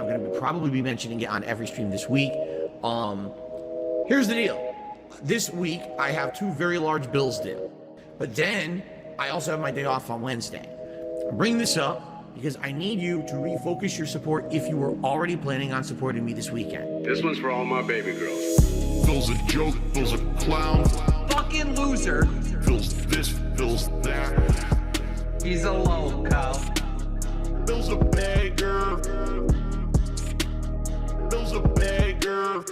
I'm going to probably be mentioning it on every stream this week. Here's the deal. This week, I have 2 very large bills due. But then, I also have my day off on Wednesday. I bring this up because I need you to refocus your support if you were already planning on supporting me this weekend. This one's for all my baby girls. Phil's a joke, Phil's a clown. Fucking loser. Phil's this, Phil's that. He's a loco. Phil's a beggar. Phil's a beggar.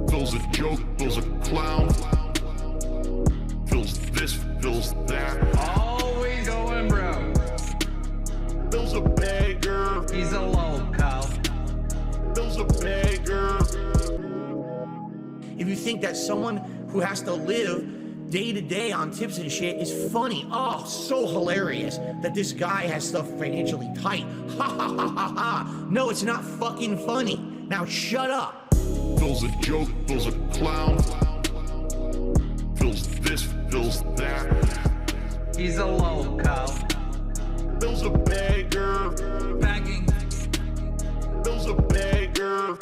Phil's a joke, Phil's a clown. Phil's this, Phil's that. Always going broke. Phil's a beggar. He's a loco. Phil's a beggar. If you think that someone who has to live day to day on tips and shit is funny, oh, so hilarious that this guy has stuff financially tight. Ha ha ha ha ha. No, it's not fucking funny. Now shut up. Phil's a joke, Phil's a clown. Phil's this, Phil's that. He's a loco. Phil's a beggar. Begging. Phil's a beggar.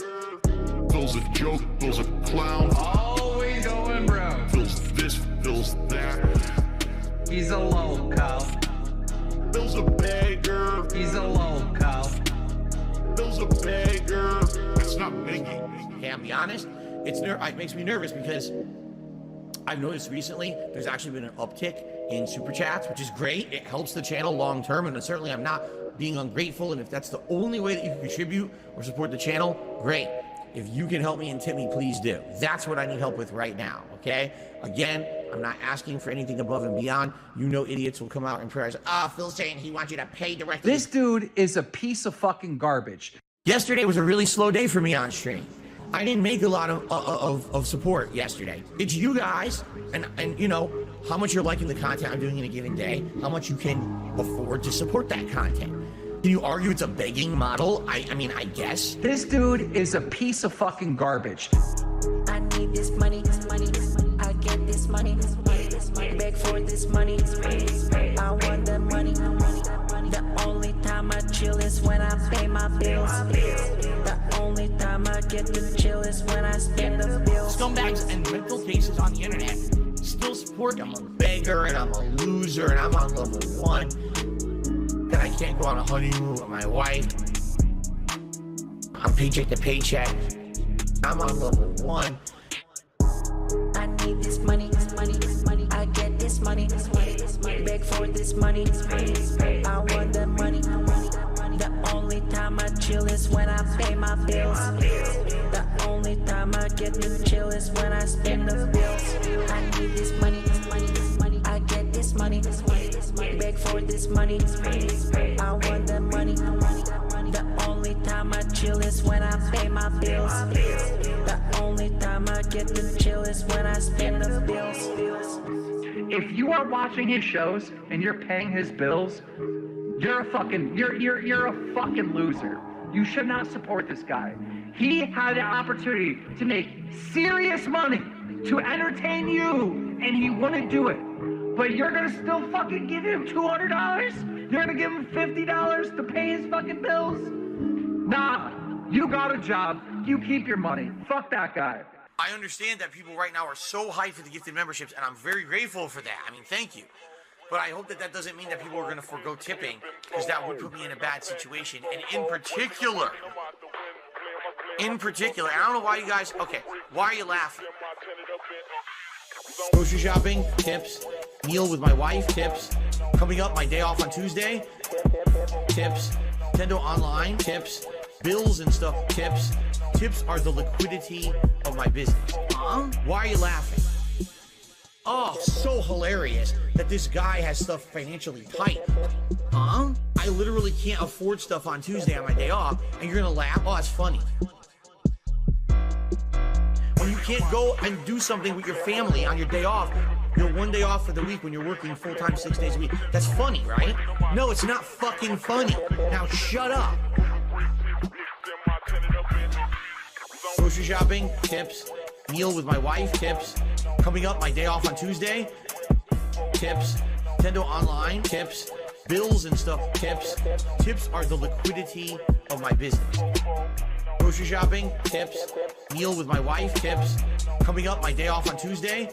Phil's a joke, Phil's a clown. Always going broke. Phil's this, Phil's that. He's a loco. Phil's a beggar. He's a loco. Phil's a beggar. It's not begging. Okay, I'll be honest, it makes me nervous because I've noticed recently there's actually been an uptick in super chats, which is great. It helps the channel long term, and certainly I'm not being ungrateful. And if that's the only way that you can contribute or support the channel, great. If you can help me and tip me, please do. That's what I need help with right now, okay? Again, I'm not asking for anything above and beyond. You know idiots will come out in prayers. Phil's saying he wants you to pay directly. This dude is a piece of fucking garbage. Yesterday was a really slow day for me on stream. I didn't make a lot of support yesterday. It's you guys, and you know, how much you're liking the content I'm doing in a given day, how much you can afford to support that content. Can you argue it's a begging model? I mean, I guess. This dude is a piece of fucking garbage. I need this money, I get this money, beg for this money, I want the money. The only time I chill is when I pay my bills. The only time I get to chill is when I spend the bills. Scumbags and mental cases on the internet still support I'm a beggar and I'm a loser and I'm on level 1. That I can't go on a honeymoon with my wife. I'm paycheck to paycheck. I'm on level 1. I need this money, I get this money, beg for this money, I want the money. The only time I chill is when I pay my bills. The only time I get to chill is when I spend the bills. I need this money, I get this money, beg for this money, I want the money. The only time I chill is when I pay my bills. The only time I get to chill is when I spend the bills. If you are watching his shows and you're paying his bills, you're a fucking loser. You should not support this guy. He had an opportunity to make serious money to entertain you, and he wouldn't do it. But you're gonna still fucking give him $200? You're gonna give him $50 to pay his fucking bills? Nah, you got a job. You keep your money. Fuck that guy. I understand that people right now are so hyped for the gifted memberships, and I'm very grateful for that. I mean, thank you. But I hope that that doesn't mean that people are going to forego tipping, because that would put me in a bad situation. And in particular, I don't know why you guys, okay, why are you laughing? Grocery shopping, tips. Meal with my wife, tips. Coming up, my day off on Tuesday, tips. Nintendo Online, tips. Bills and stuff, tips. Tips are the liquidity of my business. Why are you laughing? Oh, so hilarious that this guy has stuff financially tight. I literally can't afford stuff on Tuesday on my day off, and you're gonna laugh? Oh, that's funny. When you can't go and do something with your family on your day off, your one day off for the week when you're working full-time 6 days a week, that's funny, right? No, it's not fucking funny. Now shut up. Grocery shopping, tips. Meal with my wife, tips. Coming up, my day off on Tuesday, tips. Nintendo Online, tips. Bills and stuff, tips. Tips are the liquidity of my business. Grocery shopping, tips. Meal with my wife, tips. Coming up, my day off on Tuesday,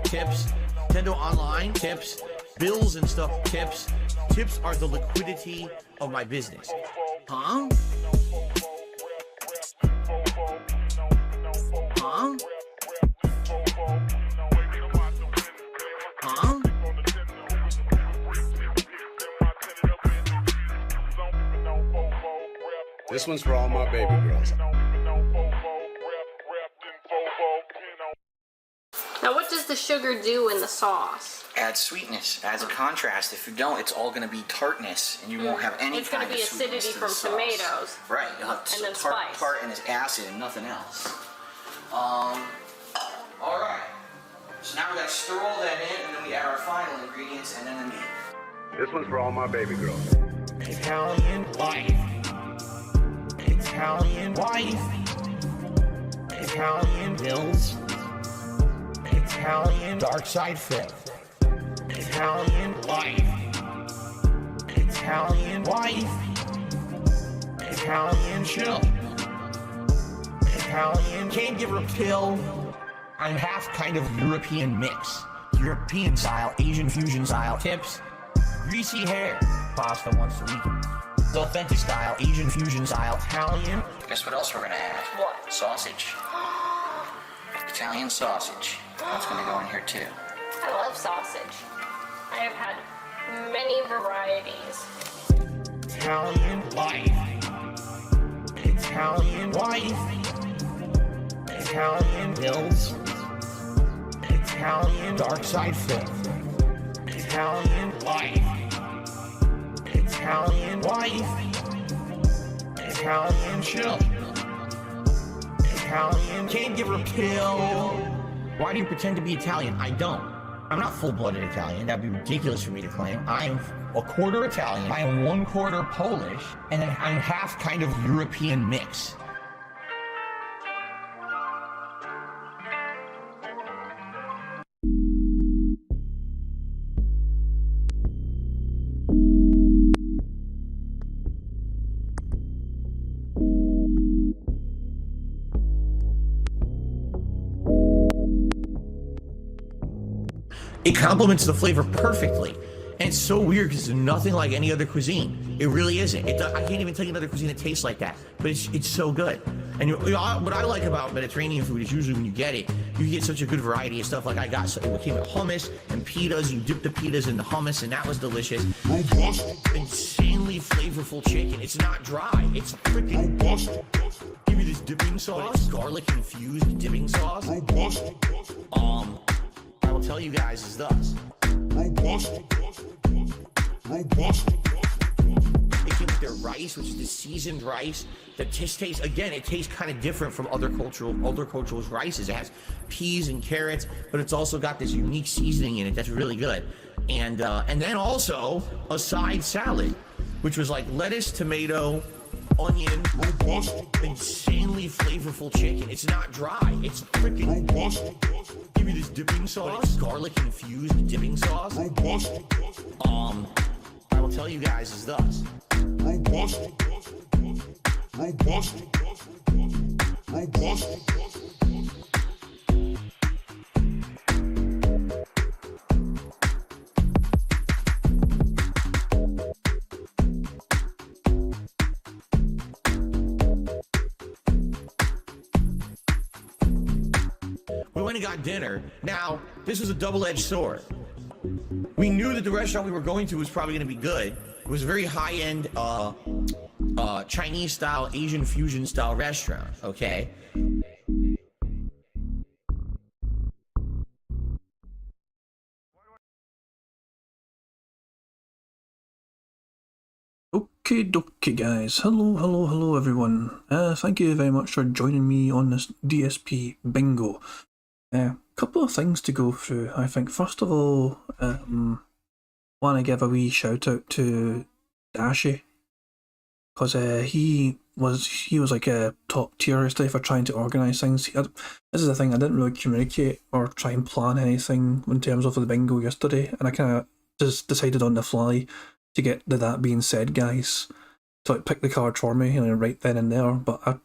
tips. Nintendo Online, tips. Bills and stuff, tips. Tips are the liquidity of my business. Huh? Huh? Huh? This one's for all my baby girls. Now, what does the sugar do in the sauce? Adds sweetness, adds a contrast. If you don't, it's all going to be tartness, and you won't have any It's kind going to of be sweetness acidity to from the sauce. tomatoes. Right, you'll have And then tart, spice. tart and its acid and nothing else. All right. So now we got to stir all that in, and then we add our final ingredients, and then the meat. This one's for all my baby girls. Italian wife. Italian wife. Italian bills. Italian dark side flip. Italian wife. Italian wife. Italian chill. Italian can't give her pill. I'm half kind of European mix. European style, Asian fusion style tips. Greasy hair. Pasta once a week. The authentic style, Asian fusion style, Italian. Guess what else we're going to add? What? Sausage. Italian sausage. That's going to go in here too. I love sausage. I have had many varieties. Italian wife. Italian wife. Italian bills. Italian dark side flip. Italian wife. Italian wife. Italian chill. Italian can't give her pill. Why do you pretend to be Italian? I don't. I'm not full-blooded Italian. That'd be ridiculous for me to claim. I am a quarter Italian. I am 1/4 Polish, and then I'm half kind of European mix. It complements the flavor perfectly. And it's so weird because it's nothing like any other cuisine. It really isn't. I can't even tell you another cuisine that tastes like that. But it's so good. And what I like about Mediterranean food is usually when you get it, you get such a good variety of stuff. Like I got, so it came with hummus and pitas. You dip the pitas in the hummus, and that was delicious. Robust, insanely flavorful chicken. It's not dry. It's freaking robust. Give me this dipping sauce, garlic infused dipping sauce. Robust. I will tell you guys is thus. Robust. Robust. They came with their rice, which is the seasoned rice. That tastes again. It tastes kind of different from other cultures' rices. It has peas and carrots, but it's also got this unique seasoning in it that's really good. And then also a side salad, which was like lettuce, tomato, onion, robust, insanely flavorful chicken. It's not dry. It's freaking robust. Give me this dipping sauce, garlic infused dipping sauce. Robust. I will tell you guys is thus. Robust. Robust. Robust. We went and got dinner. Now, this was a double-edged sword. We knew that the restaurant we were going to was probably going to be good. It was a very high-end Chinese-style, Asian fusion-style restaurant, okay? Okay dokie guys, hello everyone. Thank you very much for joining me on this DSP Bingo. Couple of things to go through. I think first of all, want to give a wee shout out to Dashi, because he was like a top tier yesterday for trying to organise things. This is the thing, I didn't really communicate or try and plan anything in terms of the bingo yesterday, and I kind of just decided on the fly to get to that being said, guys. to like pick the card for me, you know, right then and there. But I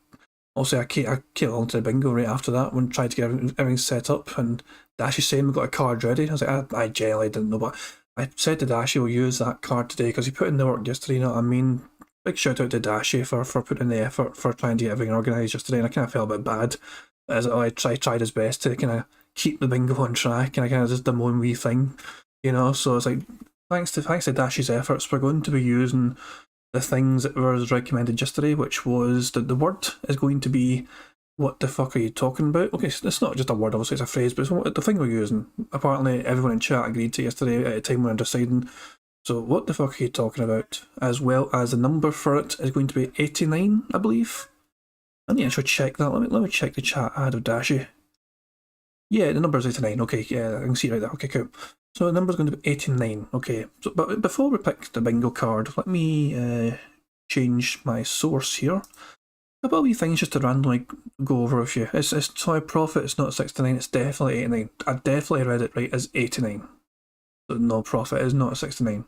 came along to the bingo right after that when tried to get everything set up, and Dashy saying we got a card ready. I was like, I genuinely didn't know, but I said to Dashy we'll use that card today because he put in the work yesterday. You know what I mean? Big shout out to Dashy for putting in the effort for trying to get everything organised yesterday, and I kind of felt a bit bad as I tried his best to kind of keep the bingo on track, and I kind of just did my own wee thing, you know. So it's like thanks to Dashy's efforts, we're going to be using the things that were recommended yesterday, which was that the word is going to be "what the fuck are you talking about?" Okay, so it's not just a word, obviously it's a phrase, but it's the thing we're using. Apparently everyone in chat agreed to yesterday at a time when I'm deciding. So what the fuck are you talking about? As well as the number for it is going to be 89, I believe. I need to actually check that. Let me check the chat ad of Dashy. Yeah, the number is 89. Okay, yeah, I can see it right there. Okay, cool. So the number is going to be 89. Okay, so but before we pick the bingo card, let me change my source here. A couple of wee things just to randomly go over with you. It's sorry, profit. It's not 69. It's definitely 89. I definitely read it right as 89. So no, profit is not 69.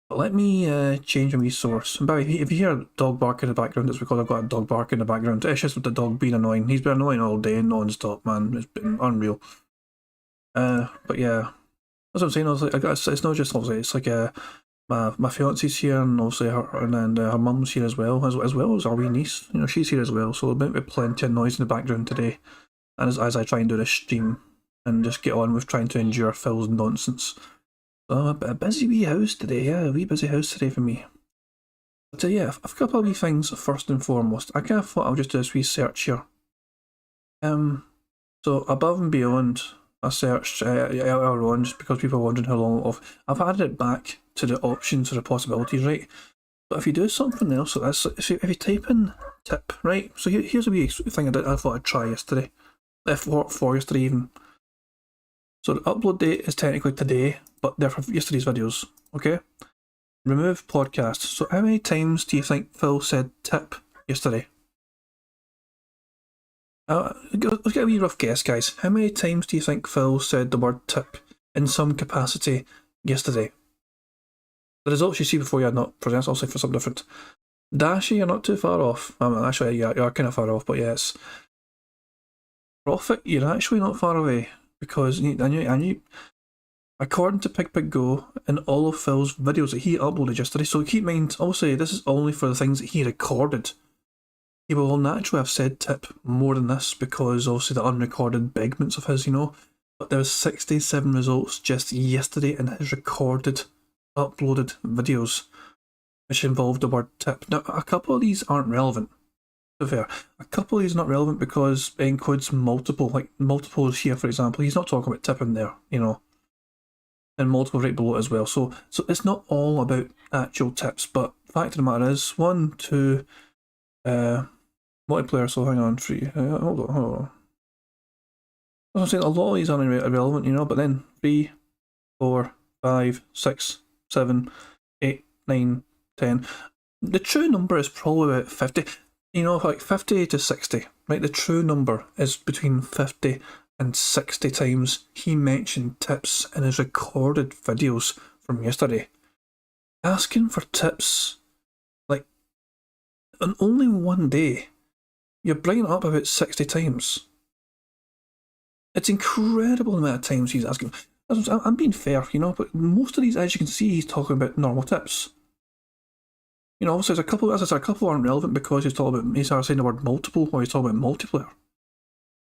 But let me change my wee source. And by the way, if you hear a dog bark in the background, it's because I've got a dog bark in the background. It's just with the dog being annoying. He's been annoying all day, non-stop, man. It's been unreal. But yeah, that's what I'm saying. I guess it's not just obviously. It's like my fiance's here, and obviously her mum's here as well as our wee niece. You know, she's here as well. So there'll be plenty of noise in the background today, and as I try and do this stream and just get on with trying to endure Phil's nonsense. So a busy wee house today, yeah, a wee busy house today for me. But yeah, a couple of wee things first and foremost. I kind of thought I'll just do this wee search here. So above and beyond, I searched earlier on just because people were wondering how long I've added it back to the options or the possibilities, right? But if you do something else like this, if you type in tip, right? So here's a wee thing I thought I'd try yesterday, for yesterday even. So the upload date is technically today, but they're for yesterday's videos, okay? Remove podcast. So how many times do you think Phil said tip yesterday? Let's get a wee rough guess, guys. How many times do you think Phil said the word tip in some capacity yesterday? The results you see before you are not present, I'll say for something different. Dashy, you're not too far off. Actually, you are kind of far off, but yes. Profit, you're actually not far away. Because I knew, according to Pig Go, in all of Phil's videos that he uploaded yesterday, so keep in mind, obviously this is only for the things that he recorded. He will naturally have said tip more than this because obviously the unrecorded segments of his, you know. But there was 67 results just yesterday in his recorded, uploaded videos, which involved the word tip. Now, a couple of these aren't relevant. To be fair, a couple of these are not relevant because it includes multiple, like multiples here, for example. He's not talking about tipping there, you know, and multiple right below it as well. So it's not all about actual tips, but fact of the matter is, 1, 2, multiplayer. So hang on, 3. Hold on. As I'm saying, a lot of these are irrelevant, you know, but then 3, 4, 5, 6, 7, 8, 9, 10. The true number is probably about 50. You know, like 50 to 60, right? The true number is between 50 and 60 times he mentioned tips in his recorded videos from yesterday. Asking for tips, like, on only one day, you're bringing it up about 60 times. It's incredible the amount of times he's asking. I'm being fair, you know, but most of these, as you can see, he's talking about normal tips. You know, also there's a couple, as I said, a couple aren't relevant because he's saying the word multiple or he's talking about multiplayer.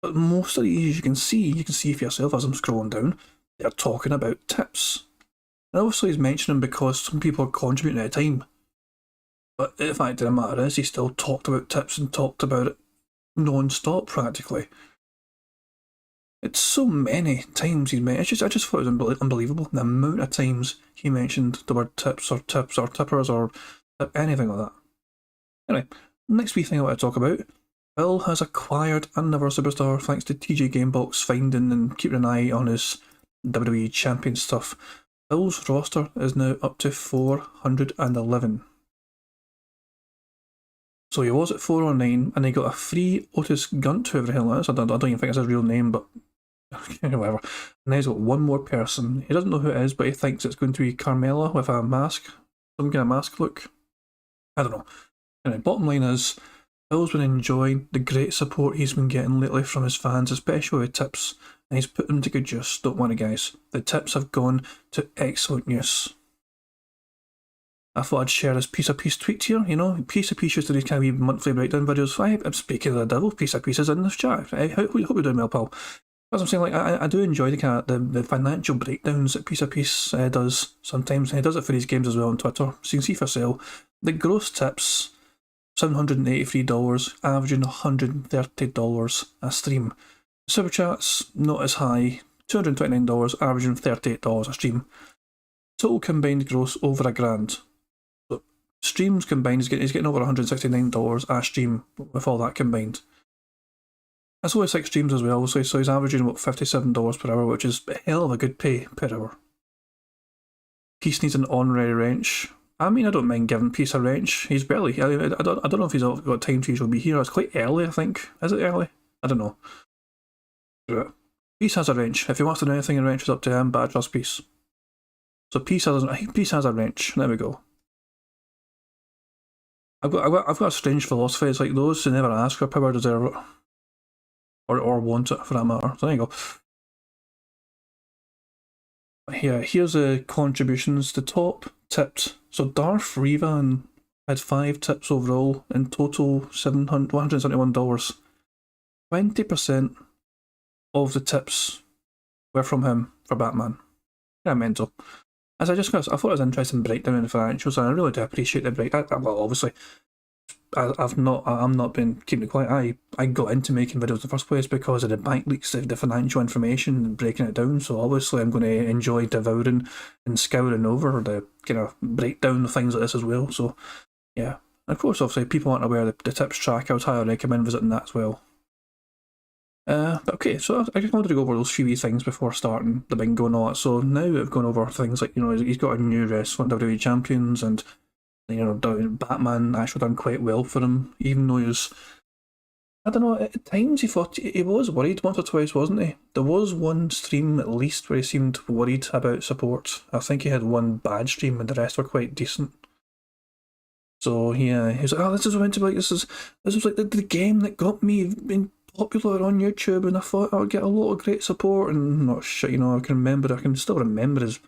But most of these you can see for yourself as I'm scrolling down, they're talking about tips. And obviously he's mentioning because some people are contributing at a time. But the fact of the matter is he still talked about tips and talked about it non-stop practically. It's so many times he's mentioned. I just thought it was unbelievable the amount of times he mentioned the word tips or tippers or anything like that. Anyway, next wee thing I want to talk about. Phil has acquired another superstar thanks to TJ Gamebox finding and keeping an eye on his WWE champion stuff. Phil's roster is now up to 411. So he was at 409 and he got a free Otis Gunt, whoever the hell that is. I don't even think it's his real name, but whatever. And then he's got one more person. He doesn't know who it is, but he thinks it's going to be Carmella with a mask, some kind of mask look. I don't know. Anyway, bottom line is, Phil's been enjoying the great support he's been getting lately from his fans, especially with tips, and he's put them to good use. Don't worry, guys. The tips have gone to excellent use. I thought I'd share this piece of piece tweet here, you know. Piece of piece used to these kind of monthly breakdown videos. I'm speaking of the devil, piece of pieces in this chat. I hope you're doing well, pal. As I'm saying, like, I do enjoy the kind of the financial breakdowns that Piece of Piece does sometimes. And he does it for these games as well on Twitter, so you can see for sale. The gross tips, $783, averaging $130 a stream. Super chats, not as high, $229, averaging $38 a stream. Total combined gross over $1,000. So streams combined, he's getting over $169 a stream with all that combined. That's only 6 streams as well, so he's averaging about $57 per hour, which is a hell of a good pay per hour. Peace needs an honorary wrench. I mean, I don't mind giving Peace a wrench. He's barely. I don't know if he's got time to usually be here. It's quite early, I think. Is it early? I don't know. But Peace has a wrench. If he wants to do anything, a wrench is up to him, but I trust Peace. So Peace has a wrench. There we go. I've got a strange philosophy. It's like those who never ask for power deserve it. Or want it, for that matter. So there you go. Yeah, here's the contributions. The top tipped. So Darth Revan had 5 tips overall, in total $171. 20% of the tips were from him for Batman. Yeah, mental. As I thought it was an interesting breakdown in the financials, and I really do appreciate the breakdown. Well, obviously, I'm not been keeping it quiet. I got into making videos in the first place because of the bank leaks, the financial information, and breaking it down. So obviously, I'm going to enjoy devouring and scouring over the kind of breakdown of things like this as well. So yeah, and of course, obviously, people aren't aware of the tips track. I would highly recommend visiting that as well. But okay, so I just wanted to go over those few wee things before starting the bingo and all that. So now we've gone over things like, you know, he's got a new wrestling WWE champions, and you know, Batman actually done quite well for him, even though he was, I don't know, at times he thought he was worried once or twice, wasn't he? There was one stream at least where he seemed worried about support. I think he had one bad stream and the rest were quite decent. So yeah, he was like, oh, this is meant to be like, this was like the game that got me being popular on YouTube, and I thought I would get a lot of great support, and not shit, you know, I can still remember his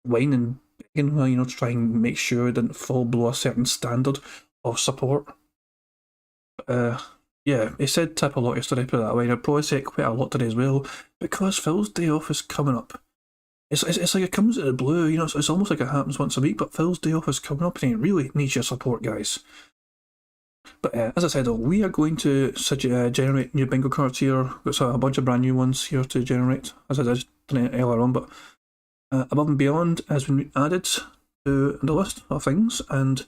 whining, begging, you know, to try and make sure it didn't fall below a certain standard of support. Yeah, he said tip a lot yesterday, put it that way, and I'd probably say it quite a lot today as well, because Phil's day off is coming up. It's like it comes out of the blue, you know, it's almost like it happens once a week, but Phil's day off is coming up and he really needs your support, guys. But as I said, we are going to generate new bingo cards here. We've got a bunch of brand new ones here to generate, as I did earlier on, but Above and Beyond has been added to the list of things, and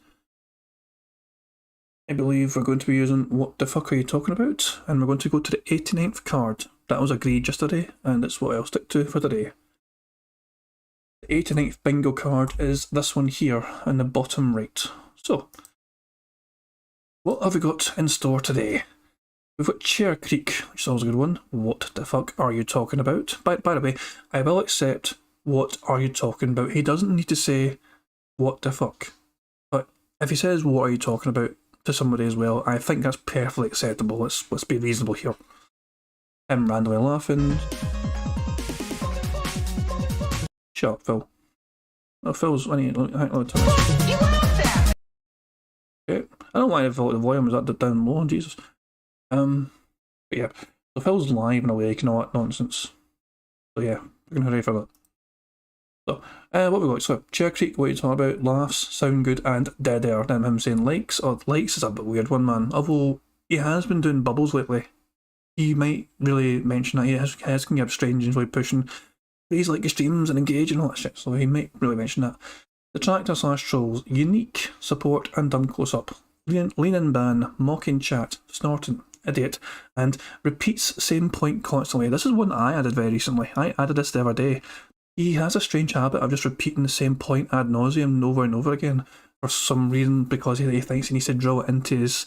I believe we're going to be using What the Fuck Are You Talking About, and we're going to go to the 89th card. That was agreed yesterday, and that's what I'll stick to for today. The 89th bingo card is this one here in the bottom right. So, what have we got in store today? We've got Chair Creek, which is always a good one. What the fuck are you talking about? By the way, I will accept what are you talking about. He doesn't need to say what the fuck. But if he says what are you talking about to somebody as well, I think that's perfectly acceptable. Let's be reasonable here. Him randomly laughing. Shut up, Phil. Oh, Phil's... Okay. I don't know why I thought the volume was that down low, Jesus. But yeah, so Phil's live and awake and all that nonsense. So yeah, we're going to hurry for that. So, what we got? So, Chair Creek, what are you talking about? Laughs, sound good, and dead air. Then him saying likes. Oh, likes is a bit weird one, man. Although, he has been doing bubbles lately. He might really mention that. He has can get strange and really pushing. He's like streams and engage and all that shit, so he might really mention that. Detractor / trolls, unique, support, and dumb close up. Lean in ban, mocking chat, snorting, idiot, and repeats same point constantly. This is one I added very recently. I added this the other day. He has a strange habit of just repeating the same point ad nauseum over and over again for some reason, because he thinks he needs to drill it into his,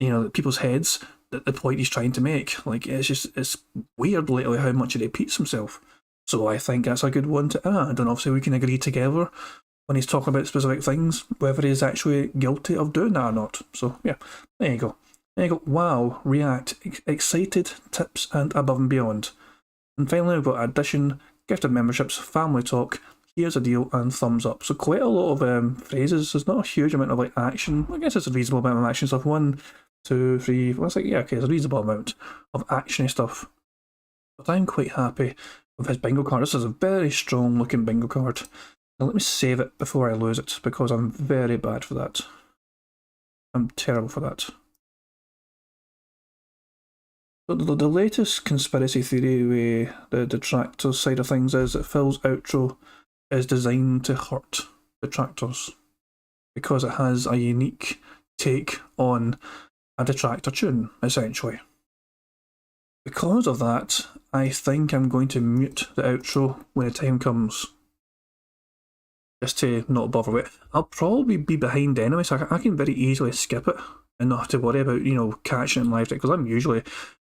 you know, people's heads, the point he's trying to make. Like, it's weird lately how much he repeats himself. So I think that's a good one to add, and obviously we can agree together when he's talking about specific things, whether he's actually guilty of doing that or not. So yeah, there you go. There you go. Wow, react, excited, tips, and above and beyond. And finally, we've got addition, gift of memberships, family talk, here's a deal, and thumbs up. So quite a lot of phrases. There's not a huge amount of like action. I guess it's a reasonable amount of action stuff. 1, 2, 3. Well, it's like, yeah, okay, it's a reasonable amount of actiony stuff. But I'm quite happy with his bingo card. This is a very strong looking bingo card. Now let me save it before I lose it, because I'm very bad for that. I'm terrible for that. The latest conspiracy theory with the detractors side of things is that Phil's outro is designed to hurt detractors because it has a unique take on a detractor tune, essentially. Because of that, I think I'm going to mute the outro when the time comes. Just to not bother with it. I'll probably be behind anyway, so I can very easily skip it and not have to worry about, you know, catching it in live, because I'm usually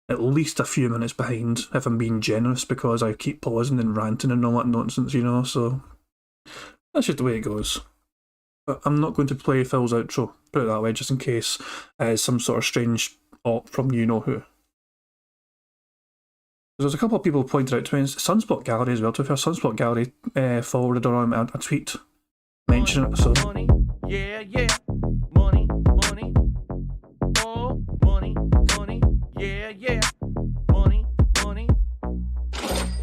at least a few minutes behind if I'm being generous, because I keep pausing and ranting and all that nonsense, you know, so that's just the way it goes. But I'm not going to play Phil's outro, put it that way, just in case some sort of strange op from you-know-who. There's a couple of people pointed out to me, Sunspot Gallery as well, to be fair. Sunspot Gallery forwarded on a tweet mentioning it, so... Money, yeah, yeah. Money, money. Oh, money, money. Yeah, yeah. Money, money.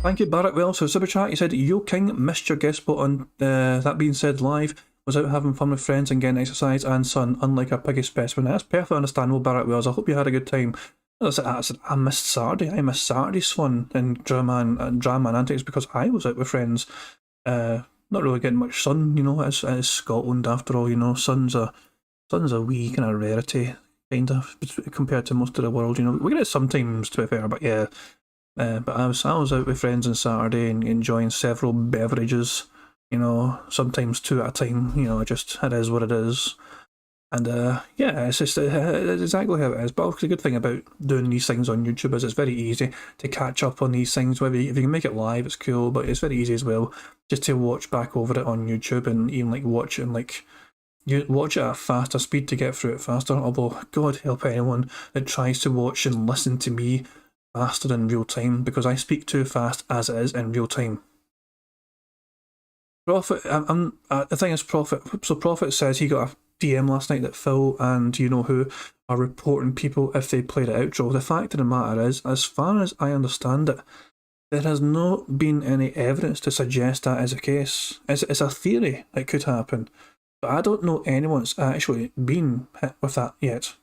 Thank you, Barrett Wells. So Super Chat, he said, Yo King, missed your guest spot on That Being Said Live. Was out having fun with friends and getting exercise and sun, unlike a piggy specimen. That's perfectly understandable, Barrett Wells. I hope you had a good time. I missed Saturday. I missed Saturday's fun and drama and antics because I was out with friends. Not really getting much sun, you know. It's Scotland after all, you know. Sun's a wee kind of rarity, kind of, compared to most of the world, you know. We get it sometimes, to be fair, but yeah. But I was out with friends on Saturday and enjoying several beverages, you know, sometimes 2 at a time. You know, it is what it is. And yeah, it's just it's exactly how it is. But the good thing about doing these things on YouTube is it's very easy to catch up on these things. Whether if you can make it live, it's cool, but it's very easy as well just to watch back over it on YouTube and even like watch it and like you watch it at a faster speed to get through it faster. Although God help anyone that tries to watch and listen to me faster in real time, because I speak too fast as it is in real time. Prophet, the thing is, Prophet says he got a DM last night that Phil and you-know-who are reporting people if they played an outro. The fact of the matter is, as far as I understand it, there has not been any evidence to suggest that is the case. It's a theory it could happen, but I don't know anyone's actually been hit with that yet.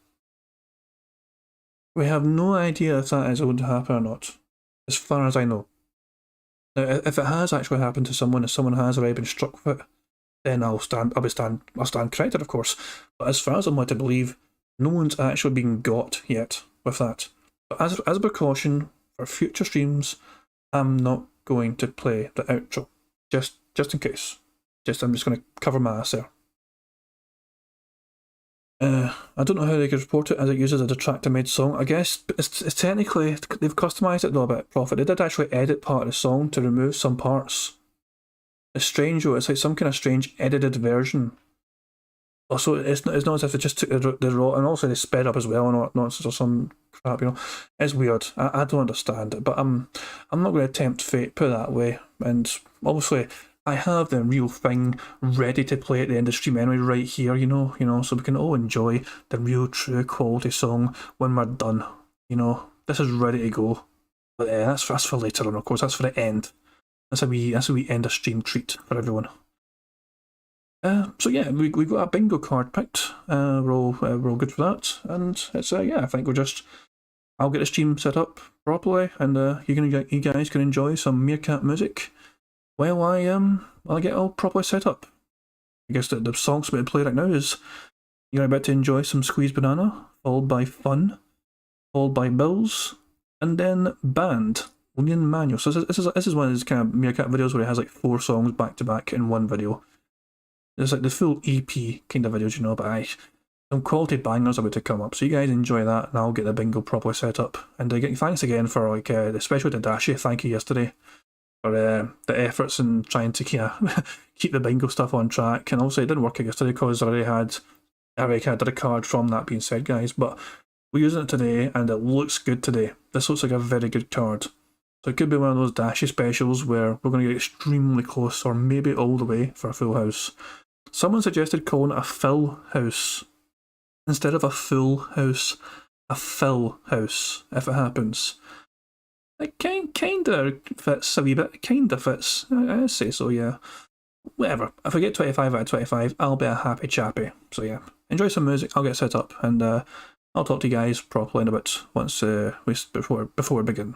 We have no idea if that is going to happen or not, as far as I know. Now, if it has actually happened to someone, if someone has already been struck with it, then I'll stand corrected, of course. But as far as I'm led to believe, no one's actually been got yet with that. But as a precaution for future streams, I'm not going to play the outro, just in case. I'm just going to cover my ass there. I don't know how they could report it as it uses a detractor-made song. I guess it's technically, they've customised it though a bit, Prophet. They did actually edit part of the song to remove some parts. It's strange though, it's like some kind of strange edited version. Also, it's not as if they just took the raw, and also they sped up as well and all that nonsense or some crap, you know. It's weird. I don't understand it, but I'm not going to tempt fate, put it that way. And obviously, I have the real thing ready to play at the end of the stream anyway, right here, you know, so we can all enjoy the real, true quality song when we're done, you know. This is ready to go. But that's for later on, of course. That's for the end. That's how we end a stream treat for everyone. So yeah, we got a bingo card picked. We're all good for that, and it's yeah. I think I'll get the stream set up properly, and you guys can enjoy some Meerkat music while I get all properly set up. I guess the song that's about to play right now is you're about to enjoy some Squeezed Banana, followed by Fun, followed by Bills, and then Band. Lean Manual. So this is one of those kind of Meerkat videos where it has like 4 songs back to back in one video. It's like the full EP kind of videos, you know, but some quality bangers about to come up. So you guys enjoy that, and I'll get the bingo properly set up. And thanks again for especially to Dashi. Thank you yesterday. the efforts in trying to keep the bingo stuff on track. And also it didn't work yesterday because I already had a card from that being said, guys. But we're using it today and it looks good today. This looks like a very good card. So it could be one of those Dashy specials where we're going to get extremely close or maybe all the way for a full house. Someone suggested calling it a fill house. Instead of a full house, a fill house, if it happens. It kinda fits a wee bit. Kinda fits. I'd say so, yeah. Whatever. If I get 25 out of 25, I'll be a happy chappy. So yeah, enjoy some music. I'll get set up and I'll talk to you guys properly in a bit once before we begin.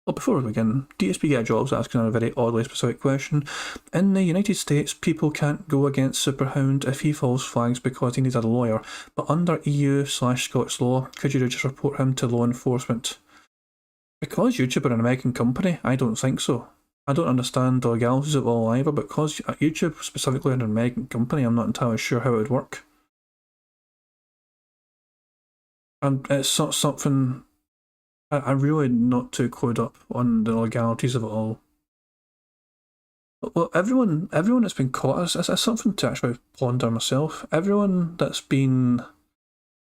Well, before we begin, DSP Get Jobs asking a very oddly specific question. In the United States, people can't go against Superhound if he false flags because he needs a lawyer, but under EU/Scots law, could you just report him to law enforcement? Because YouTube are an American company, I don't think so. I don't understand the legalities of it all either, but because YouTube specifically are an American company, I'm not entirely sure how it would work. And it's not something... I'm really not too clued up on the legalities of it all. Well, everyone that's been caught, it's something to actually ponder myself. Everyone that's been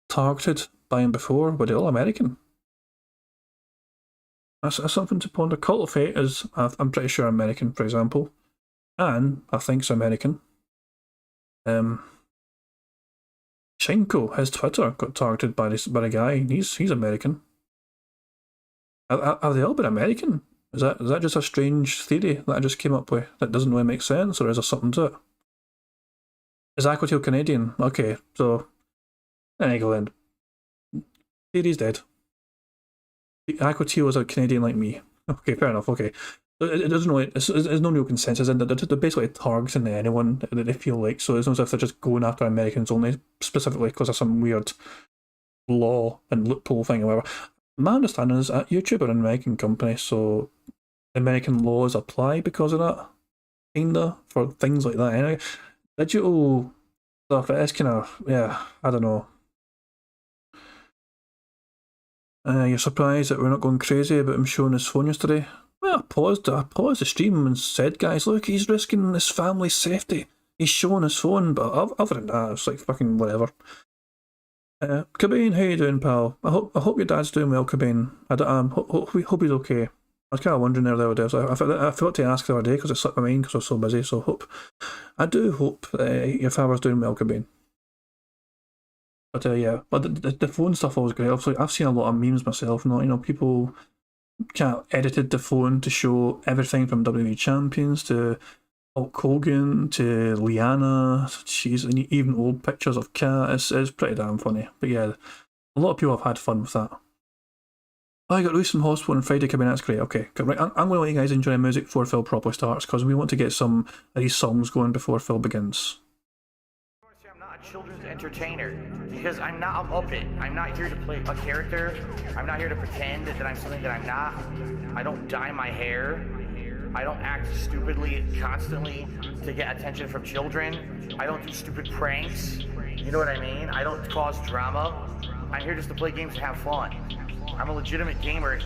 targeted by him before, were they all American? That's something to ponder. Cult of Fate is, I'm pretty sure, American, for example. And I think it's American. Shinko, his Twitter got targeted by a guy. He's American. Have they all been American? Is that just a strange theory that I just came up with that doesn't really make sense, or is there something to it? Is Aquatail Canadian? Okay, so there you go then. Theory's dead. Aquatail is a Canadian like me. Okay, fair enough. Okay, it doesn't really. There's no real consensus, and they're basically targeting anyone that they feel like. So it's not as if they're just going after Americans only, specifically because of some weird law and loophole thing or whatever. My understanding is that YouTube are an American company, so American laws apply because of that, kinda, for things like that. Anyway, digital stuff, it is kind of, yeah, I don't know. You're surprised that we're not going crazy about him showing his phone yesterday? Well, I paused the stream and said, guys, look, he's risking his family's safety. He's showing his phone, but other than that, it's like fucking whatever. Cobain, how you doing, pal? I hope your dad's doing well, Cobain. Hope he's okay. I was kind of wondering there the other day. So I forgot to ask the other day because it slipped my mind because I was so busy. So I do hope your father's doing well, Cobain. But yeah, but the phone stuff was great. Obviously, I've seen a lot of memes myself. People kind of edited the phone to show everything from WWE champions to Hulk Hogan to Liana, and even old pictures of Kat. It's pretty damn funny. But yeah, a lot of people have had fun with that. Oh, I got Reese from hospital on Friday coming. That's great. Okay, right. I'm going to let you guys enjoy music before Phil properly starts because we want to get some of these songs going before Phil begins. I'm not a children's entertainer because I'm not a Muppet. I'm not here to play a character. I'm not here to pretend that I'm something that I'm not. I don't dye my hair. I don't act stupidly constantly to get attention from children. I don't do stupid pranks. You know what I mean? I don't cause drama. I'm here just to play games and have fun. I'm a legitimate gamer.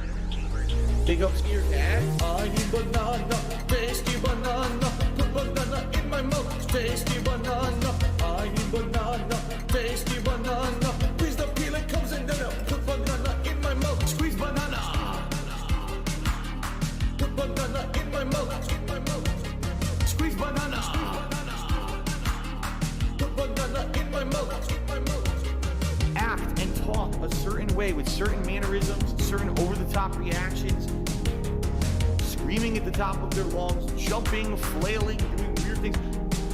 Big ups to your dad. I need banana, tasty banana. Put banana in my mouth, tasty banana. I need banana, tasty banana. Please the peel it comes in there. Put banana in my mouth, squeeze banana. Put banana in my mouth, squeeze banana. Put banana in my mouth. Act and talk a certain way with certain mannerisms, certain over-the-top reactions, screaming at the top of their lungs, jumping, flailing, doing weird things,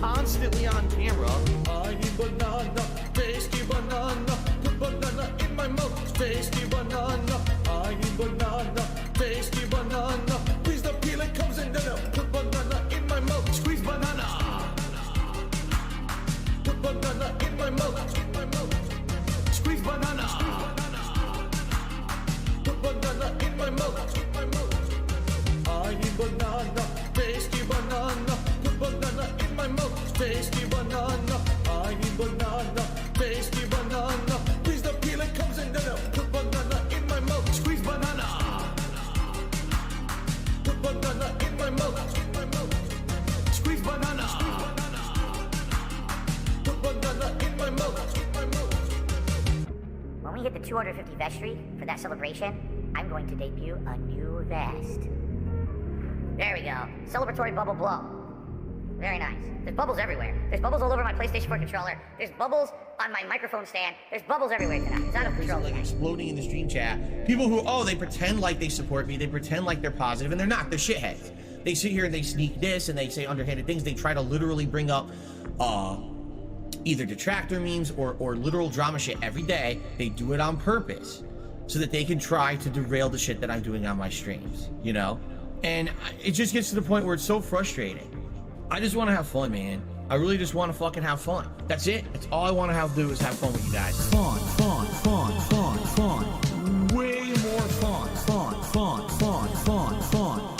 constantly on camera. I need banana, tasty banana. Put banana in my mouth, tasty banana. I need banana, tasty banana. Please the peel it comes in there. Put banana in my mouth, squeeze banana. Put banana in my mouth, squeeze banana. Put banana in my mouth. I need banana, tasty banana. Put banana in my mouth, tasty banana. I need banana, tasty banana. Please the peel it comes in there. Put banana in my mouth. 250 vestry for that celebration, I'm going to debut a new vest. There we go. Celebratory bubble blow. Very nice. There's bubbles everywhere. There's bubbles all over my PlayStation 4 controller. There's bubbles on my microphone stand. There's bubbles everywhere tonight. It's out of control. Like exploding in the stream chat. People who, oh, they pretend like they support me. They pretend like they're positive, and they're not. They're shitheads. They sit here and they sneak this, and they say underhanded things. They try to literally bring up either detractor memes or literal drama shit every day. They do it on purpose so that they can try to derail the shit that I'm doing on my streams, you know? And it just gets to the point where it's so frustrating. I just want to have fun, man. I really just want to fucking have fun. That's it. That's all I want to do is have fun with you guys. Fun. Way more fun.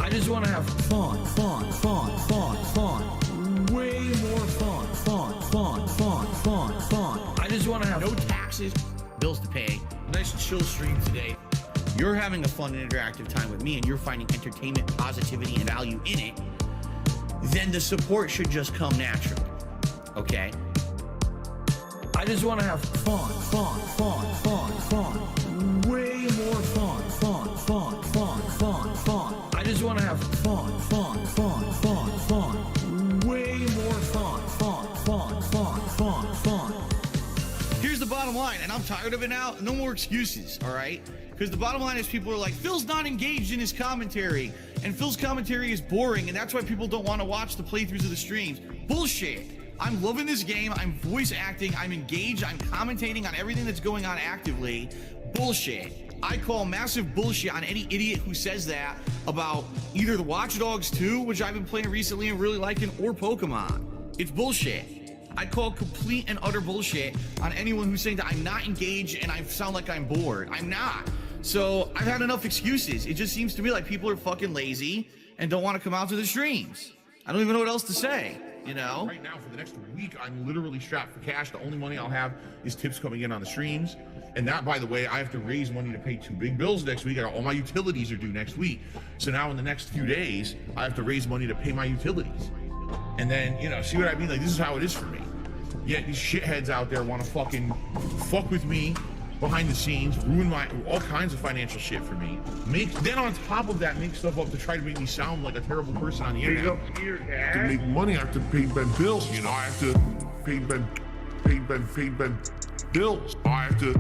I just want to have fun. Way more fun. I just want to have no taxes, bills to pay, nice chill stream today. You're having a fun and interactive time with me, and you're finding entertainment, positivity, and value in it. Then the support should just come naturally, okay? I just want to have fun. Way more fun. I just want to have fun. Way more fun. Here's the bottom line, and I'm tired of it now. No more excuses, all right? Because the bottom line is people are like, Phil's not engaged in his commentary, and Phil's commentary is boring, and that's why people don't want to watch the playthroughs of the streams. Bullshit. I'm loving this game. I'm voice acting. I'm engaged. I'm commentating on everything that's going on actively. Bullshit. I call massive bullshit on any idiot who says that about either the Watch Dogs 2, which I've been playing recently and really liking, or Pokemon. It's bullshit. I call complete and utter bullshit on anyone who's saying that I'm not engaged and I sound like I'm bored. I'm not. So I've had enough excuses. It just seems to me like people are fucking lazy and don't want to come out to the streams. I don't even know what else to say, you know? Right now, for the next week, I'm literally strapped for cash. The only money I'll have is tips coming in on the streams. And that, by the way, I have to raise money to pay 2 big bills next week. All my utilities are due next week. So now in the next few days, I have to raise money to pay my utilities. And then, you know, see what I mean? Like, this is how it is for me. Yet these shitheads out there want to fucking fuck with me behind the scenes, ruin all kinds of financial shit for me. Then on top of that, make stuff up to try to make me sound like a terrible person on the internet. To make money, I have to pay Ben bills. You know, I have to pay Ben bills. I have to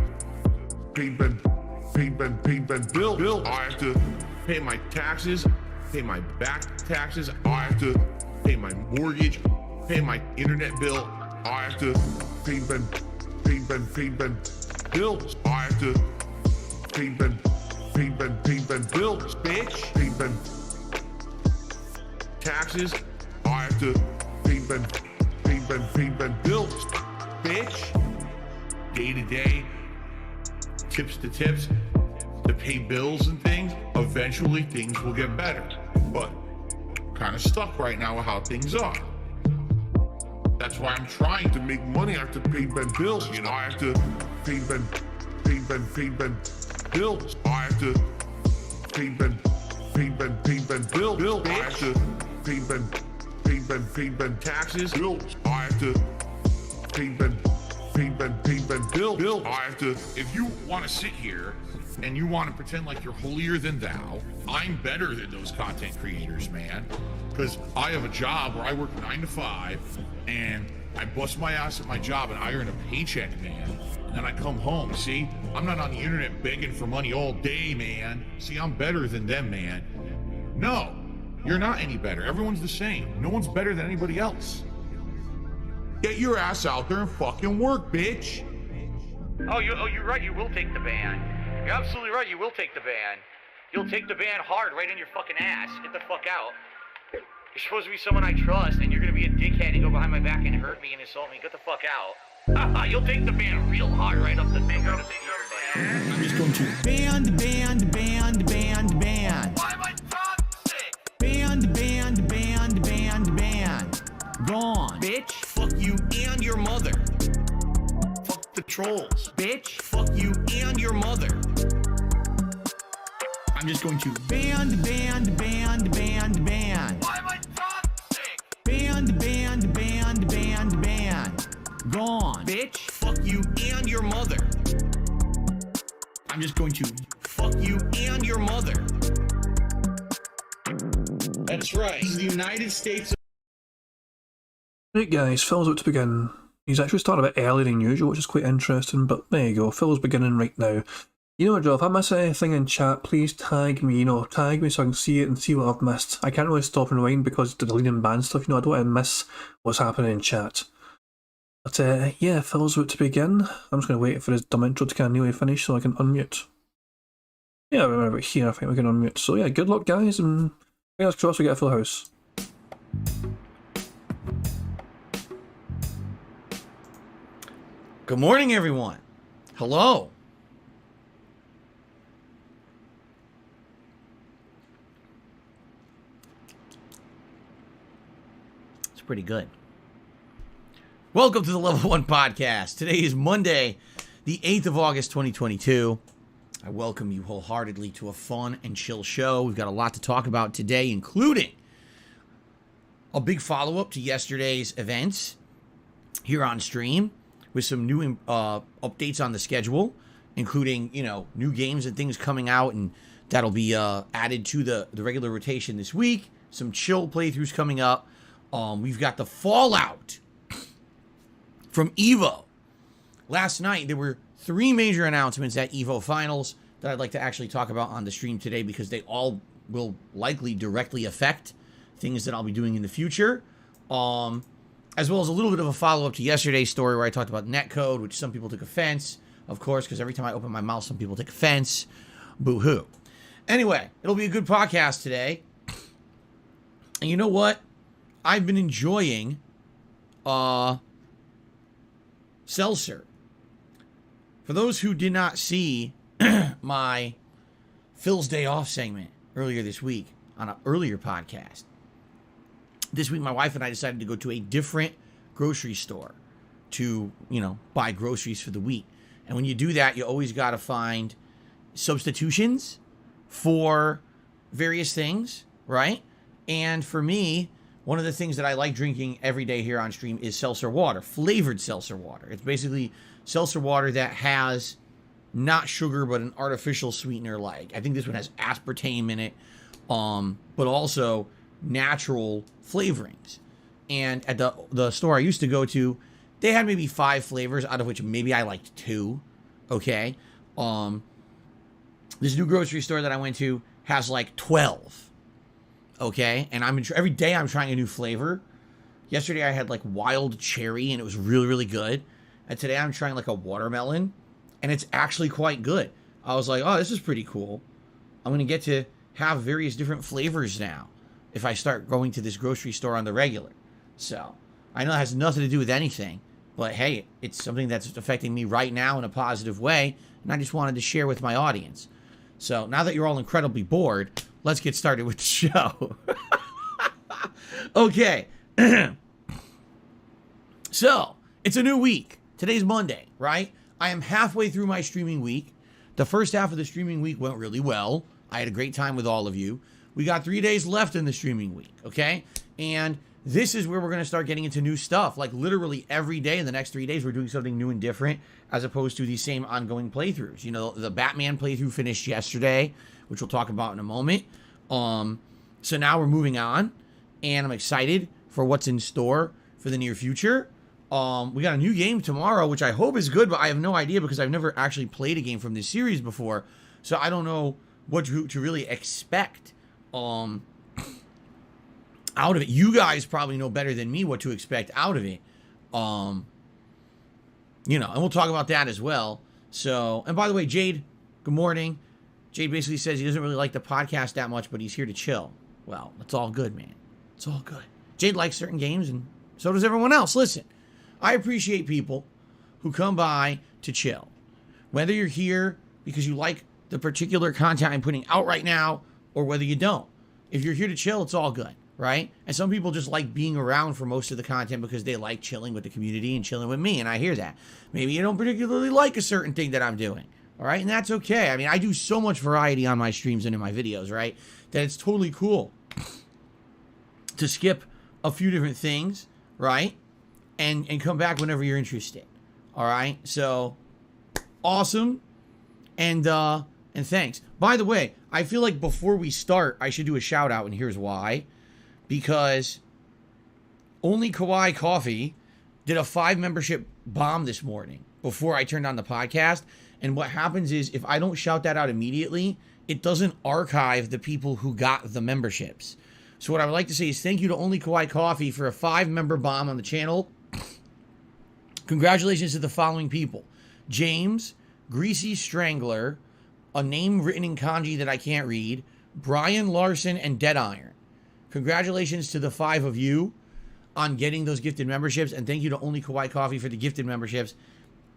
pay Ben bills. I have to pay my taxes, pay my back taxes. I have to pay my mortgage, pay my internet bill. I have to pay Ben bills. I have to pay Ben bills, bitch. Pay Ben taxes. I have to pay Ben bills, bitch. Day to day, tips to tips, to pay bills and things. Eventually things will get better, but kind of stuck right now with how things are. That's why I'm trying to make money. I have to pay Ben bills. You know, I have to pay Ben bills. I have to pay Ben bills. I have to pay Ben taxes. Bills. I have to pay Ben bills. I have to. If you want to sit here and you want to pretend like you're holier than thou, I'm better than those content creators, man. Because I have a job where I work 9 to 5 and I bust my ass at my job and I earn a paycheck, man. And then I come home. See, I'm not on the internet begging for money all day, man. See, I'm better than them, man. No, you're not any better. Everyone's the same. No one's better than anybody else. Get your ass out there and fucking work, bitch. Oh, you're right. You will take the ban. You're absolutely right. You will take the ban. You'll take the ban hard right in your fucking ass. Get the fuck out. You're supposed to be someone I trust, and you're gonna be a dickhead and go behind my back and hurt me and insult me. Get the fuck out. You'll take the ban real hard right up the finger. I'm just going to ban. Why am I toxic? Ban. Gone. Bitch. Fuck you and your mother. Fuck the trolls. Bitch. Fuck you and your mother. I'm just going to ban. Why am I toxic? Ban. Gone. Bitch. Fuck you and your mother. I'm just going to fuck you and your mother. That's right. This is the United States. Right guys, Phil's about to begin. He's actually started a bit earlier than usual, which is quite interesting, but there you go, Phil's beginning right now. You know what, Joe, if I miss anything in chat, please tag me, tag me so I can see it and see what I've missed. I can't really stop and rewind because the deleting ban stuff, I don't want to miss what's happening in chat. But yeah, Phil's about to begin. I'm just going to wait for his dumb intro to kind of nearly finish so I can unmute. Yeah, we're about here, I think we can unmute. So yeah, good luck guys, and fingers crossed we get a full house. Good morning, everyone. Hello. It's pretty good. Welcome to the Level 1 Podcast. Today is Monday, the 8th of August, 2022. I welcome you wholeheartedly to a fun and chill show. We've got a lot to talk about today, including a big follow-up to yesterday's events here on stream with some new updates on the schedule, including, new games and things coming out, and that'll be added to the regular rotation this week. Some chill playthroughs coming up. We've got the fallout from EVO. Last night, there were 3 major announcements at EVO Finals that I'd like to actually talk about on the stream today because they all will likely directly affect things that I'll be doing in the future. As well as a little bit of a follow-up to yesterday's story where I talked about netcode, which some people took offense, of course, because every time I open my mouth, some people take offense. Boo-hoo. Anyway, it'll be a good podcast today. And you know what? I've been enjoying Seltzer. For those who did not see my Phil's Day Off segment earlier this week on an earlier podcast, this week my wife and I decided to go to a different grocery store to, buy groceries for the week. And when you do that, you always got to find substitutions for various things, right? And for me, one of the things that I like drinking every day here on stream is seltzer water, flavored seltzer water. It's basically seltzer water that has not sugar, but an artificial sweetener like. I think this one has aspartame in it, but also natural flavorings. And at the store I used to go to, they had maybe 5 flavors, out of which maybe I liked 2. Okay. This new grocery store that I went to has like 12. Okay. And every day I'm trying a new flavor. Yesterday I had like wild cherry and it was really, really good. And today I'm trying like a watermelon and it's actually quite good. I was like, oh, this is pretty cool. I'm going to get to have various different flavors now if I start going to this grocery store on the regular. So I know it has nothing to do with anything, but hey, it's something that's affecting me right now in a positive way. And I just wanted to share with my audience. So now that you're all incredibly bored, let's get started with the show. Okay. So it's a new week. Today's Monday, right? I am halfway through my streaming week. The first half of the streaming week went really well. I had a great time with all of you. We got 3 days left in the streaming week, okay? And this is where we're going to start getting into new stuff. Like literally every day in the next 3 days, we're doing something new and different as opposed to the same ongoing playthroughs. The Batman playthrough finished yesterday, which we'll talk about in a moment. So now we're moving on, and I'm excited for what's in store for the near future. We got a new game tomorrow, which I hope is good, but I have no idea because I've never actually played a game from this series before. So I don't know what to really expect out of it. You guys probably know better than me what to expect out of it. And we'll talk about that as well. So, and by the way, Jade, good morning. Jade basically says he doesn't really like the podcast that much, but he's here to chill. Well, it's all good, man. It's all good. Jade likes certain games, and so does everyone else. Listen, I appreciate people who come by to chill. Whether you're here because you like the particular content I'm putting out right now, or whether you don't. If you're here to chill, it's all good, right? And some people just like being around for most of the content because they like chilling with the community and chilling with me, and I hear that. Maybe you don't particularly like a certain thing that I'm doing, all right? And that's okay. I mean, I do so much variety on my streams and in my videos, right? That it's totally cool to skip a few different things, right? And come back whenever you're interested, all right? So, awesome. And thanks. By the way, I feel like before we start, I should do a shout out, and here's why. Because Only Kawaii Coffee did a 5 membership bomb this morning before I turned on the podcast. And what happens is if I don't shout that out immediately, it doesn't archive the people who got the memberships. So what I would like to say is thank you to Only Kawaii Coffee for a 5-member bomb on the channel. Congratulations to the following people: James, Greasy Strangler, a name written in kanji that I can't read, Brian Larson, and Dead Iron. Congratulations to the 5 of you on getting those gifted memberships, and thank you to Only Kawaii Coffee for the gifted memberships.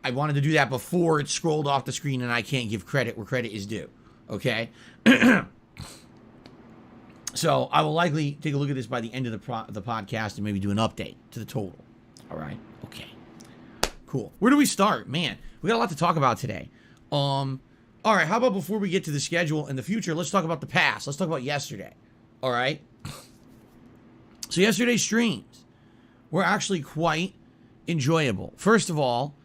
I wanted to do that before it scrolled off the screen, and I can't give credit where credit is due. Okay? So I will likely take a look at this by the end of the podcast and maybe do an update to the total. All right? Okay. Cool. Where do we start? Man, we got a lot to talk about today. All right, how about before we get to the schedule and the future, let's talk about the past. Let's talk about yesterday. All right? So yesterday's streams were actually quite enjoyable. First of all,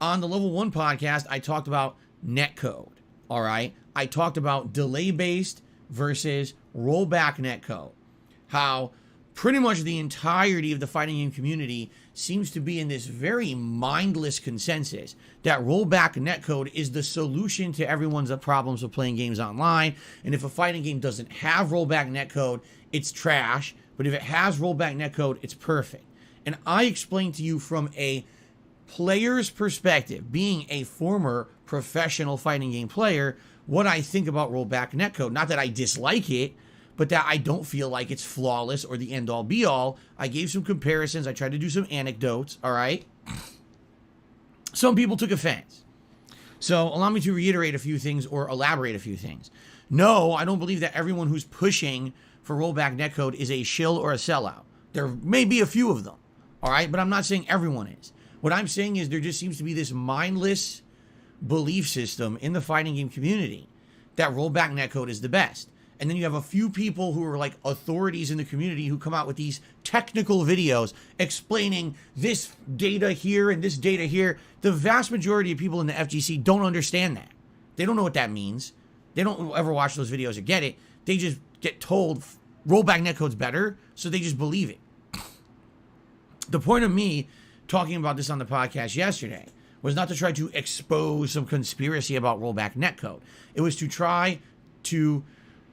on the Level 1 podcast, I talked about netcode. All right? I talked about delay-based versus rollback netcode. How pretty much the entirety of the fighting game community seems to be in this very mindless consensus that rollback netcode is the solution to everyone's problems of playing games online. And if a fighting game doesn't have rollback netcode, it's trash. But if it has rollback netcode, it's perfect. And I explained to you from a player's perspective, being a former professional fighting game player, what I think about rollback netcode. Not that I dislike it, but that I don't feel like it's flawless or the end-all be-all. I gave some comparisons. I tried to do some anecdotes, all right? Some people took offense. So allow me to reiterate a few things or elaborate a few things. No, I don't believe that everyone who's pushing for rollback netcode is a shill or a sellout. There may be a few of them, all right? But I'm not saying everyone is. What I'm saying is there just seems to be this mindless belief system in the fighting game community that rollback netcode is the best. And then you have a few people who are like authorities in the community who come out with these technical videos explaining this data here and this data here. The vast majority of people in the FGC don't understand that. They don't know what that means. They don't ever watch those videos or get it. They just get told rollback netcode's better, so they just believe it. The point of me talking about this on the podcast yesterday was not to try to expose some conspiracy about rollback netcode. It was to try to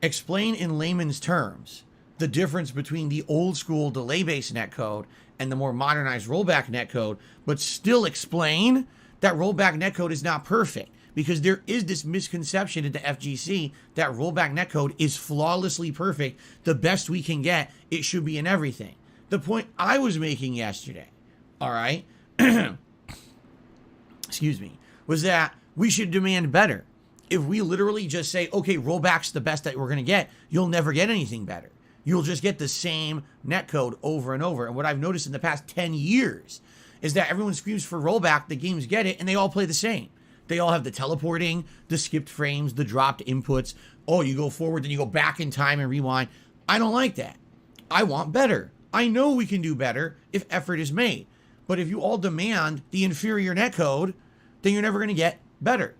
explain in layman's terms the difference between the old school delay-based netcode and the more modernized rollback netcode, but still explain that rollback netcode is not perfect, because there is this misconception at the FGC that rollback netcode is flawlessly perfect, the best we can get, it should be in everything. The point I was making yesterday, all right, excuse me, was that we should demand better. If we literally just say, okay, rollback's the best that we're going to get, you'll never get anything better. You'll just get the same netcode over and over. And what I've noticed in the past 10 years is that everyone screams for rollback, the games get it, and they all play the same. They all have the teleporting, the skipped frames, the dropped inputs. Oh, you go forward, then you go back in time and rewind. I don't like that. I want better. I know we can do better if effort is made. But if you all demand the inferior netcode, then you're never going to get better.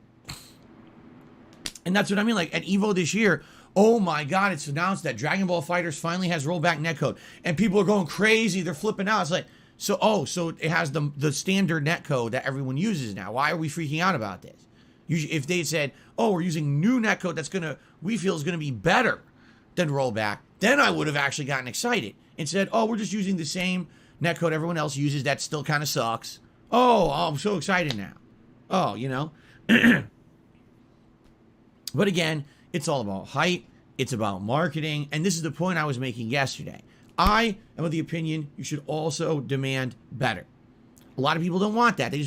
And that's what I mean. Like at EVO this year, oh my God, it's announced that Dragon Ball FighterZ finally has rollback netcode. And people are going crazy. They're flipping out. It's like, so it has the standard netcode that everyone uses now. Why are we freaking out about this? If they said, oh, we're using new netcode we feel is going to be better than rollback, then I would have actually gotten excited. Instead, oh, we're just using the same netcode everyone else uses that still kind of sucks. Oh, I'm so excited now. Oh, you know. But again, it's all about hype. It's about marketing. And this is the point I was making yesterday. I am of the opinion you should also demand better. A lot of people don't want that. They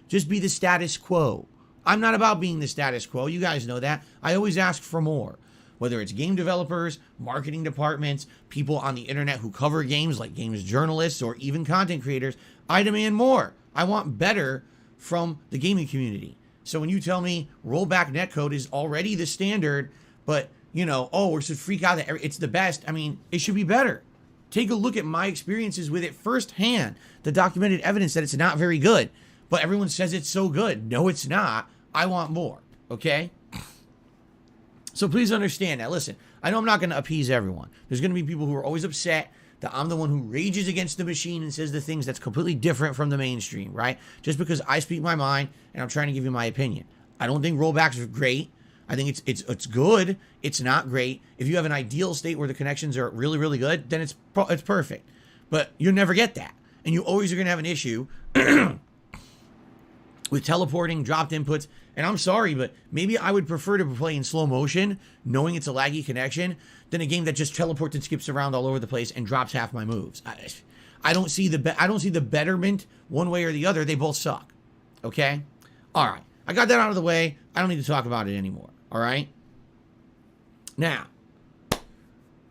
just be the status quo. I'm not about being the status quo. You guys know that. I always ask for more. Whether it's game developers, marketing departments, people on the internet who cover games like games journalists or even content creators, I demand more. I want better from the gaming community. So when you tell me rollback netcode is already the standard, but, you know, oh, we should freak out that it's the best, I mean, it should be better. Take a look at my experiences with it firsthand, the documented evidence that it's not very good, but everyone says it's so good. No, it's not. I want more. okay? So please understand that. Listen, I know I'm not going to appease everyone. There's going to be people who are always upset that I'm the one who rages against the machine and says the things that's completely different from the mainstream, right? Just because I speak my mind and I'm trying to give you my opinion. I don't think rollbacks are great. I think it's good. It's not great. If you have an ideal state where the connections are really, really good, then it's perfect. But you'll never get that. And you always are going to have an issue with teleporting, dropped inputs. And I'm sorry, but maybe I would prefer to play in slow motion, knowing it's a laggy connection, than a game that just teleports and skips around all over the place and drops half my moves. I don't see the betterment one way or the other. They both suck. Okay? All right. I got that out of the way. I don't need to talk about it anymore. All right? Now,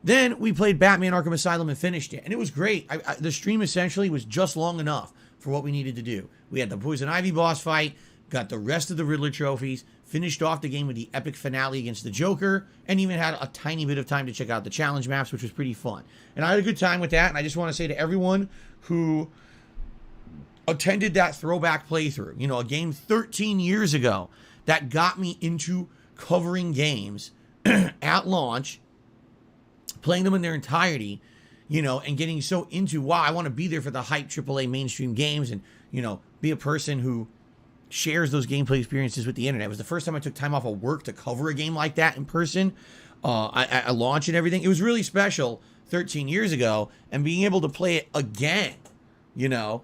then we played Batman Arkham Asylum and finished it. And it was great. The stream essentially was just long enough for what we needed to do. We had the Poison Ivy boss fight, got the rest of the Riddler trophies, finished off the game with the epic finale against the Joker, and even had a tiny bit of time to check out the challenge maps, which was pretty fun. And I had a good time with that, and I just want to say to everyone who attended that throwback playthrough, you know, a game 13 years ago that got me into covering games at launch, playing them in their entirety, you know, and getting so into, wow, I want to be there for the hype AAA mainstream games and, you know, be a person who shares those gameplay experiences with the internet. It was the first time I took time off of work to cover a game like that in person, at launch and everything. It was really special 13 years ago, and being able to play it again, you know,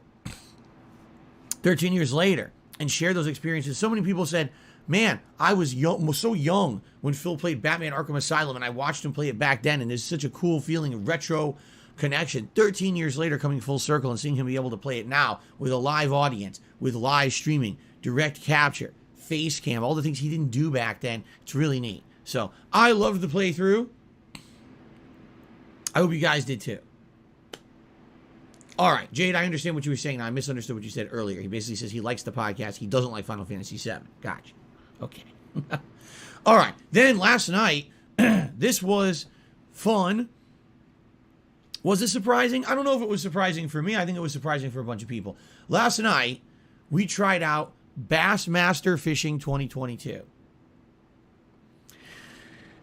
13 years later and share those experiences. So many people said, man, I was so young when Phil played Batman Arkham Asylum, and I watched him play it back then, and there's such a cool feeling of retro connection. 13 years later, coming full circle and seeing him be able to play it now with a live audience, with live streaming, direct capture, face cam, all the things he didn't do back then. It's really neat. So I loved the playthrough. I hope you guys did too. All right, Jade, I understand what you were saying. I misunderstood what you said earlier. He basically says he likes the podcast. He doesn't like Final Fantasy VII. Gotcha. Okay. All right. Then last night, this was fun. Was it surprising? I don't know if it was surprising for me. I think it was surprising for a bunch of people. Last night, we tried out Bassmaster Fishing 2022.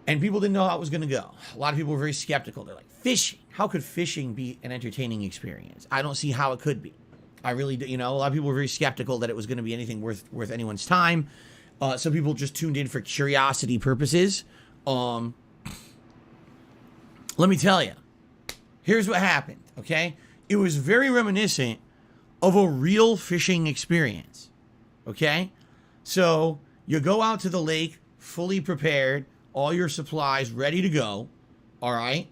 And people didn't know how it was going to go. A lot of people were very skeptical. They're like, fishing? How could fishing be an entertaining experience? I don't see how it could be. I really do. You know, a lot of people were very skeptical that it was going to be anything worth anyone's time. Some people just tuned in for curiosity purposes. Let me tell you. Here's what happened, okay? It was very reminiscent of a real fishing experience, okay? So you go out to the lake fully prepared, all your supplies ready to go, all right?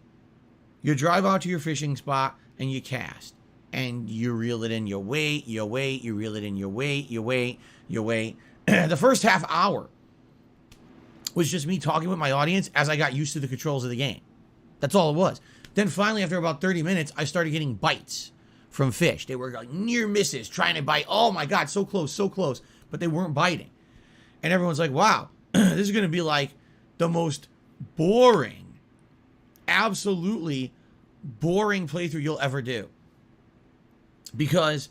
You drive out to your fishing spot and you cast. And you reel it in, you wait, you reel it in, you wait. The first half hour was just me talking with my audience as I got used to the controls of the game. That's all it was. Then finally, after about 30 minutes, I started getting bites from fish. They were like near misses, trying to bite. Oh my God, so close, but they weren't biting. And everyone's like, wow, this is going to be like the most boring, absolutely boring playthrough you'll ever do. Because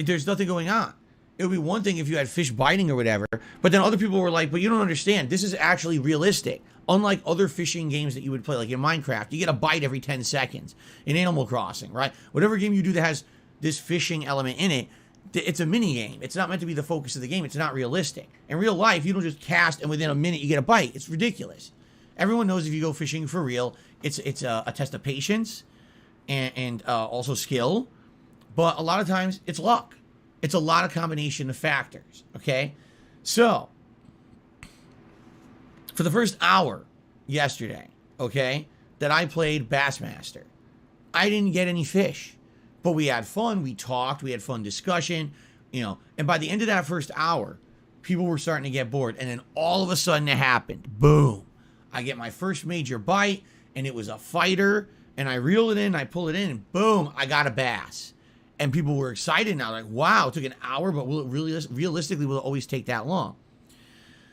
there's nothing going on. It would be one thing if you had fish biting or whatever, but then other people were like, but you don't understand. This is actually realistic. Unlike other fishing games that you would play, like in Minecraft, you get a bite every 10 seconds. In Animal Crossing, right? Whatever game you do that has this fishing element in it, it's a mini game. It's not meant to be the focus of the game. It's not realistic. In real life, you don't just cast and within a minute you get a bite. It's ridiculous. Everyone knows if you go fishing for real, it's a test of patience and also skill. But a lot of times, it's luck. It's a lot of combination of factors, okay? So, for the first hour yesterday, okay, that I played Bassmaster, I didn't get any fish. But we had fun, we talked, we had fun discussion, you know. And by the end of that first hour, people were starting to get bored. And then all of a sudden it happened. Boom. I get my first major bite, and it was a fighter. And I reel it in, I pull it in, and boom, I got a bass. And people were excited now, like, wow, it took an hour, but will it really, realistically, will it always take that long?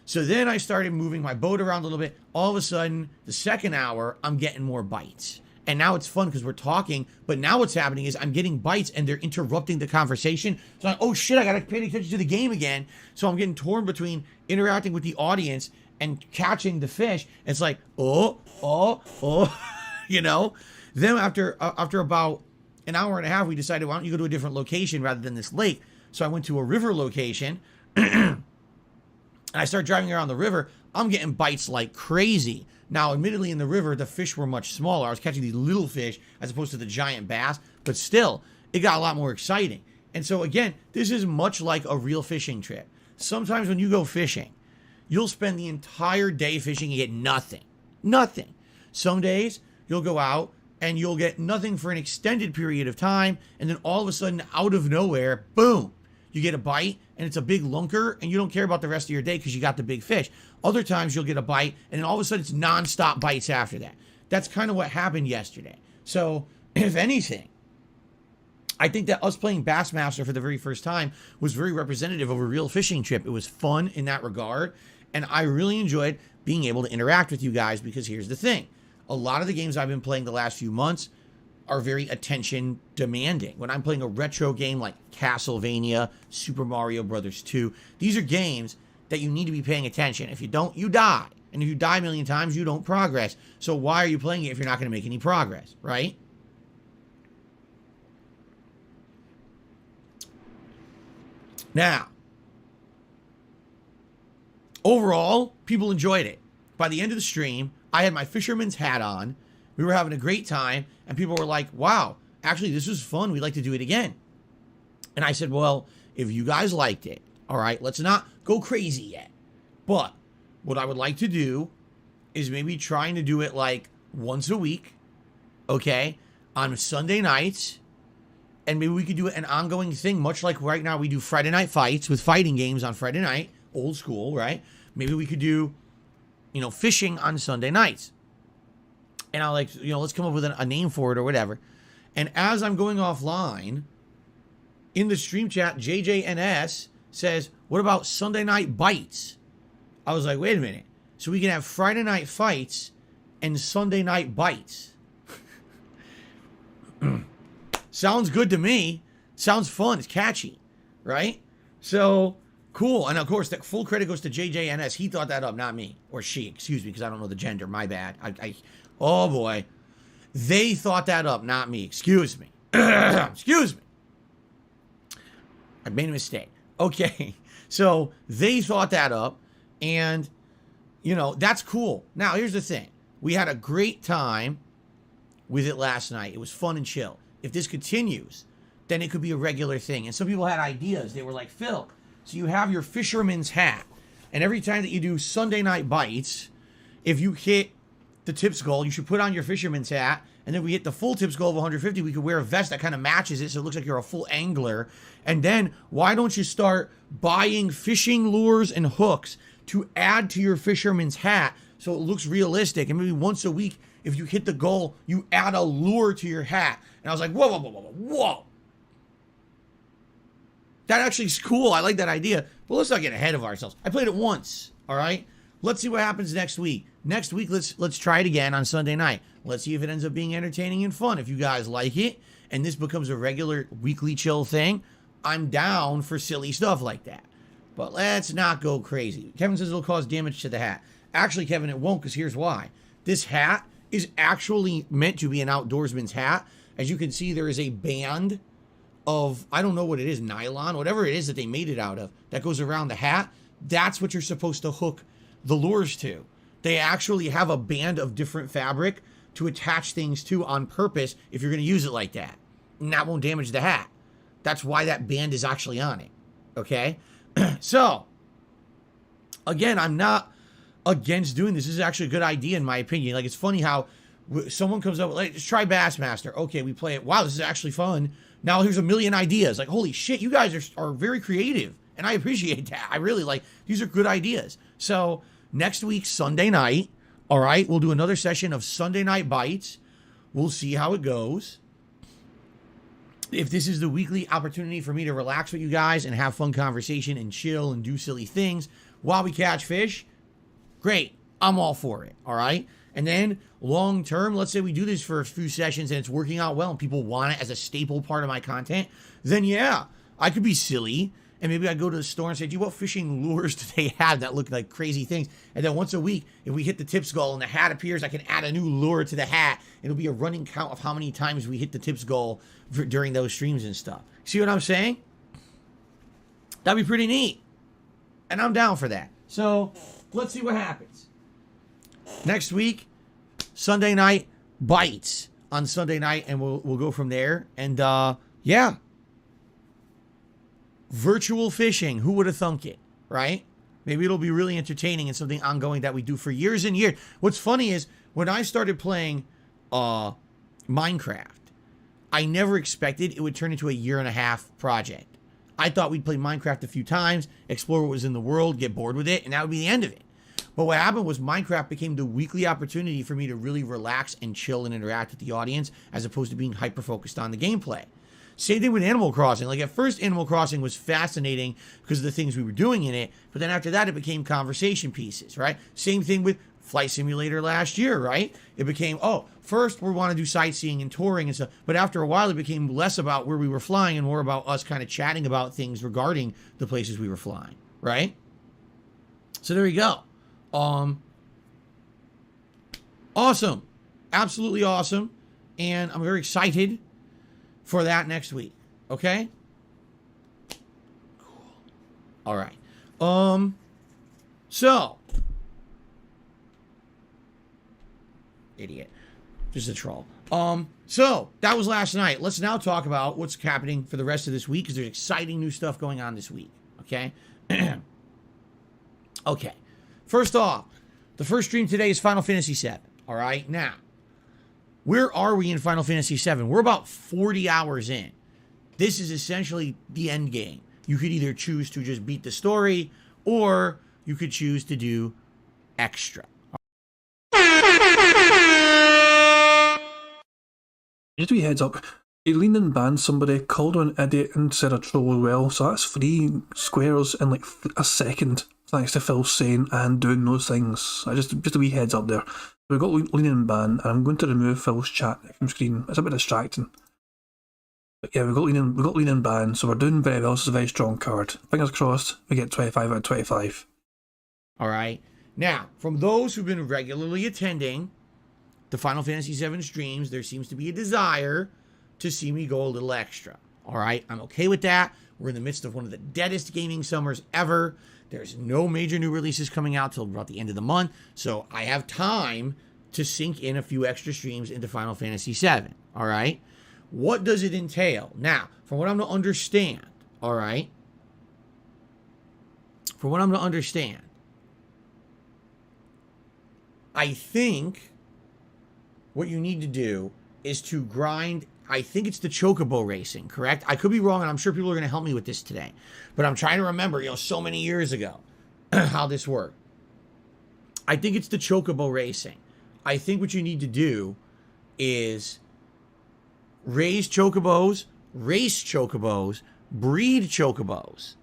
So then I started moving my boat around a little bit. All of a sudden, the second hour, I'm getting more bites. And now it's fun because we're talking, but now what's happening is I'm getting bites and they're interrupting the conversation. So I'm like, oh shit, I gotta pay attention to the game again. So I'm getting torn between interacting with the audience and catching the fish. It's like, you know? Then after about an hour and a half, we decided, why don't you go to a different location rather than this lake? So I went to a river location and I started driving around the river. I'm getting bites like crazy. Now, admittedly, in the river, the fish were much smaller. I was catching these little fish as opposed to the giant bass, but still, it got a lot more exciting. And so, again, this is much like a real fishing trip. Sometimes when you go fishing, you'll spend the entire day fishing and get nothing. Nothing. Some days, you'll go out and you'll get nothing for an extended period of time, and then all of a sudden, out of nowhere, boom, you get a bite, and it's a big lunker, and you don't care about the rest of your day because you got the big fish. Other times you'll get a bite, and then all of a sudden it's nonstop bites after that. That's kind of what happened yesterday. So, if anything, I think that us playing Bassmaster for the very first time was very representative of a real fishing trip. It was fun in that regard, and I really enjoyed being able to interact with you guys because here's the thing. A lot of the games I've been playing the last few months are very attention demanding. When I'm playing a retro game like Castlevania, Super Mario Brothers 2, these are games that you need to be paying attention. If you don't, you die. And if you die a million times, you don't progress. So why are you playing it if you're not going to make any progress, right? Now, overall, people enjoyed it. By the end of the stream, I had my fisherman's hat on. We were having a great time, and people were like, wow, actually, this was fun. We'd like to do it again. And I said, well, if you guys liked it, all right, let's not go crazy yet. But what I would like to do is maybe trying to do it like once a week, okay, on Sunday nights. And maybe we could do an ongoing thing, much like right now we do Friday night fights with fighting games on Friday night, old school, right? Maybe we could do, you know, fishing on Sunday nights. And I'll like, you know, let's come up with a name for it or whatever. And as I'm going offline, in the stream chat, JJNS says, what about Sunday night bites? I was like, wait a minute. So we can have Friday night fights and Sunday night bites. Sounds good to me. Sounds fun. It's catchy, right? So, cool. And of course, the full credit goes to JJNS. He thought that up, not me. Or she, excuse me, because I don't know the gender. My bad. Oh boy. They thought that up, not me. Excuse me. Excuse me. I made a mistake. Okay. So, they thought that up. And, you know, that's cool. Now, here's the thing. We had a great time with it last night. It was fun and chill. If this continues, then it could be a regular thing. And some people had ideas. They were like, Phil, so you have your fisherman's hat. And every time that you do Sunday night bites, if you hit the tips goal, you should put on your fisherman's hat. And then we hit the full tips goal of 150. We could wear a vest that kind of matches it so it looks like you're a full angler. And then why don't you start buying fishing lures and hooks to add to your fisherman's hat so it looks realistic? And maybe once a week, if you hit the goal, you add a lure to your hat. And I was like, whoa, whoa, whoa, whoa, whoa. That actually is cool. I like that idea. But let's not get ahead of ourselves. I played it once, all right? Let's see what happens next week. Next week, let's try it again on Sunday night. Let's see if it ends up being entertaining and fun. If you guys like it, and this becomes a regular weekly chill thing, I'm down for silly stuff like that. But let's not go crazy. Kevin says it'll cause damage to the hat. Actually, Kevin, it won't, because here's why. This hat is actually meant to be an outdoorsman's hat. As you can see, there is a band of, I don't know what it is, nylon, whatever it is that they made it out of, that goes around the hat. That's what you're supposed to hook the lures to. They actually have a band of different fabric to attach things to on purpose if you're going to use it like that. And that won't damage the hat. That's why that band is actually on it. Okay? So, again, I'm not against doing this. This is actually a good idea in my opinion. Like, it's funny how someone comes up with, like, let's try Bassmaster. Okay, we play it. Wow, this is actually fun. Now here's a million ideas. Like, holy shit, you guys are very creative. And I appreciate that. I really like, these are good ideas. So next week, Sunday night, all right, we'll do another session of Sunday Night Bites. We'll see how it goes. If this is the weekly opportunity for me to relax with you guys and have fun conversation and chill and do silly things while we catch fish, great. I'm all for it, all right? And then long term, let's say we do this for a few sessions and it's working out well and people want it as a staple part of my content, then yeah, I could be silly. And maybe I go to the store and say, gee, what fishing lures do they have that look like crazy things? And then once a week, if we hit the tips goal and the hat appears, I can add a new lure to the hat. It'll be a running count of how many times we hit the tips goal during those streams and stuff. See what I'm saying? That'd be pretty neat. And I'm down for that. So let's see what happens. Next week, Sunday night, bites on Sunday night, and we'll go from there. And yeah. Virtual fishing, who would have thunk it, right? Maybe it'll be really entertaining and something ongoing that we do for years and years. What's funny is when I started playing Minecraft, I never expected it would turn into a 1.5-year project. I thought we'd play Minecraft a few times, explore what was in the world, get bored with it, and that would be the end of it. But what happened was Minecraft became the weekly opportunity for me to really relax and chill and interact with the audience as opposed to being hyper-focused on the gameplay. Same thing with Animal Crossing. Like at first, Animal Crossing was fascinating because of the things we were doing in it. But then after that, it became conversation pieces, right? Same thing with Flight Simulator last year, right? It became, oh, first we want to do sightseeing and touring and stuff. But after a while, it became less about where we were flying and more about us kind of chatting about things regarding the places we were flying, right? So there you go. Awesome. Absolutely awesome. And I'm very excited for that next week. Okay? Cool. All right. So. Idiot. Just a troll. So that was last night. Let's now talk about what's happening for the rest of this week because there's exciting new stuff going on this week. Okay? Okay. First off, the first stream today is Final Fantasy VII. All right? Now, where are we in Final Fantasy VII? We're about 40 hours in. This is essentially the end game. You could either choose to just beat the story, or you could choose to do extra. Just a wee heads up. Aileen and banned somebody, called her an idiot and said a troll as well, so that's 3 squares in like a second, thanks to Phil saying and doing those things. Just a wee heads up there. We've got Lean and ban, and I'm going to remove Phil's chat from screen. It's a bit distracting. But yeah, we've got Lean and ban, so we're doing very well. This is a very strong card. Fingers crossed, we get 25 out of 25. All right. Now, from those who've been regularly attending the Final Fantasy VII streams, there seems to be a desire to see me go a little extra. All right. I'm okay with that. We're in the midst of one of the deadest gaming summers ever. There's no major new releases coming out till about the end of the month, so I have time to sink in a few extra streams into Final Fantasy VII, all right? What does it entail? Now, from what I'm to understand, all right? From what I'm to understand, I think what you need to do is to grind, I think it's the Chocobo racing, correct? I could be wrong, and I'm sure people are going to help me with this today. But I'm trying to remember, so many years ago, how this worked. I think it's the Chocobo racing. I think what you need to do is raise Chocobos, race Chocobos, breed Chocobos.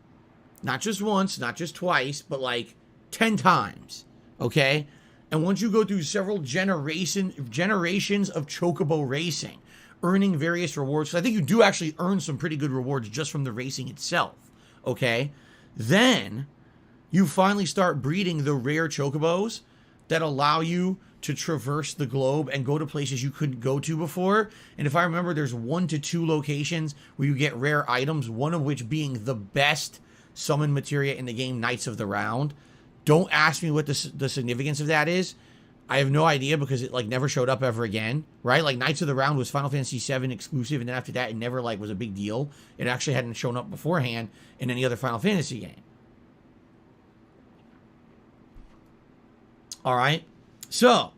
Not just once, not just twice, but like 10 times, okay? And once you go through several generations of Chocobo racing, earning various rewards, because I think you do actually earn some pretty good rewards just from the racing itself, okay? Then you finally start breeding the rare Chocobos that allow you to traverse the globe and go to places you couldn't go to before. And if I remember, there's 1 to 2 locations where you get rare items, one of which being the best summon materia in the game, Knights of the Round. Don't ask me what the significance of that is. I have no idea because it like never showed up ever again, right? Like Knights of the Round was Final Fantasy VII exclusive, and then after that, it never like was a big deal. It actually hadn't shown up beforehand in any other Final Fantasy game. All right. So,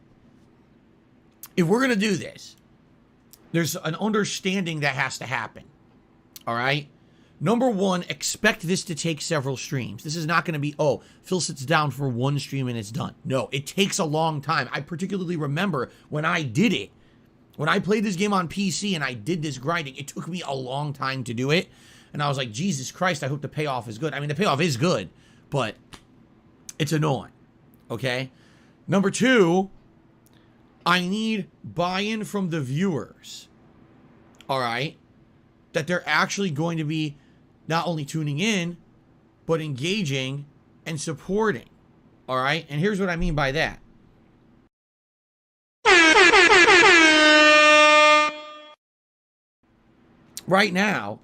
if we're going to do this, there's an understanding that has to happen. All right. Number one, expect this to take several streams. This is not going to be, oh, Phil sits down for one stream and it's done. No, it takes a long time. I particularly remember when I did it. When I played this game on PC and I did this grinding, it took me a long time to do it. And I was like, Jesus Christ, I hope the payoff is good. I mean, the payoff is good, but it's annoying. Okay? Number two, I need buy-in from the viewers. All right? That they're actually going to be not only tuning in, but engaging and supporting. All right? And here's what I mean by that. Right now,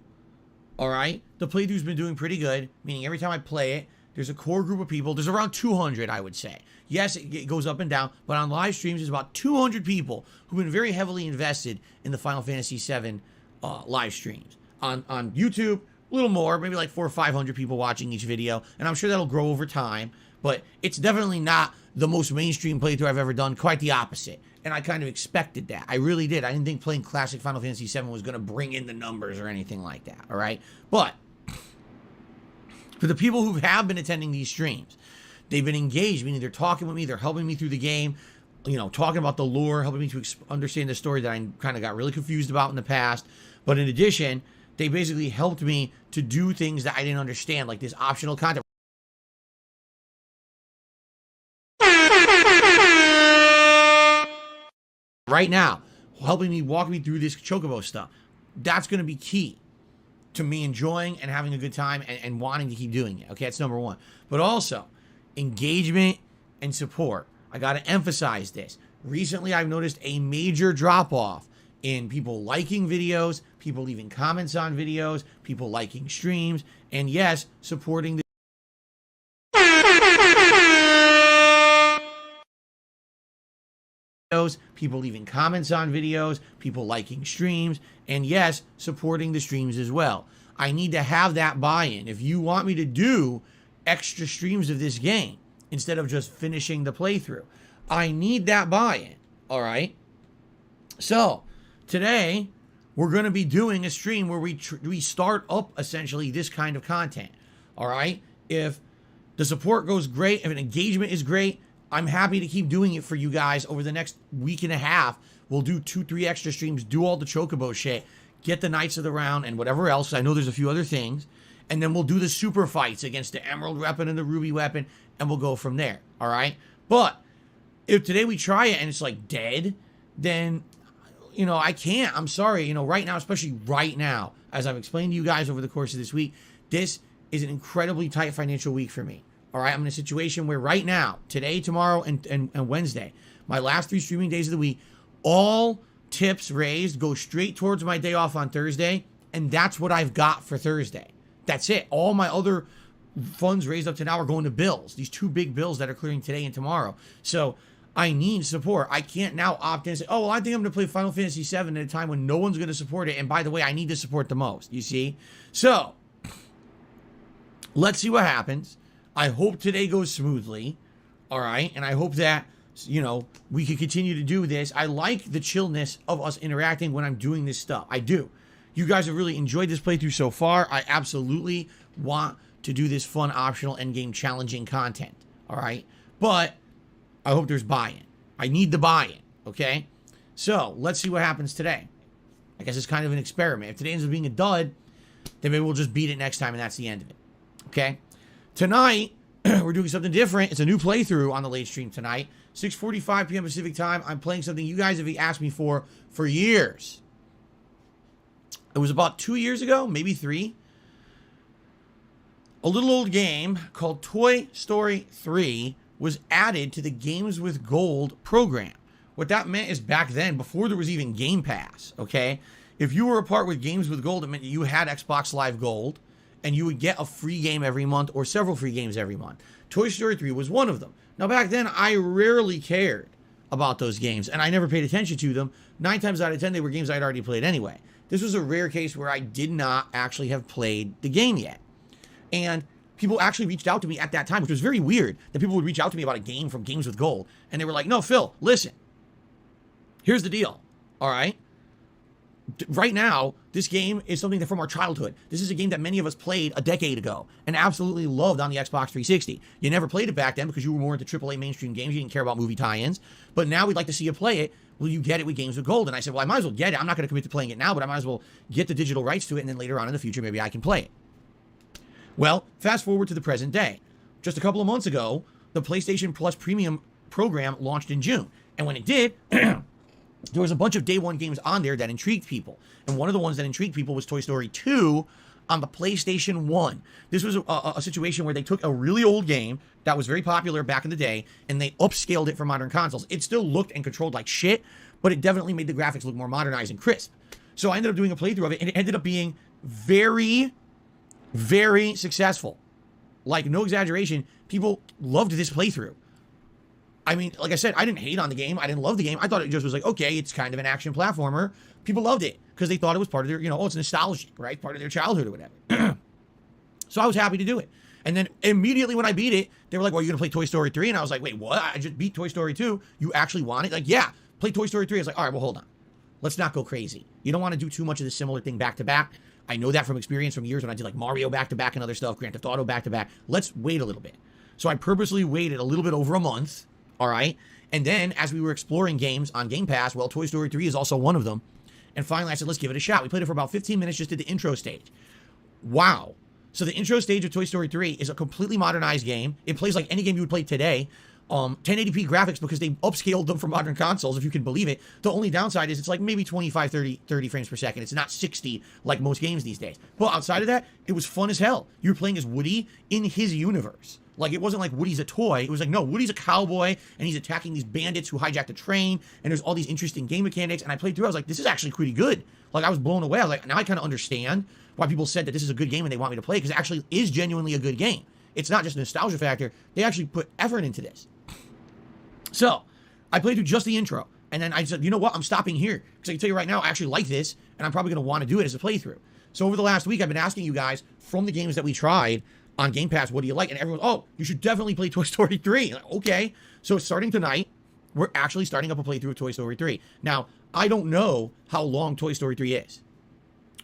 all right, the playthrough's been doing pretty good, meaning every time I play it, there's a core group of people. There's around 200, I would say. Yes, it goes up and down, but on live streams, there's about 200 people who've been very heavily invested in the Final Fantasy VII live streams. On YouTube, a little more, maybe like 400 or 500 people watching each video, and I'm sure that'll grow over time, but it's definitely not the most mainstream playthrough I've ever done, quite the opposite. And I kind of expected that. I really did. I didn't think playing classic Final Fantasy VII was going to bring in the numbers or anything like that, all right? But for the people who have been attending these streams, they've been engaged, meaning they're talking with me, they're helping me through the game, you know, talking about the lore, helping me to understand the story that I kind of got really confused about in the past. But in addition, they basically helped me to do things that I didn't understand, like this optional content. Right now, helping me, walking me through this Chocobo stuff. That's going to be key to me enjoying and having a good time and wanting to keep doing it. Okay, that's number one. But also, engagement and support. I got to emphasize this. Recently, I've noticed a major drop-off in people liking videos, people leaving comments on videos, people liking streams, and yes, supporting the people leaving comments on videos, people liking streams, and yes, supporting the streams as well. I need to have that buy-in. If you want me to do extra streams of this game instead of just finishing the playthrough, I need that buy-in, all right? So, today, we're going to be doing a stream where we start up, essentially, this kind of content, all right? If the support goes great, if an engagement is great, I'm happy to keep doing it for you guys over the next week and a half. We'll do 2-3 extra streams, do all the Chocobo shit, get the Knights of the Round and whatever else. I know there's a few other things. And then we'll do the super fights against the Emerald weapon and the Ruby weapon, and we'll go from there, all right? But if today we try it and it's like dead, then, you know, I can't. I'm sorry. You know, right now, especially right now, as I've explained to you guys over the course of this week, this is an incredibly tight financial week for me. All right, I'm in a situation where right now, today, tomorrow, and Wednesday, my last 3 streaming days of the week, all tips raised go straight towards my day off on Thursday, and that's what I've got for Thursday. That's it. All my other funds raised up to now are going to bills, these 2 big bills that are clearing today and tomorrow. So I need support. I can't now opt in and say, oh, well, I think I'm going to play Final Fantasy VII at a time when no one's going to support it, and by the way, I need to support the most, you see? So let's see what happens. I hope today goes smoothly, all right? And I hope that, you know, we can continue to do this. I like the chillness of us interacting when I'm doing this stuff. I do. You guys have really enjoyed this playthrough so far. I absolutely want to do this fun, optional, endgame challenging content, all right? But I hope there's buy-in. I need the buy-in, okay? So, let's see what happens today. I guess it's kind of an experiment. If today ends up being a dud, then maybe we'll just beat it next time and that's the end of it, okay? Tonight, we're doing something different. It's a new playthrough on the late stream tonight. 6:45 p.m. Pacific time. I'm playing something you guys have asked me for years. It was about 2 years ago, maybe 3. A little old game called Toy Story 3 was added to the Games with Gold program. What that meant is back then, before there was even Game Pass, okay? If you were a part with Games with Gold, it meant you had Xbox Live Gold, and you would get a free game every month or several free games every month. Toy Story 3 was one of them. Now, back then, I rarely cared about those games, and I never paid attention to them. 9 times out of 10, they were games I'd already played anyway. This was a rare case where I did not actually have played the game yet. And people actually reached out to me at that time, which was very weird, that people would reach out to me about a game from Games with Gold, and they were like, no, Phil, listen. Here's the deal, all right? Right now, this game is something that from our childhood. This is a game that many of us played a decade ago and absolutely loved on the Xbox 360. You never played it back then because you were more into AAA mainstream games. You didn't care about movie tie-ins. But now we'd like to see you play it. Will you get it with Games with Gold? And I said, well, I might as well get it. I'm not going to commit to playing it now, but I might as well get the digital rights to it, and then later on in the future, maybe I can play it. Well, fast forward to the present day. Just a couple of months ago, the PlayStation Plus Premium program launched in June. And when it did, there was a bunch of day one games on there that intrigued people. And one of the ones that intrigued people was Toy Story 2 on the PlayStation 1. This was a situation where they took a really old game that was very popular back in the day, and they upscaled it for modern consoles. It still looked and controlled like shit, but it definitely made the graphics look more modernized and crisp. So I ended up doing a playthrough of it, and it ended up being very, very successful. Like, no exaggeration, people loved this playthrough. I mean, like I said, I didn't hate on the game. I didn't love the game. I thought it just was like, okay, it's kind of an action platformer. People loved it because they thought it was part of their, it's nostalgic, right? Part of their childhood or whatever. So I was happy to do it. And then immediately when I beat it, they were like, well, you're going to play Toy Story 3? And I was like, wait, what? I just beat Toy Story 2. You actually want it? Like, yeah, play Toy Story 3. I was like, all right, well, hold on. Let's not go crazy. You don't want to do too much of the similar thing back to back. I know that from experience from years when I did like Mario back to back and other stuff, Grand Theft Auto back to back. Let's wait a little bit. So I purposely waited a little bit over a month. All right. And then as we were exploring games on Game Pass, well, Toy Story 3 is also one of them. And finally I said, let's give it a shot. We played it for about 15 minutes, just did the intro stage. Wow. So the intro stage of Toy Story 3 is a completely modernized game. It plays like any game you would play today. 1080p graphics because they upscaled them for modern consoles, if you can believe it. The only downside is it's like maybe 25, 30 frames per second. It's not 60 like most games these days. But outside of that, it was fun as hell. You were playing as Woody in his universe. Like, it wasn't like Woody's a toy. It was like, no, Woody's a cowboy, and he's attacking these bandits who hijacked a train, and there's all these interesting game mechanics. And I played through, I was like, this is actually pretty good. Like, I was blown away. I was like, now I kind of understand why people said that this is a good game and they want me to play, because it actually is genuinely a good game. It's not just a nostalgia factor. They actually put effort into this. So, I played through just the intro, and then I said, you know what, I'm stopping here, because I can tell you right now, I actually like this, and I'm probably going to want to do it as a playthrough. So over the last week, I've been asking you guys, from the games that we tried on Game Pass, what do you like? And everyone's, oh, you should definitely play Toy Story 3. Like, okay, so starting tonight, we're actually starting up a playthrough of Toy Story 3. Now, I don't know how long Toy Story 3 is.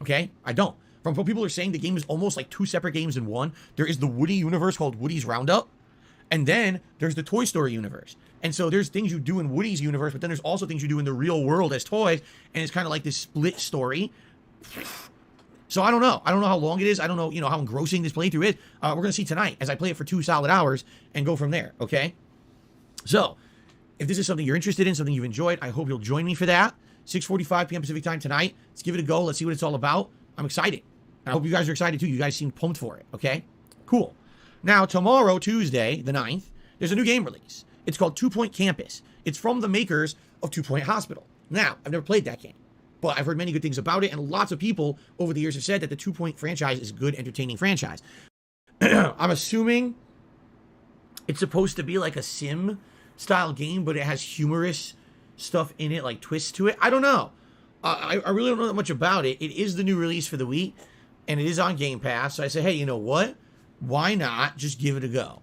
Okay, I don't. From what people are saying, the game is almost like two separate games in one. There is the Woody universe called Woody's Roundup, and then there's the Toy Story universe. And so there's things you do in Woody's universe, but then there's also things you do in the real world as toys, and it's kind of like this split story. So I don't know. I don't know how long it is. I don't know, how engrossing this playthrough is. We're going to see tonight as I play it for 2 solid hours and go from there, okay? So, if this is something you're interested in, something you've enjoyed, I hope you'll join me for that. 6:45 p.m. Pacific time tonight. Let's give it a go. Let's see what it's all about. I'm excited. I hope you guys are excited too. You guys seem pumped for it, okay? Cool. Now, tomorrow, Tuesday, the 9th, there's a new game release. It's called 2 Point Campus. It's from the makers of 2 Point Hospital. Now, I've never played that game, but I've heard many good things about it, and lots of people over the years have said that the 2 Point franchise is a good, entertaining franchise. I'm assuming it's supposed to be like a sim-style game, but it has humorous stuff in it, like twists to it. I don't know. I really don't know that much about it. It is the new release for the week, and it is on Game Pass, so I say, hey, you know what? Why not just give it a go?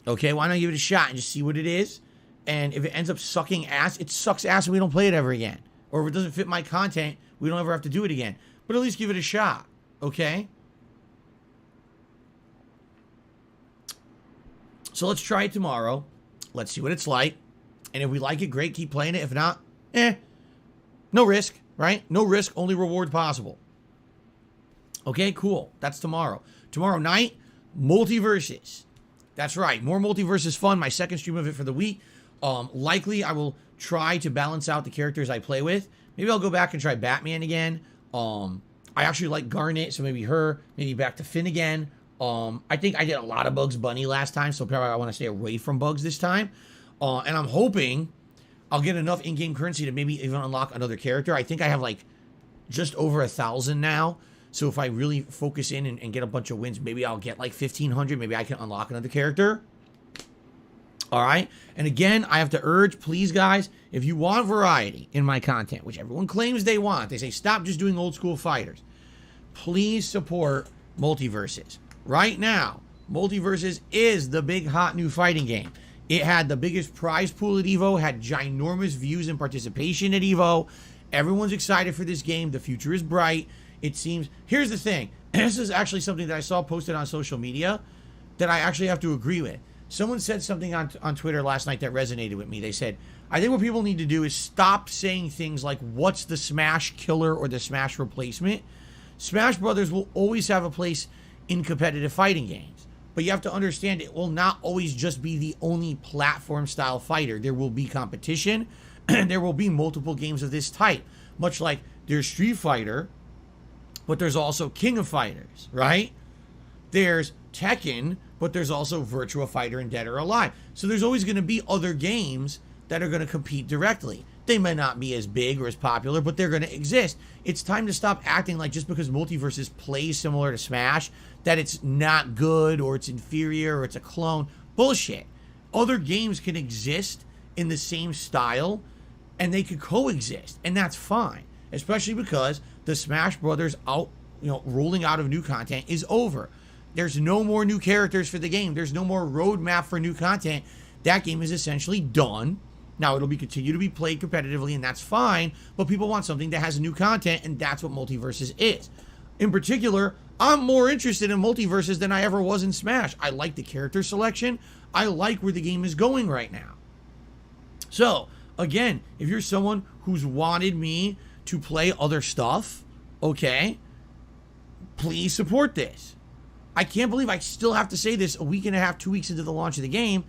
Okay, why not give it a shot and just see what it is? And if it ends up sucking ass, it sucks ass and we don't play it ever again. Or if it doesn't fit my content, we don't ever have to do it again. But at least give it a shot, okay? So let's try it tomorrow. Let's see what it's like. And if we like it, great, keep playing it. If not, no risk, right? No risk, only reward possible. Okay, cool. That's tomorrow. Tomorrow night, Multiverses. That's right, more Multiverses fun, my second stream of it for the week. Likely, I will try to balance out the characters I play with. Maybe I'll go back and try Batman again. I actually like Garnet, so maybe her. Maybe back to Finn again. I think I did a lot of Bugs Bunny last time, so probably I want to stay away from Bugs this time. And I'm hoping I'll get enough in-game currency to maybe even unlock another character. I think I have like just over 1,000 now. So if I really focus in and get a bunch of wins, maybe I'll get like 1,500. Maybe I can unlock another character. All right. And again, I have to urge, please, guys, if you want variety in my content, which everyone claims they want, they say, stop just doing old school fighters. Please support Multiverses. Right now, Multiverses is the big hot new fighting game. It had the biggest prize pool at EVO, had ginormous views and participation at EVO. Everyone's excited for this game. The future is bright. It seems, here's the thing. This is actually something that I saw posted on social media that I actually have to agree with. Someone said something on Twitter last night that resonated with me. They said, I think what people need to do is stop saying things like, what's the Smash killer or the Smash replacement? Smash Brothers will always have a place in competitive fighting games. But you have to understand it will not always just be the only platform style fighter. There will be competition and there will be multiple games of this type. Much like there's Street Fighter, but there's also King of Fighters, right? There's Tekken, but there's also Virtua Fighter and Dead or Alive. So there's always going to be other games that are going to compete directly. They may not be as big or as popular, but they're going to exist. It's time to stop acting like just because Multiverses plays similar to Smash, that it's not good or it's inferior or it's a clone. Bullshit. Other games can exist in the same style and they could coexist, and that's fine. Especially because the Smash Brothers rolling out of new content is over. There's no more new characters for the game. There's no more roadmap for new content. That game is essentially done. Now, it'll continue to be played competitively, and that's fine, but people want something that has new content, and that's what Multiverses is. In particular, I'm more interested in Multiverses than I ever was in Smash. I like the character selection. I like where the game is going right now. So, again, if you're someone who's wanted me to play other stuff, okay, please support this. I can't believe I still have to say this a week and a half, 2 weeks into the launch of the game.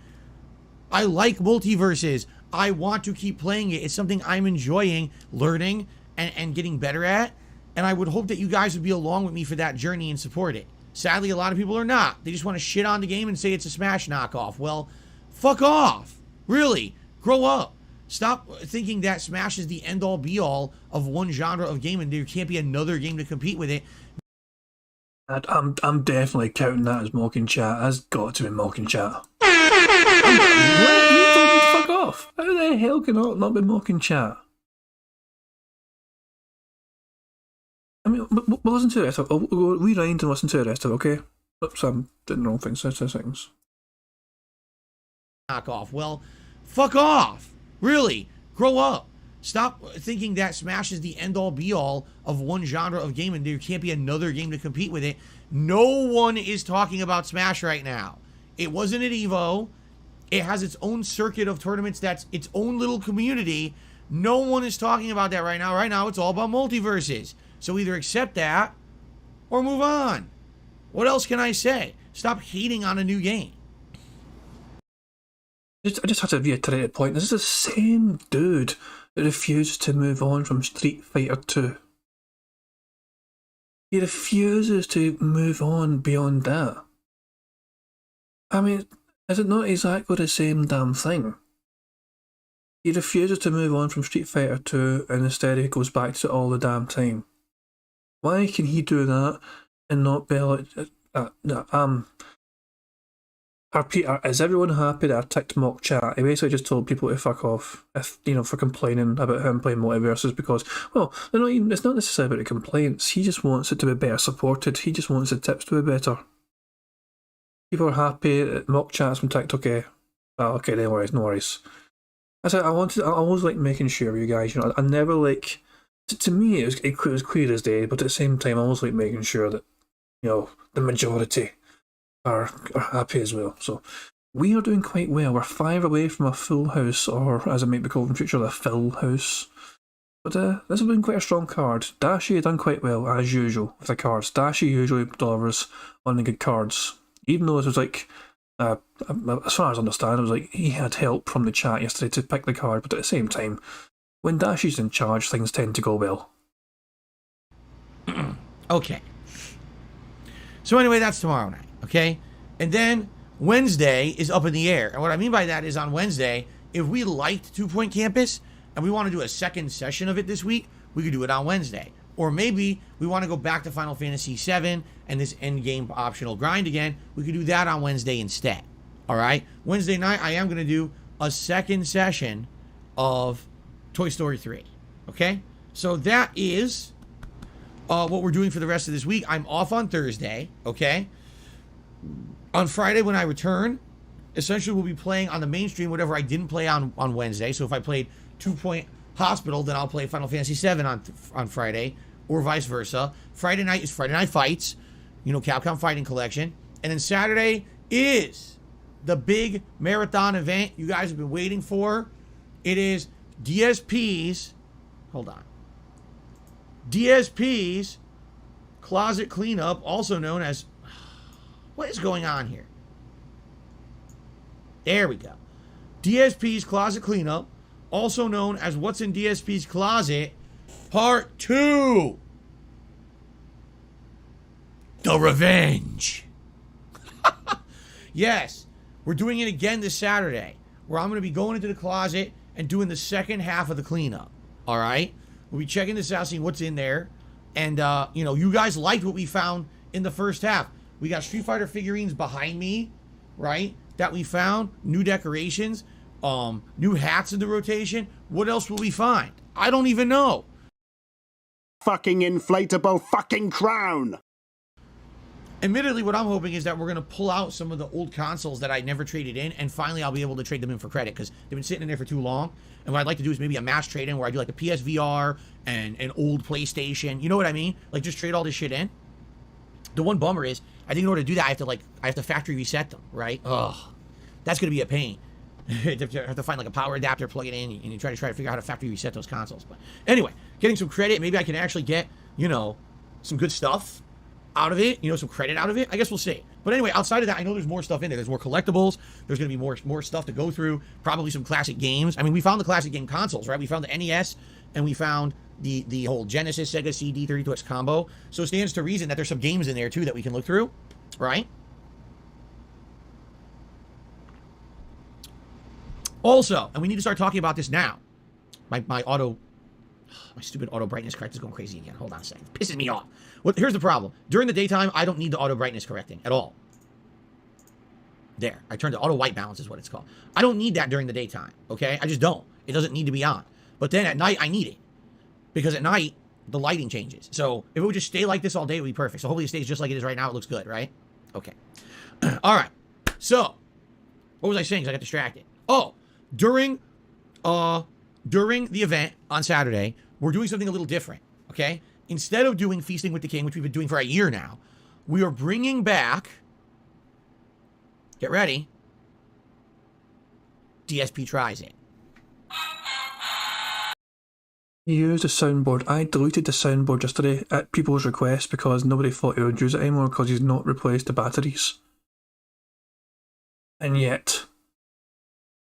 I like Multiverses. I want to keep playing it. It's something I'm enjoying, learning, and getting better at. And I would hope that you guys would be along with me for that journey and support it. Sadly, a lot of people are not. They just want to shit on the game and say it's a Smash knockoff. Well, fuck off. Really. Grow up. Stop thinking that Smash is the end-all, be-all of one genre of game and there can't be another game to compete with it. I'm definitely counting that as mocking chat. That's got to be mocking chat. You told me to fuck off. How the hell can I not be mocking chat? I mean, we'll listen to the rest of it. We'll rewind and listen to the rest of it, okay? Oops, I'm doing the wrong thing. 6 seconds. Knockoff. Well, fuck off. Really. Grow up. Stop thinking that Smash is the end-all, be-all of one genre of game and there can't be another game to compete with it. No one is talking about Smash right now. It wasn't at EVO. It has its own circuit of tournaments that's its own little community. No one is talking about that right now. Right now, it's all about Multiverses. So either accept that or move on. What else can I say? Stop hating on a new game. I just have to reiterate a point. This is the same dude that refuses to move on from Street Fighter 2. He refuses to move on beyond that. I mean, is it not exactly the same damn thing? He refuses to move on from Street Fighter 2 and instead he goes back to it all the damn time. Why can he do that and not be like, is everyone happy that I ticked mock chat? He basically just told people to fuck off, for complaining about him playing Multiverses because, well, it's not necessarily about the complaints. He just wants it to be better supported. He just wants the tips to be better. People are happy that mock chat's been ticked, okay. Well, okay, no worries. I said I always like making sure you guys, I never like, to me it was clear as day, but at the same time I always like making sure that, the majority are happy as well. So we are doing quite well. We're 5 away from a full house, or as it might be called in future, a fill house. But this has been quite a strong card. Dashi had done quite well, as usual, with the cards. Dashi usually delivers on the good cards. Even though it was like, as far as I understand, it was like he had help from the chat yesterday to pick the card, but at the same time, when Dashi's in charge, things tend to go well. Okay. So anyway, that's tomorrow night, okay? And then Wednesday is up in the air. And what I mean by that is on Wednesday, if we liked 2 Point Campus and we want to do a second session of it this week, we could do it on Wednesday. Or maybe we want to go back to Final Fantasy VII and this endgame optional grind again. We could do that on Wednesday instead. All right? Wednesday night, I am going to do a second session of Toy Story 3. Okay? So that is what we're doing for the rest of this week. I'm off on Thursday. Okay? On Friday when I return, essentially we'll be playing on the mainstream whatever I didn't play on Wednesday. So if I played 2 Point Hospital, then I'll play Final Fantasy VII on Friday, or vice versa. Friday night is Friday Night Fights, Capcom Fighting Collection. And then Saturday is the big marathon event you guys have been waiting for. It is DSP's Closet Cleanup, also known as, what is going on here? There we go. DSP's Closet Cleanup, also known as What's in DSP's Closet, Part 2. The Revenge. Yes, we're doing it again this Saturday, where I'm going to be going into the closet and doing the second half of the cleanup. All right? We'll be checking this out, seeing what's in there. And, you know, you guys liked what we found in the first half. We got Street Fighter figurines behind me, right? That we found. New decorations. New hats in the rotation. What else will we find? I don't even know. Fucking inflatable fucking crown. Admittedly, what I'm hoping is that we're going to pull out some of the old consoles that I never traded in, and finally I'll be able to trade them in for credit, because they've been sitting in there for too long. And what I'd like to do is maybe a mass trade-in where I do like a PSVR and an old PlayStation. You know what I mean? Like, just trade all this shit in. The one bummer is, I think in order to do that, I have to factory reset them, right? Ugh. That's going to be a pain. I have to find like a power adapter, plug it in, and you try to figure out how to factory reset those consoles. But anyway, getting some credit, maybe I can actually get, you know, some good stuff out of it, you know, some credit out of it. I guess we'll see. But anyway, outside of that, I know there's more stuff in there. There's more collectibles. There's going to be more stuff to go through. Probably some classic games. I mean, we found the classic game consoles, right? We found the NES, and we found the whole Genesis, Sega CD, 32X combo. So it stands to reason that there's some games in there, too, that we can look through, right? Also, and we need to start talking about this now. My stupid auto brightness correct is going crazy again. Hold on a second. It pisses me off. Well, here's the problem. During the daytime, I don't need the auto brightness correcting at all. There. I turned to auto white balance is what it's called. I don't need that during the daytime, okay? I just don't. It doesn't need to be on. But then at night, I need it. Because at night, the lighting changes. So if it would just stay like this all day, it would be perfect. So hopefully it stays just like it is right now. It looks good, right? Okay. All right. So, what was I saying? 'Cause I got distracted. Oh, during the event on Saturday, we're doing something a little different, okay? Instead of doing Feasting with the King, which we've been doing for a year now, we are bringing back, get ready, DSP Tries It. Use the soundboard. I deleted the soundboard yesterday at people's request because nobody thought he would use it anymore because he's not replaced the batteries. And yet,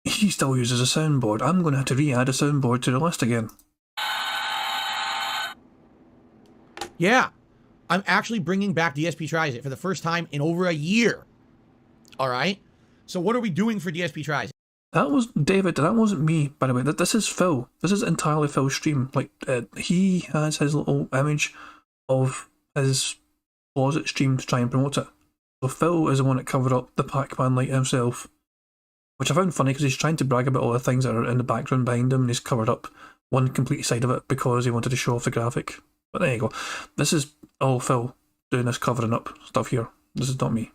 he still uses a soundboard. I'm going to have to re-add a soundboard to the list again. Yeah, I'm actually bringing back DSP Tries It for the first time in over a year. All right? So what are we doing for DSP Tries It? That was David. That wasn't me, by the way. This is Phil. This is entirely Phil's stream. Like, he has his little image of his closet stream to try and promote it. So Phil is the one that covered up the Pac-Man light himself, which I found funny because he's trying to brag about all the things that are in the background behind him, and he's covered up one complete side of it because he wanted to show off the graphic. But there you go. This is all Phil doing this covering up stuff here. This is not me.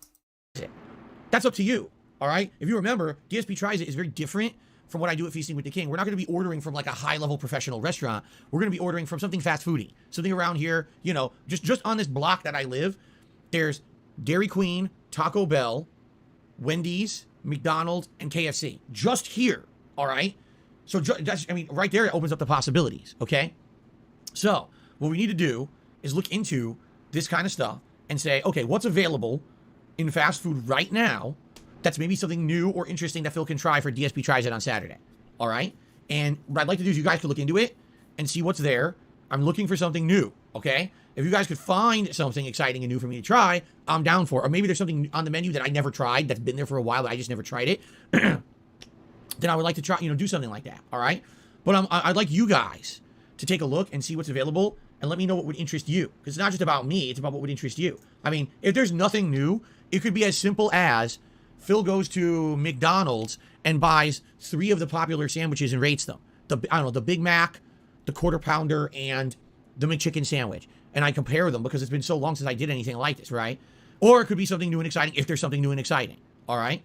That's up to you, all right? If you remember, DSP Tries It is very different from what I do at Feasting with the King. We're not going to be ordering from like a high-level professional restaurant. We're going to be ordering from something fast foody. Something around here, you know, just on this block that I live, there's Dairy Queen, Taco Bell, Wendy's, McDonald's, and KFC. Just here, all right? So, right there, it opens up the possibilities, okay? So, what we need to do is look into this kind of stuff and say, okay, what's available in fast food right now that's maybe something new or interesting that Phil can try for DSP Tries It on Saturday, all right? And what I'd like to do is you guys could look into it and see what's there. I'm looking for something new, okay? If you guys could find something exciting and new for me to try, I'm down for it. Or maybe there's something on the menu that I never tried that's been there for a while, but I just never tried it. Then I would like to try, do something like that, all right? But I'd like you guys to take a look and see what's available and let me know what would interest you. Because it's not just about me, it's about what would interest you. I mean, if there's nothing new, it could be as simple as Phil goes to McDonald's and buys 3 of the popular sandwiches and rates them. The Big Mac, the Quarter Pounder, and the McChicken sandwich. And I compare them because it's been so long since I did anything like this, right? Or it could be something new and exciting if there's something new and exciting, all right?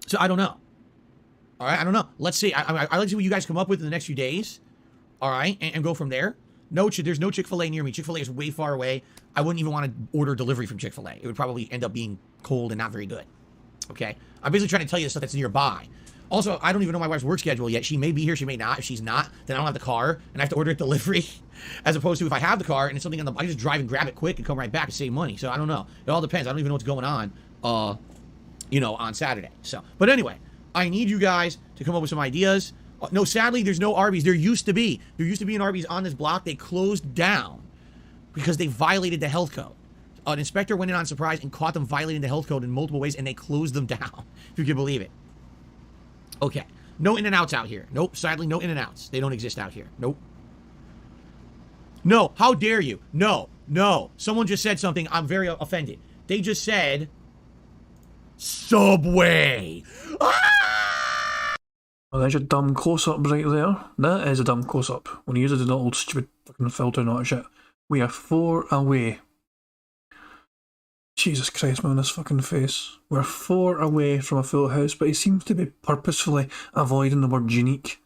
So I don't know. All right, I don't know. Let's see. I'd like to see what you guys come up with in the next few days, all right, and go from there. There's no Chick-fil-A near me. Chick-fil-A is way far away. I wouldn't even want to order delivery from Chick-fil-A. It would probably end up being cold and not very good, okay? I'm basically trying to tell you the stuff that's nearby. Also, I don't even know my wife's work schedule yet. She may be here, she may not. If she's not, then I don't have the car, and I have to order it delivery, as opposed to if I have the car and it's something I just drive and grab it quick and come right back and save money. So I don't know. It all depends. I don't even know what's going on you know, on Saturday. So, but anyway, I need you guys to come up with some ideas. No, sadly, there's no Arby's. There used to be. There used to be an Arby's on this block. They closed down because they violated the health code. An inspector went in on surprise and caught them violating the health code in multiple ways, and they closed them down, if you can believe it. Okay. No In-N-Outs out here. Nope. Sadly, no In-N-Outs. They don't exist out here. Nope. No. How dare you? No. No. Someone just said something. I'm very offended. They just said Subway. Ah! Well, there's your dumb close-up right there. That is a dumb close-up. When you use the old stupid fucking filter and all that shit. We are 4 away. Jesus Christ, man, this fucking face. We're 4 away from a full house, but he seems to be purposefully avoiding the word unique.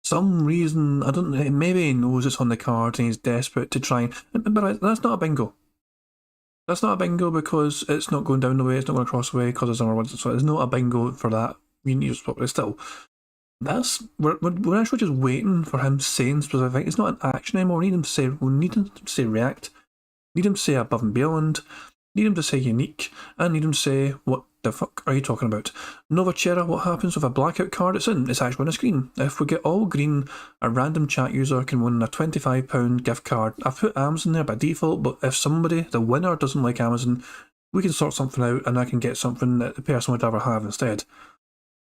Some reason, I don't know, maybe he knows it's on the card and he's desperate to try and... But that's not a bingo. That's not a bingo because it's not going down the way, it's not going across the way because it's number one. So it's not a bingo for that. We need to spot it still. We're actually just waiting for him saying specific. It's not an action anymore. We need him to say react. Need him to say above and beyond. Need him to say unique, and need him to say, what the fuck are you talking about? Novachera, what happens with a blackout card? It's actually on the screen. If we get all green, a random chat user can win a £25 gift card. I've put Amazon there by default, but if somebody, the winner, doesn't like Amazon, we can sort something out and I can get something that the person would ever have instead.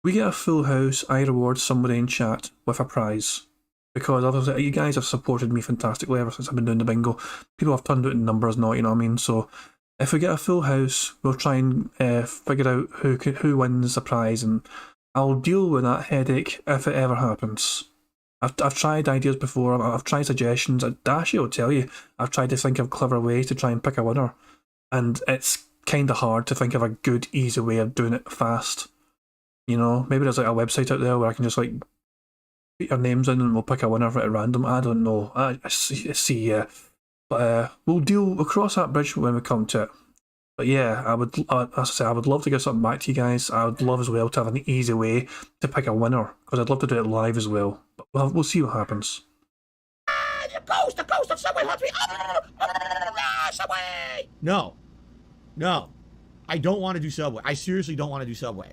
We get a full house, I reward somebody in chat with a prize. Because obviously you guys have supported me fantastically ever since I've been doing the bingo. People have turned out in numbers now, you know what I mean? So if we get a full house, we'll try and figure out who wins the prize, and I'll deal with that headache if it ever happens. I've tried ideas before, I've tried suggestions. Dashi will tell you, I've tried to think of clever ways to try and pick a winner, and it's kind of hard to think of a good, easy way of doing it fast. You know, maybe there's like a website out there where I can just like put your names in and we'll pick a winner at random. I don't know. I see, yeah. But we'll cross that bridge when we come to it. But yeah, as I say, I would love to get something back to you guys. I would love as well to have an easy way to pick a winner, because I'd love to do it live as well. But we'll see what happens. The ghost of Subway haunts me. Subway. No, I don't want to do Subway. I seriously don't want to do Subway.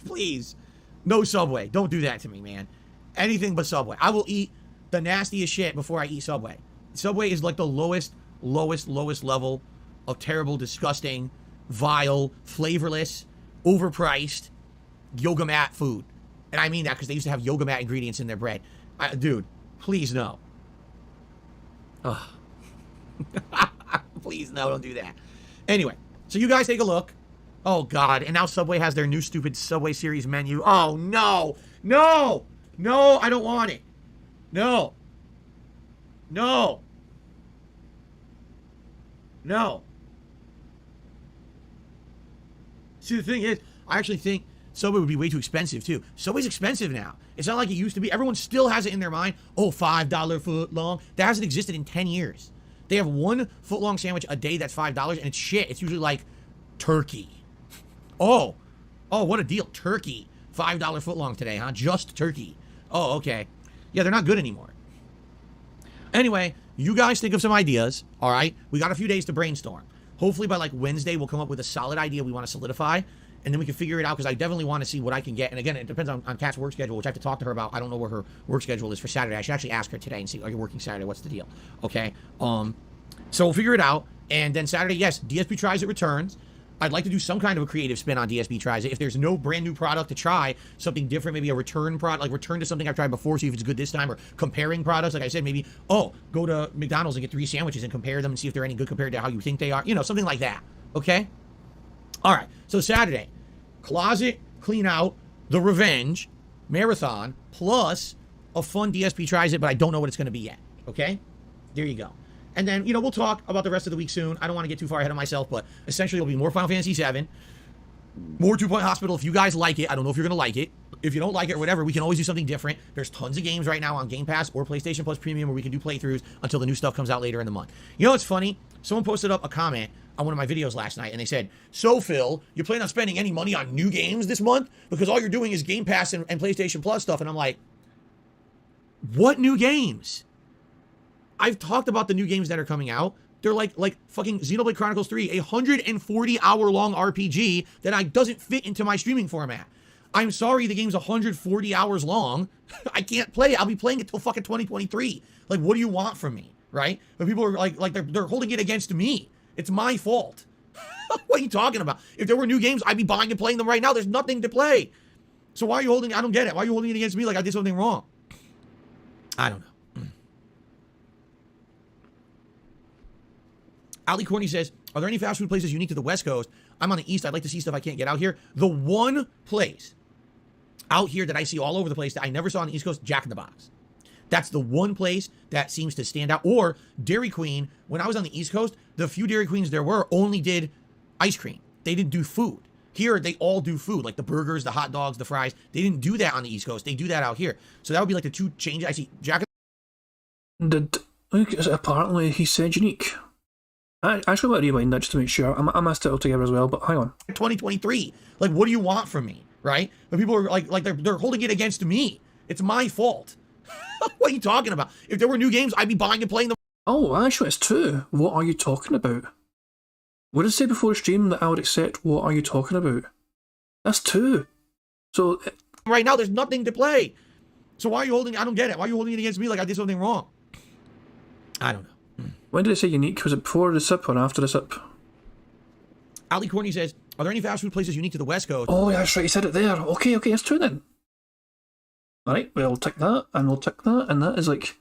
Please, no Subway. Don't do that to me, man. Anything but Subway. I will eat the nastiest shit before I eat Subway. Subway is like the lowest level of terrible, disgusting, vile, flavorless, overpriced yoga mat food. And I mean that because they used to have yoga mat ingredients in their bread. Dude, please no. Ugh. Please no, don't do that. Anyway, so you guys take a look. Oh God, and now Subway has their new stupid Subway series menu. Oh no, I don't want it. No. See, the thing is, I actually think Subway would be way too expensive, too. Subway's expensive now. It's not like it used to be. Everyone still has it in their mind. Oh, $5 foot long. That hasn't existed in 10 years. They have 1 foot long sandwich a day that's $5, and it's shit. It's usually like turkey. Oh, what a deal. Turkey. $5 foot long today, huh? Just turkey. Oh, okay. Yeah, they're not good anymore. Anyway, you guys think of some ideas, all right? We got a few days to brainstorm. Hopefully by like Wednesday, we'll come up with a solid idea we want to solidify, and then we can figure it out, because I definitely want to see what I can get. And again, it depends on Kat's work schedule, which I have to talk to her about. I don't know where her work schedule is for Saturday. I should actually ask her today and see, are you working Saturday? What's the deal? Okay. So we'll figure it out. And then Saturday, yes, DSP Tries It returns. I'd like to do some kind of a creative spin on DSP Tries It. If there's no brand new product to try, something different, maybe a return product, like return to something I've tried before, see if it's good this time, or comparing products. Like I said, maybe, go to McDonald's and get 3 sandwiches and compare them and see if they're any good compared to how you think they are. You know, something like that. Okay? All right. So Saturday, closet clean out, the revenge marathon, plus a fun DSP Tries It, but I don't know what it's going to be yet. Okay? There you go. And then, you know, we'll talk about the rest of the week soon. I don't want to get too far ahead of myself, but essentially it'll be more Final Fantasy VII, more 2 Point Hospital if you guys like it. I don't know if you're going to like it. If you don't like it or whatever, we can always do something different. There's tons of games right now on Game Pass or PlayStation Plus Premium where we can do playthroughs until the new stuff comes out later in the month. You know what's funny? Someone posted up a comment on one of my videos last night, and they said, so Phil, you plan on spending any money on new games this month? Because all you're doing is Game Pass and PlayStation Plus stuff. And I'm like, what new games? I've talked about the new games that are coming out. They're like fucking Xenoblade Chronicles 3, a 140-hour-long RPG that doesn't fit into my streaming format. I'm sorry the game's 140 hours long. I can't play it. I'll be playing it till fucking 2023. Like, what do you want from me, right? But people are like they're holding it against me. It's my fault. What are you talking about? If there were new games, I'd be buying and playing them right now. There's nothing to play. So why are you holding? I don't get it. Why are you holding it against me like I did something wrong? I don't know. Ali Corney says, are there any fast food places unique to the West Coast? I'm on the East. I'd like to see stuff I can't get out here. The one place out here that I see all over the place that I never saw on the East Coast, Jack in the Box. That's the one place that seems to stand out. Or Dairy Queen. When I was on the East Coast, the few Dairy Queens there were only did ice cream. They didn't do food. Here, they all do food, like the burgers, the hot dogs, the fries. They didn't do that on the East Coast. They do that out here. So that would be like the two changes. I see Jack. Apparently, he said unique. I actually want to rewind that just to make sure. I messed it all together as well, but hang on. 2023. Like, what do you want from me, right? But people are like they're holding it against me. It's my fault. What are you talking about? If there were new games, I'd be buying and playing them. Oh, actually, it's true. What are you talking about? What did it say before the stream that I would accept? What are you talking about? That's two. So right now, there's nothing to play. So why are you holding? I don't get it. Why are you holding it against me like I did something wrong? I don't know. When did it say unique? Was it before the sip or after the sip? Ali Corney says, are there any fast food places unique to the West Coast? Oh, yeah, that's right. He said it there. Okay, that's true then. All right, we'll tick that, and we'll tick that, and that is like,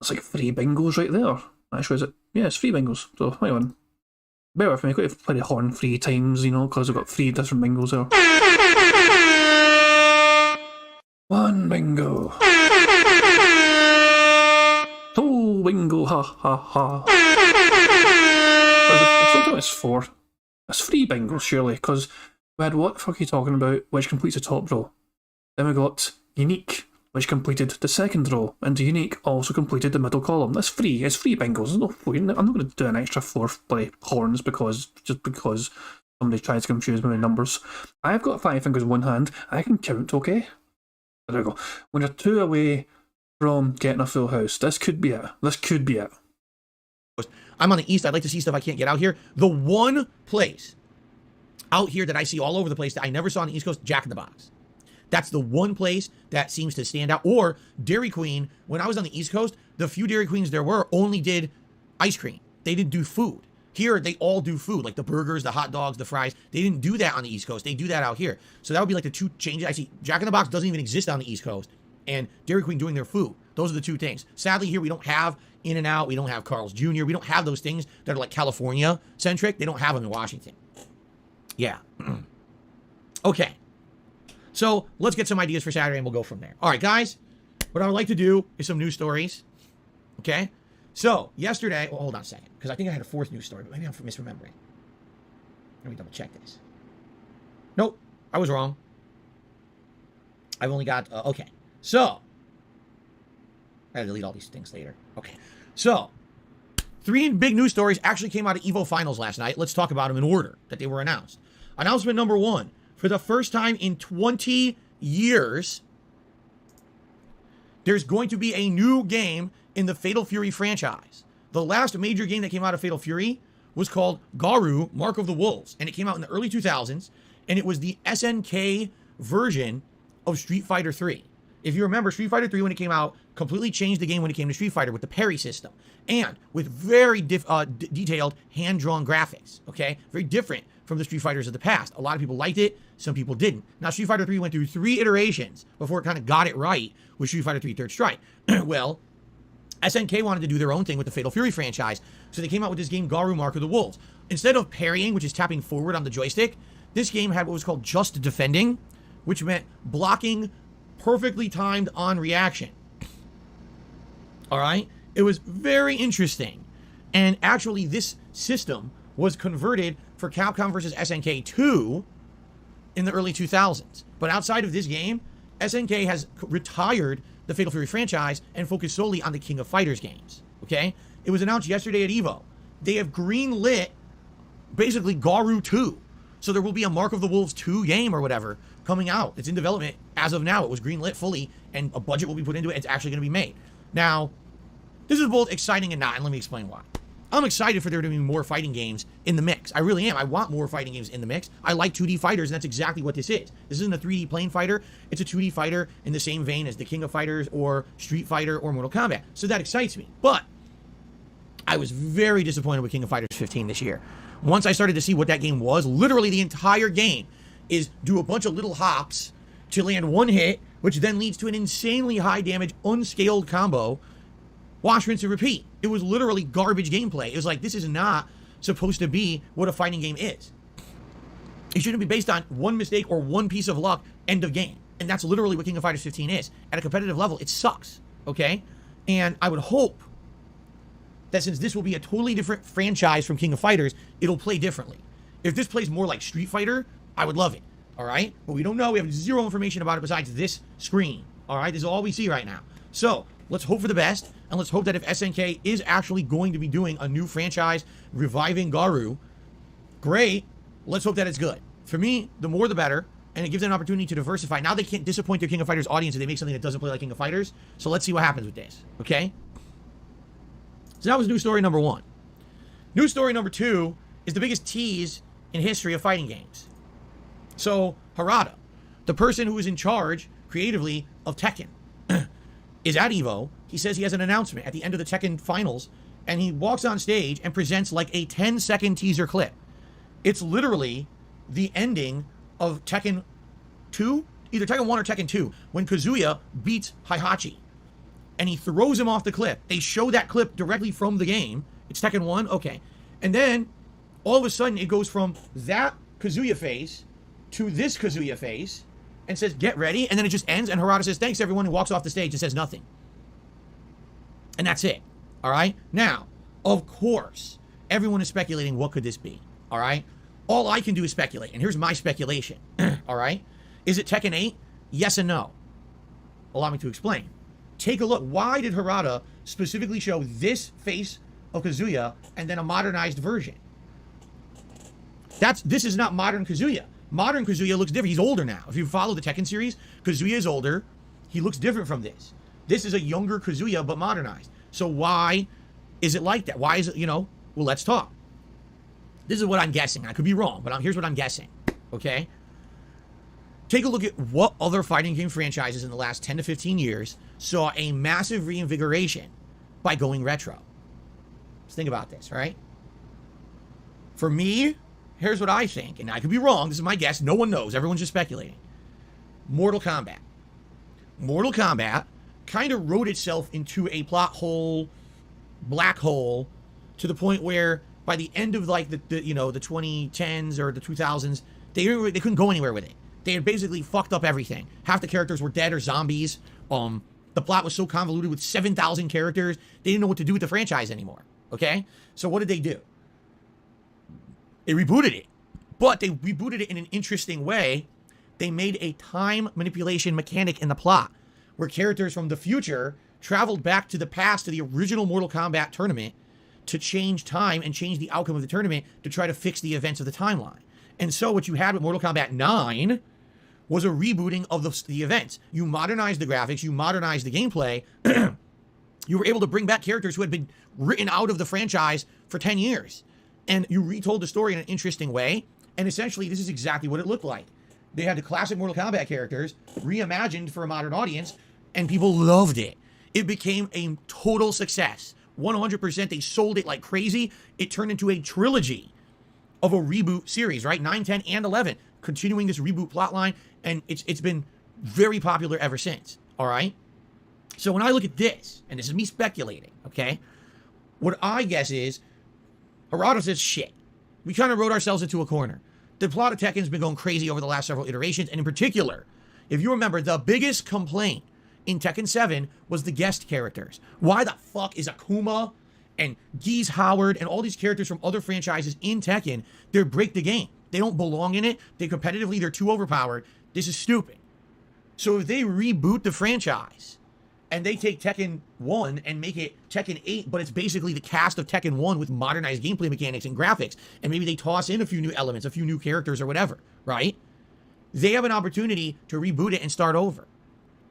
that's like 3 bingos right there. Actually, is it? Yeah, it's 3 bingos. So, hang on. Bear with me, I've got to play the horn 3 times, you know, because I've got 3 different bingos there. 1 bingo. 2 bingo, ha ha ha. Sometimes it's 4. It's 3 bingos, surely, because we had what the fuck are you talking about, which completes the top row. Then we got unique, which completed the second row, and the unique also completed the middle column. That's 3. It's 3 bingos. There's no point. I'm not going to do an extra 4 bloody horns just because somebody tries to confuse me with numbers. I've got 5 fingers in one hand. I can count, okay? There we go. When you're 2 away from getting a full house, this could be it. I'm on the East. I'd like to see stuff I can't get out here. The one place out here that I see all over the place that I never saw on the East Coast, Jack in the Box. That's the one place that seems to stand out. Or Dairy Queen. When I was on the East Coast, the few Dairy Queens there were only did ice cream. They didn't do food. Here, they all do food, like the burgers, the hot dogs, the fries. They didn't do that on the East Coast. They do that out here. So that would be like the two changes. I see Jack in the Box doesn't even exist on the East Coast. And Dairy Queen doing their food. Those are the two things. Sadly, here we don't have In-N-Out. We don't have Carl's Jr. We don't have those things that are like California-centric. They don't have them in Washington. Yeah. Okay. So let's get some ideas for Saturday and we'll go from there. All right, guys. What I would like to do is some news stories. Okay? So, yesterday... Well, hold on a second. Because I think I had a 4th news story, but maybe I'm misremembering. Let me double check this. Nope. I was wrong. I've only got... okay. So... I gotta delete all these things later. Okay. So... 3 big news stories actually came out of EVO Finals last night. Let's talk about them in order that they were announced. Announcement number 1. For the first time in 20 years, there's going to be a new game in the Fatal Fury franchise. The last major game that came out of Fatal Fury was called Garou, Mark of the Wolves, and it came out in the early 2000s, and it was the SNK version of Street Fighter 3. If you remember, Street Fighter 3, when it came out, completely changed the game when it came to Street Fighter with the parry system, and with very detailed hand-drawn graphics, okay? Very different from the Street Fighters of the past. A lot of people liked it, some people didn't. Now, Street Fighter 3 went through 3 iterations before it kind of got it right with Street Fighter 3 Third Strike. Well, SNK wanted to do their own thing with the Fatal Fury franchise, so they came out with this game, Garou Mark of the Wolves. Instead of parrying, which is tapping forward on the joystick, this game had what was called just defending, which meant blocking perfectly timed on reaction. All right? It was very interesting. And actually, this system was converted for Capcom vs. SNK 2 in the early 2000s. But outside of this game, SNK has retired the Fatal Fury franchise and focused solely on the King of Fighters games. Okay? It was announced yesterday at EVO. They have greenlit basically Garou 2. So there will be a Mark of the Wolves 2 game or whatever coming out. It's in development as of now. It was greenlit fully, and a budget will be put into it. It's actually going to be made. Now, this is both exciting and not, and let me explain why. I'm excited for there to be more fighting games in the mix. I really am. I want more fighting games in the mix. I like 2D fighters, and that's exactly what this is. This isn't a 3D plane fighter. It's a 2D fighter in the same vein as the King of Fighters or Street Fighter or Mortal Kombat. So that excites me. But I was very disappointed with King of Fighters 15 this year. Once I started to see what that game was, literally the entire game is do a bunch of little hops to land one hit, which then leads to an insanely high damage, unscaled combo. Wash, rinse, and repeat. It was literally garbage gameplay. It was like, this is not supposed to be what a fighting game is. It shouldn't be based on one mistake or one piece of luck, end of game. And that's literally what King of Fighters 15 is. At a competitive level, it sucks, okay? And I would hope that since this will be a totally different franchise from King of Fighters, it'll play differently. If this plays more like Street Fighter, I would love it, all right? But we don't know. We have zero information about it besides this screen, all right? This is all we see right now. So let's hope for the best, and let's hope that if SNK is actually going to be doing a new franchise, reviving Garou, great. Let's hope that it's good. For me, the more the better, and it gives them an opportunity to diversify. Now they can't disappoint their King of Fighters audience if they make something that doesn't play like King of Fighters. So let's see what happens with this, okay? So that was news story number 1. News story number 2 is the biggest tease in history of fighting games. So Harada, the person who is in charge creatively of Tekken, is at EVO. He says he has an announcement at the end of the Tekken finals, and he walks on stage and presents like a 10-second teaser clip. It's literally the ending of Tekken 2, either Tekken 1 or Tekken 2, when Kazuya beats Heihachi, and he throws him off the cliff. They show that clip directly from the game. It's Tekken 1, okay. And then, all of a sudden, it goes from that Kazuya face to this Kazuya face, and says, get ready, and then it just ends, and Harada says, thanks everyone, and walks off the stage and says nothing. And that's it, all right? Now, of course, everyone is speculating, what could this be, all right? All I can do is speculate, and here's my speculation, all right? Is it Tekken 8? Yes and no. Allow me to explain. Take a look. Why did Harada specifically show this face of Kazuya and then a modernized version? This is not modern Kazuya. Modern Kazuya looks different. He's older now. If you follow the Tekken series, Kazuya is older. He looks different from this. This is a younger Kazuya, but modernized. So why is it like that? Why is it, well, let's talk. This is what I'm guessing. I could be wrong, but here's what I'm guessing, okay? Take a look at what other fighting game franchises in the last 10 to 15 years saw a massive reinvigoration by going retro. Let's think about this, right? For me, here's what I think, and I could be wrong. This is my guess. No one knows. Everyone's just speculating. Mortal Kombat. Mortal Kombat kind of wrote itself into a plot hole, black hole, to the point where by the end of like the 2010s or the 2000s, they couldn't go anywhere with it. They had basically fucked up everything. Half the characters were dead or zombies. The plot was so convoluted with 7,000 characters, they didn't know what to do with the franchise anymore. Okay? So what did they do? They rebooted it. But they rebooted it in an interesting way. They made a time manipulation mechanic in the plot, where characters from the future traveled back to the past, to the original Mortal Kombat tournament, to change time and change the outcome of the tournament to try to fix the events of the timeline. And so what you had with Mortal Kombat 9 was a rebooting of the events. You modernized the graphics, you modernized the gameplay, you were able to bring back characters who had been written out of the franchise for 10 years. And you retold the story in an interesting way, and essentially this is exactly what it looked like. They had the classic Mortal Kombat characters reimagined for a modern audience, and people loved it. It became a total success. 100%, they sold it like crazy. It turned into a trilogy of a reboot series, right? 9, 10, and 11, continuing this reboot plotline, and it's been very popular ever since, all right? So when I look at this, and this is me speculating, okay, what I guess is, Harada says, shit, we kind of wrote ourselves into a corner. The plot of Tekken's been going crazy over the last several iterations, and in particular, if you remember, the biggest complaint in Tekken 7 was the guest characters. Why the fuck is Akuma and Geese Howard and all these characters from other franchises in Tekken? They break the game. They don't belong in it. They competitively, they're too overpowered. This is stupid. So if they reboot the franchise and they take Tekken 1 and make it Tekken 8, but it's basically the cast of Tekken 1 with modernized gameplay mechanics and graphics, and maybe they toss in a few new elements, a few new characters or whatever, right? They have an opportunity to reboot it and start over.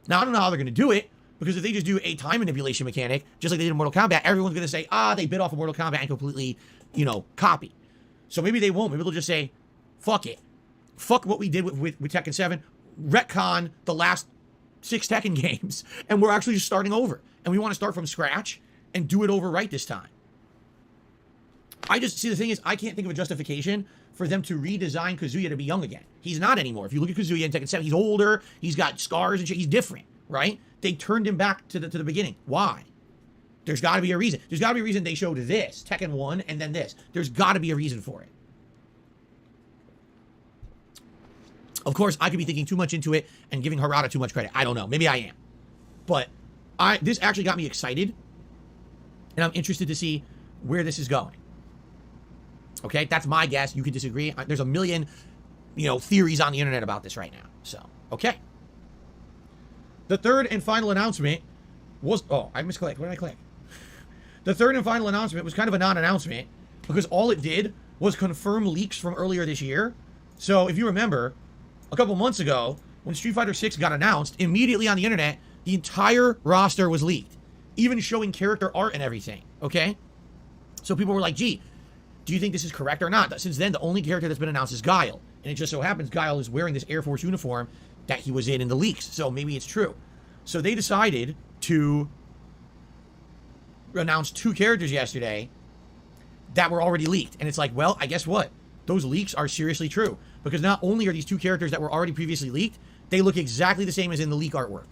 Now, I don't know how they're going to do it. Because if they just do a time manipulation mechanic, just like they did in Mortal Kombat, everyone's going to say, they bit off of Mortal Kombat and completely, copy. So maybe they won't. Maybe they'll just say, fuck it. Fuck what we did with Tekken 7. Retcon the last 6 Tekken games. And we're actually just starting over. And we want to start from scratch and do it over right this time. The thing is, I can't think of a justification for them to redesign Kazuya to be young again. He's not anymore. If you look at Kazuya in Tekken 7, he's older, he's got scars and shit, he's different, right? They turned him back to the beginning. Why? There's got to be a reason. There's got to be a reason they showed this, Tekken 1, and then this. There's got to be a reason for it. Of course, I could be thinking too much into it and giving Harada too much credit. I don't know. Maybe I am. But this actually got me excited, and I'm interested to see where this is going. Okay, that's my guess. You could disagree. There's a million, theories on the internet about this right now. So, okay. The third and final announcement was... Oh, I misclicked. What did I click? The third and final announcement was kind of a non-announcement because all it did was confirm leaks from earlier this year. So, if you remember, a couple months ago, when Street Fighter 6 got announced, immediately on the internet, the entire roster was leaked. Even showing character art and everything. Okay? So people were like, gee... do you think this is correct or not? Since then, the only character that's been announced is Guile. And it just so happens Guile is wearing this Air Force uniform that he was in the leaks. So maybe it's true. So they decided to announce 2 characters yesterday that were already leaked. And it's like, well, I guess what? Those leaks are seriously true. Because not only are these 2 characters that were already previously leaked, they look exactly the same as in the leak artwork.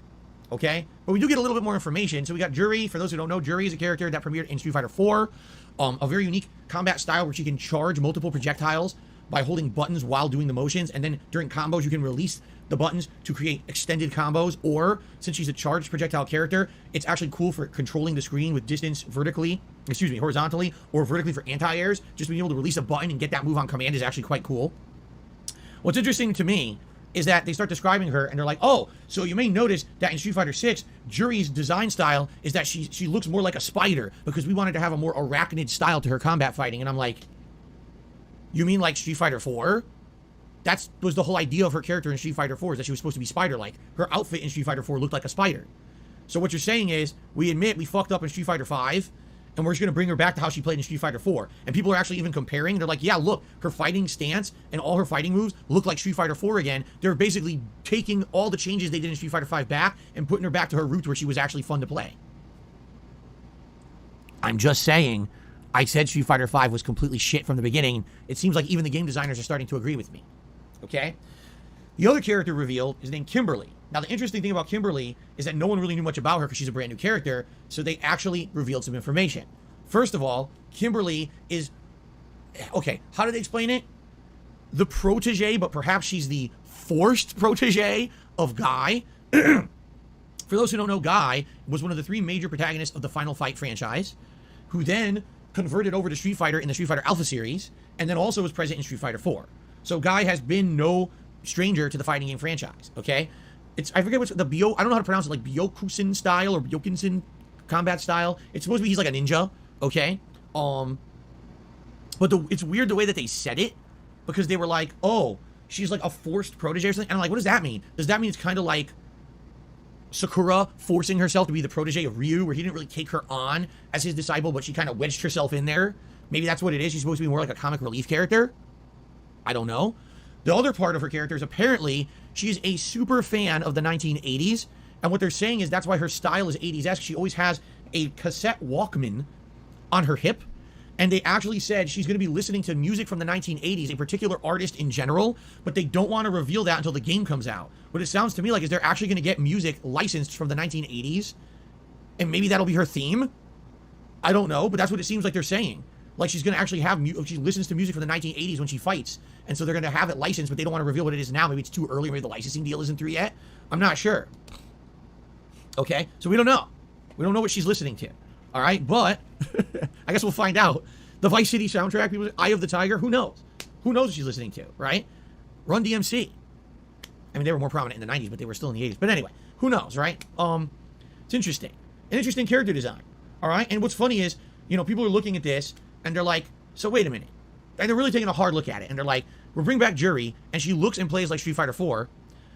Okay? But we do get a little bit more information. So we got Juri. For those who don't know, Juri is a character that premiered in Street Fighter 4. A very unique combat style where she can charge multiple projectiles by holding buttons while doing the motions. And then during combos, you can release the buttons to create extended combos. Or, since she's a charged projectile character, it's actually cool for controlling the screen with distance horizontally, or vertically for anti-airs. Just being able to release a button and get that move on command is actually quite cool. What's interesting to me is that they start describing her and they're like, oh, so you may notice that in Street Fighter 6, Juri's design style is that she looks more like a spider because we wanted to have a more arachnid style to her combat fighting. And I'm like, you mean like Street Fighter 4? That was the whole idea of her character in Street Fighter 4, is that she was supposed to be spider-like. Her outfit in Street Fighter 4 looked like a spider. So what you're saying is, we admit we fucked up in Street Fighter 5, and we're just going to bring her back to how she played in Street Fighter 4. And people are actually even comparing. They're like, yeah, look, her fighting stance and all her fighting moves look like Street Fighter 4 again. They're basically taking all the changes they did in Street Fighter 5 back and putting her back to her roots where she was actually fun to play. I'm just saying, I said Street Fighter 5 was completely shit from the beginning. It seems like even the game designers are starting to agree with me. Okay? The other character revealed is named Kimberly. Now, the interesting thing about Kimberly is that no one really knew much about her because she's a brand new character, so they actually revealed some information. First of all, Kimberly is... Okay, how do they explain it? The protege, but perhaps she's the forced protege of Guy. For those who don't know, Guy was one of the 3 major protagonists of the Final Fight franchise, who then converted over to Street Fighter in the Street Fighter Alpha series, and then also was present in Street Fighter 4. So Guy has been no stranger to the fighting game franchise, okay? I forget what's the I don't know how to pronounce it, like Byokusen style or Byokusen combat style. It's supposed to be he's like a ninja, okay? But it's weird the way that they said it, because they were like, oh, she's like a forced protege or something. And I'm like, what does that mean? Does that mean it's kind of like Sakura forcing herself to be the protege of Ryu, where he didn't really take her on as his disciple, but she kind of wedged herself in there? Maybe that's what it is. She's supposed to be more like a comic relief character. I don't know. The other part of her character is apparently she's a super fan of the 1980s. And what they're saying is that's why her style is 80s-esque. She always has a cassette Walkman on her hip. And they actually said she's going to be listening to music from the 1980s, a particular artist in general, but they don't want to reveal that until the game comes out. What it sounds to me like is they're actually going to get music licensed from the 1980s, and maybe that'll be her theme? I don't know, but that's what it seems like they're saying. Like she's going to actually have, she listens to music from the 1980s when she fights, and so they're going to have it licensed, but they don't want to reveal what it is now. Maybe it's too early, maybe the licensing deal isn't through yet. I'm not sure. Okay, so we don't know. We don't know what she's listening to. All right, but I guess we'll find out. The Vice City soundtrack, people, Eye of the Tiger, who knows? Who knows what she's listening to, right? Run DMC. I mean, they were more prominent in the 90s, but they were still in the 80s. But anyway, who knows, right? It's interesting. An interesting character design, all right? And what's funny is, you know, people are looking at this, and they're like, so wait a minute. And they're really taking a hard look at it, and they're like, we'll bring back Juri, and she looks and plays like Street Fighter 4.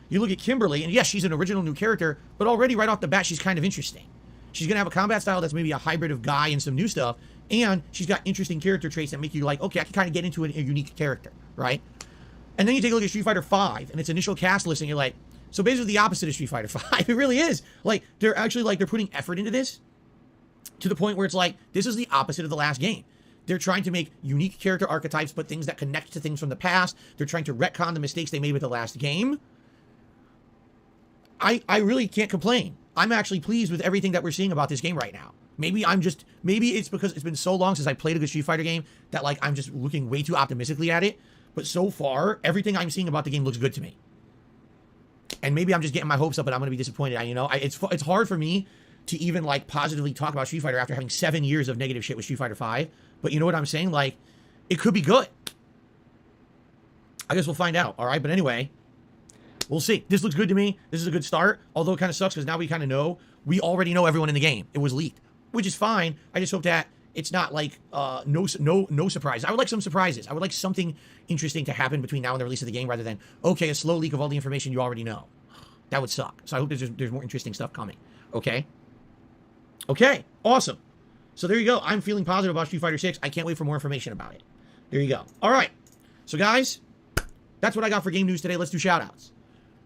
You look at Kimberly, and yes, she's an original new character, but already right off the bat, she's kind of interesting. She's going to have a combat style that's maybe a hybrid of Guy and some new stuff, and she's got interesting character traits that make you like, okay, I can kind of get into a unique character, right? And then you take a look at Street Fighter V and its initial cast list, and you're like, so basically the opposite of Street Fighter V. It really is. Like, they're actually like, they're putting effort into this to the point where it's like, this is the opposite of the last game. They're trying to make unique character archetypes, but things that connect to things from the past. They're trying to retcon the mistakes they made with the last game. I really can't complain. I'm actually pleased with everything that we're seeing about this game right now. Maybe it's because it's been so long since I played a good Street Fighter game that like I'm just looking way too optimistically at it. But so far, everything I'm seeing about the game looks good to me. And maybe I'm just getting my hopes up and I'm going to be disappointed. It's hard for me to even like positively talk about Street Fighter after having 7 years of negative shit with Street Fighter V. But you know what I'm saying? Like, it could be good. I guess we'll find out. All right. But anyway, we'll see. This looks good to me. This is a good start. Although it kind of sucks because now we kind of know. We already know everyone in the game. It was leaked, which is fine. I just hope that it's not like no surprise. I would like some surprises. I would like something interesting to happen between now and the release of the game rather than, okay, a slow leak of all the information you already know. That would suck. So I hope there's more interesting stuff coming. Okay? Okay. Awesome. So there you go. I'm feeling positive about Street Fighter 6. I can't wait for more information about it. There you go. All right. So guys, that's what I got for game news today. Let's do shout-outs.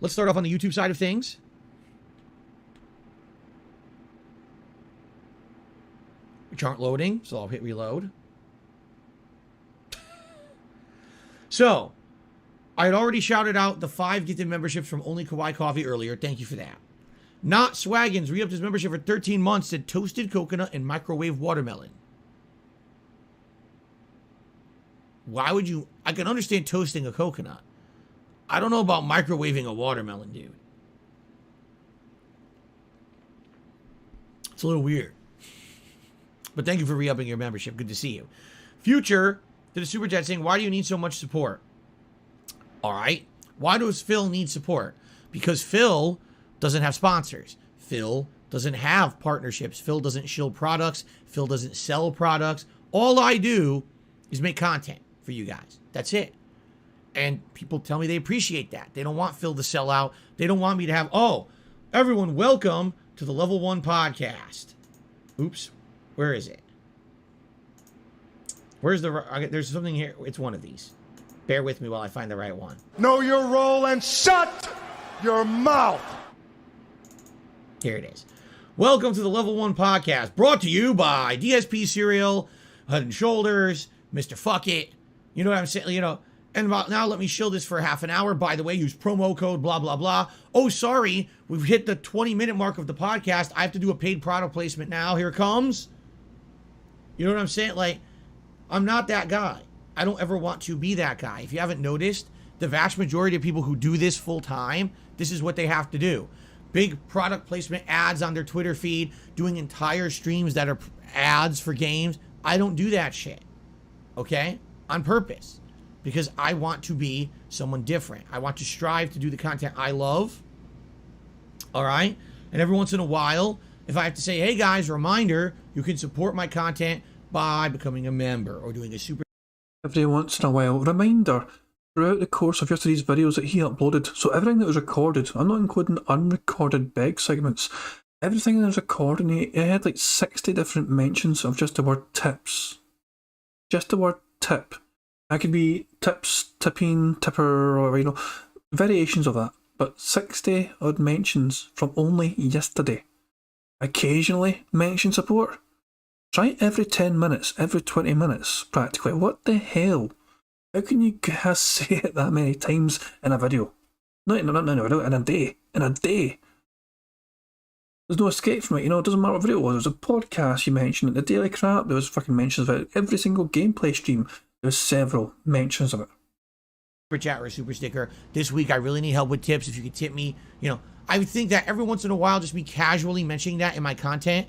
Let's start off on the YouTube side of things. Which aren't loading, so I'll hit reload. So, I had already shouted out the 5 gifted memberships from Only Kawaii Coffee earlier. Thank you for that. Not Swaggins re-upped his membership for 13 months, said toasted coconut and microwave watermelon. Why would you... I can understand toasting a coconut. I don't know about microwaving a watermelon, dude. It's a little weird. But thank you for re-upping your membership. Good to see you. Future did a super chat saying, why do you need so much support? All right. Why does Phil need support? Because Phil doesn't have sponsors. Phil doesn't have partnerships. Phil doesn't shill products. Phil doesn't sell products. All I do is make content for you guys. That's it. And people tell me they appreciate that. They don't want Phil to sell out. They don't want me to have, oh, everyone, welcome to the Level 1 podcast. Oops. Where is it? Where's the... There's something here. It's one of these. Bear with me while I find the right one. Know your role and shut your mouth. Here it is. Welcome to the Level 1 podcast, brought to you by DSP Cereal, Head and Shoulders, Mr. Fuck It. You know what I'm saying? You know, and now let me shill this for half an hour. By the way, use promo code blah, blah, blah. Oh, sorry. We've hit the 20-minute mark of the podcast. I have to do a paid product placement now. Here it comes. You know what I'm saying? Like, I'm not that guy. I don't ever want to be that guy. If you haven't noticed, the vast majority of people who do this full time, this is what they have to do. Big product placement ads on their Twitter feed, doing entire streams that are ads for games. I don't do that shit. Okay? On purpose. Because I want to be someone different. I want to strive to do the content I love. All right? And every once in a while, if I have to say, hey guys, reminder, you can support my content by becoming a member or doing a super... Every once in a while, reminder, throughout the course of yesterday's videos that he uploaded, so everything that was recorded, I'm not including unrecorded beg segments, everything that was recorded, he had like 60 different mentions of just the word tips. Just the word tip. That could be tips, tipping, tipper, or you know, variations of that. But 60 odd mentions from only yesterday. Occasionally mention support. Try every 10 minutes, every 20 minutes, practically. What the hell? How can you guys say it that many times in a video? No, in a day. In a day. There's no escape from it, you know, it doesn't matter what video it was. There was a podcast you mentioned it, the Daily Crap, there was fucking mentions of it. Every single gameplay stream, there was several mentions of it. Super chat or a super sticker. This week I really need help with tips. If you could tip me, you know, I would think that every once in a while just me casually mentioning that in my content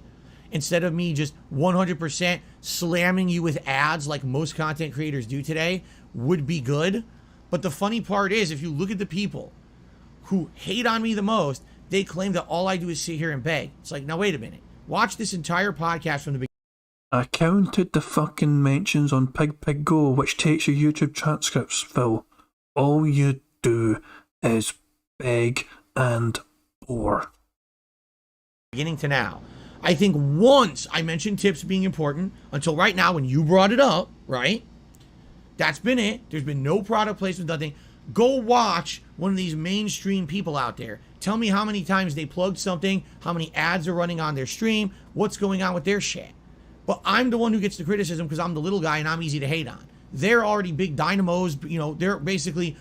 instead of me just 100% slamming you with ads like most content creators do today would be good. But the funny part is, if you look at the people who hate on me the most, they claim that all I do is sit here and beg. It's like, now wait a minute. Watch this entire podcast from the beginning. I counted the fucking mentions on Pig Go, which takes your YouTube transcripts, Phil. All you do is beg, and bore. Beginning to now. I think once I mentioned tips being important, until right now when you brought it up, right? That's been it. There's been no product placement, nothing. Go watch one of these mainstream people out there. Tell me how many times they plugged something, how many ads are running on their stream, what's going on with their shit. But I'm the one who gets the criticism because I'm the little guy and I'm easy to hate on. They're already big dynamos, you know, they're basically,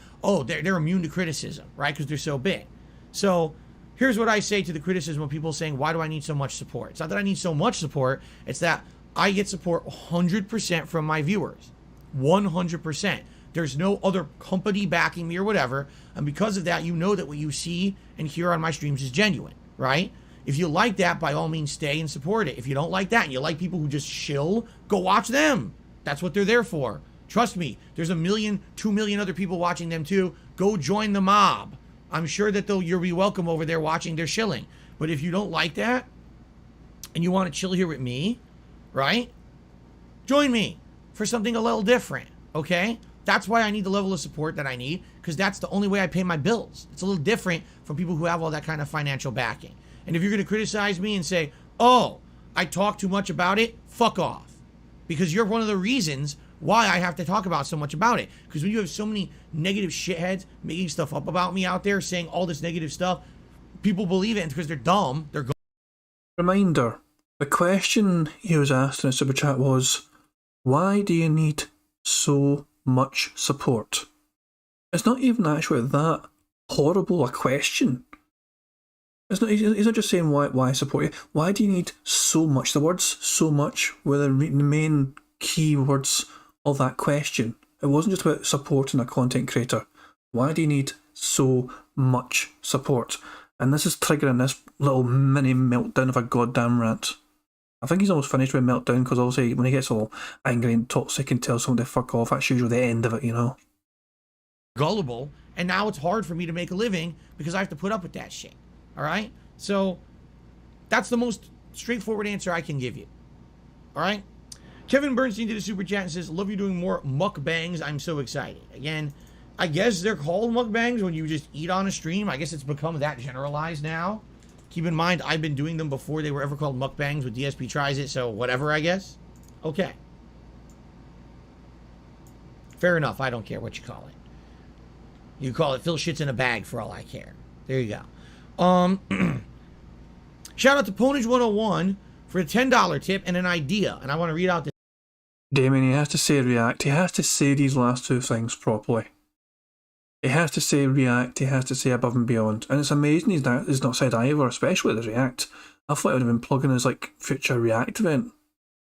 they're immune to criticism, right? Because they're so big. So here's what I say to the criticism of people saying, why do I need so much support? It's not that I need so much support. It's that I get support 100% from my viewers. 100%. There's no other company backing me or whatever. And because of that, you know that what you see and hear on my streams is genuine, right? If you like that, by all means, stay and support it. If you don't like that and you like people who just shill, go watch them. That's what they're there for. Trust me, there's 1 million, 2 million other people watching them too. Go join the mob. I'm sure that you'll be welcome over there watching their shilling. But if you don't like that and you want to chill here with me, right? Join me for something a little different, okay? That's why I need the level of support that I need, because that's the only way I pay my bills. It's a little different from people who have all that kind of financial backing. And if you're going to criticize me and say, oh, I talk too much about it, fuck off. Because you're one of the reasons why I have to talk about so much about it. Because when you have so many negative shitheads making stuff up about me out there, saying all this negative stuff, people believe it because they're dumb. They're Reminder, the question he was asked in a super chat was, why do you need so much support? It's not even actually that horrible a question. It's not, he's not just saying why support you. Why do you need so much? The words so much were the main key words of that question. It wasn't just about supporting a content creator. Why do you need so much support? And this is triggering this little mini meltdown of a goddamn rant. I think he's almost finished with meltdown because obviously when he gets all angry and toxic and tells someone to fuck off, that's usually the end of it, you know. Gullible, and now it's hard for me to make a living because I have to put up with that shit. All right? So that's the most straightforward answer I can give you. All right? Kevin Bernstein did a super chat and says, love you doing more mukbangs. I'm so excited. Again, I guess they're called mukbangs when you just eat on a stream. I guess it's become that generalized now. Keep in mind, I've been doing them before they were ever called mukbangs with DSP Tries It, so whatever, I guess. Okay. Fair enough. I don't care what you call it. You call it Phil Shits in a Bag for all I care. There you go. Shout out to Ponage101 for a $10 tip and an idea. And I want to read out this. Damien, he has to say react. He has to say these last two things properly. He has to say react. He has to say above and beyond. And it's amazing he's not said either, especially the react. I thought it would have been plugging his like future react event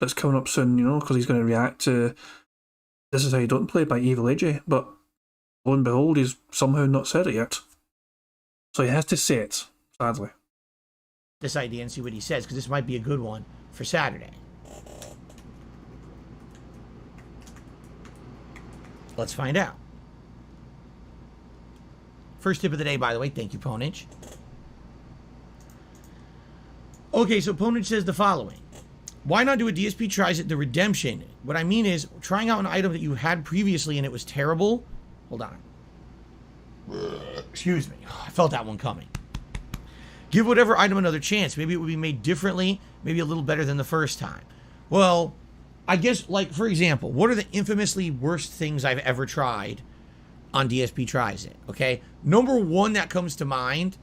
that's coming up soon, you know, because he's going to react to This Is How You Don't Play by Evil AJ. But lo and behold, he's somehow not said it yet. So he has to say it, sadly. This idea and see what he says, because this might be a good one for Saturday. Let's find out. First tip of the day, by the way. Thank you, Ponage. Okay, so Ponage says the following. Why not do a DSP Tries It, the redemption? What I mean is, trying out an item that you had previously and it was terrible. Hold on. Excuse me. I felt that one coming. Give whatever item another chance. Maybe it would be made differently, maybe a little better than the first time. Well, I guess, like, for example, what are the infamously worst things I've ever tried on DSP Tries It, okay? Number one that comes to mind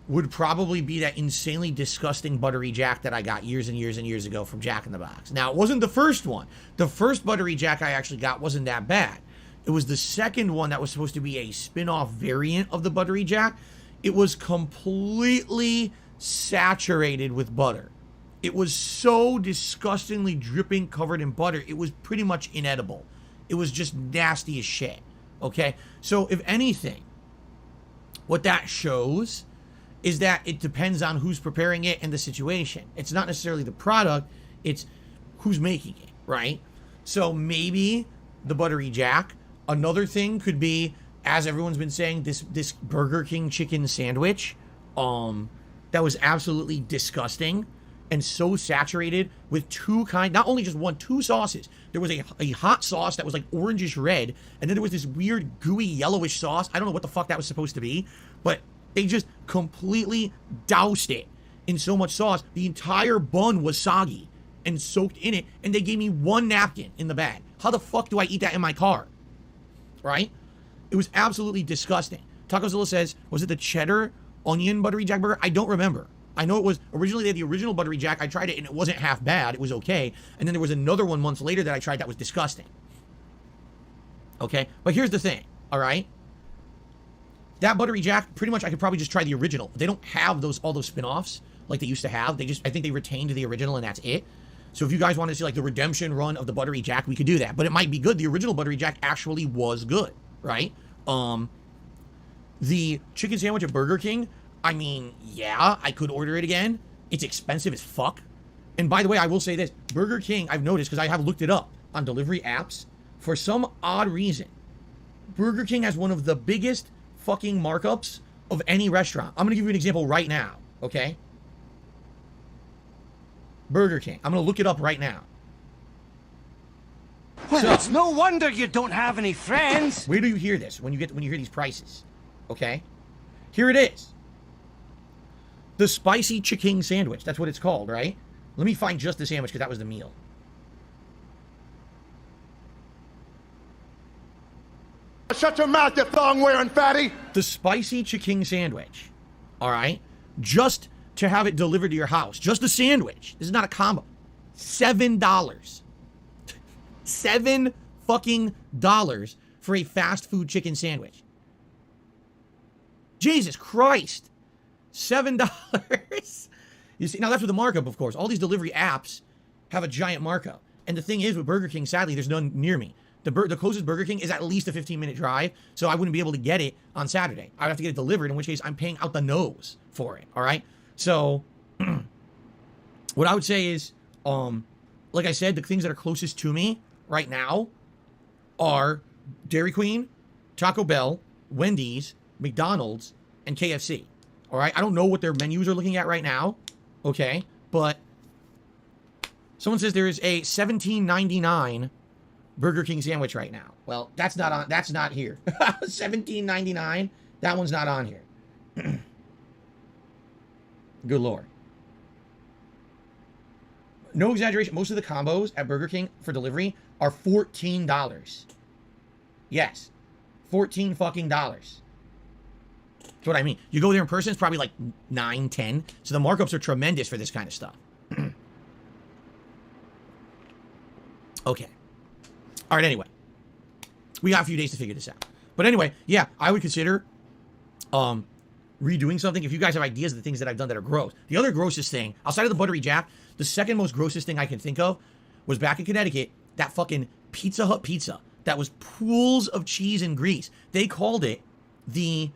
would probably be that insanely disgusting buttery jack that I got years and years and years ago from Jack in the Box. Now, it wasn't the first one. The first buttery jack I actually got wasn't that bad. It was the second one that was supposed to be a spin-off variant of the buttery jack. It was completely saturated with butter. It was so disgustingly dripping, covered in butter, it was pretty much inedible. It was just nasty as shit, okay? So if anything, what that shows is that it depends on who's preparing it and the situation. It's not necessarily the product, it's who's making it, right? So maybe the buttery jack. Another thing could be, as everyone's been saying, this Burger King chicken sandwich, that was absolutely disgusting. and so saturated with not only just one, two sauces. There was a hot sauce that was like orangish red, and then there was this weird gooey yellowish sauce. I don't know what the fuck that was supposed to be, but they just completely doused it in so much sauce. The entire bun was soggy and soaked in it, and they gave me one napkin in the bag. How the fuck do I eat that in my car? Right? It was absolutely disgusting. Tacozilla says, was it the cheddar onion buttery jack burger? I don't remember. I know it was, originally they had the original buttery jack. I tried it and it wasn't half bad. It was okay. And then there was another one months later that I tried that was disgusting. Okay? But here's the thing, all right? That buttery jack, pretty much I could probably just try the original. They don't have all those spin-offs like they used to have. I think they retained the original and that's it. So if you guys want to see like the redemption run of the buttery jack, we could do that. But it might be good. The original buttery jack actually was good, right? The chicken sandwich at Burger King, I mean, yeah, I could order it again. It's expensive as fuck. And by the way, I will say this. Burger King, I've noticed, because I have looked it up on delivery apps, for some odd reason, Burger King has one of the biggest fucking markups of any restaurant. I'm going to give you an example right now, okay? Burger King. I'm going to look it up right now. Well, it's no wonder you don't have any friends. Where do you hear this? When you hear these prices, okay? Here it is. The spicy chicken sandwich. That's what it's called, right? Let me find just the sandwich because that was the meal. Shut your mouth, you thong-wearing fatty. The spicy chicken sandwich, all right? Just to have it delivered to your house. Just the sandwich. This is not a combo. $7. $7 fucking dollars for a fast food chicken sandwich. Jesus Christ. $7. You see, now that's with the markup, of course. All these delivery apps have a giant markup. And the thing is, with Burger King, sadly, there's none near me. The closest Burger King is at least a 15-minute drive, so I wouldn't be able to get it on Saturday. I'd have to get it delivered, in which case I'm paying out the nose for it, all right? So, what I would say is, like I said, the things that are closest to me right now are Dairy Queen, Taco Bell, Wendy's, McDonald's, and KFC. All right, I don't know what their menus are looking at right now, okay? But someone says there is a $17.99 Burger King sandwich right now. Well, that's not here. $17.99. That one's not on here. Good Lord. No exaggeration. Most of the combos at Burger King for delivery are $14. Yes. $14 fucking dollars. That's what I mean. You go there in person, it's probably like $9, $10. So the markups are tremendous for this kind of stuff. Okay. All right, anyway. We got a few days to figure this out. But anyway, yeah, I would consider redoing something. If you guys have ideas of the things that I've done that are gross. The other grossest thing, outside of the buttery jack, the second most grossest thing I can think of was back in Connecticut, that fucking Pizza Hut pizza that was pools of cheese and grease. They called it the,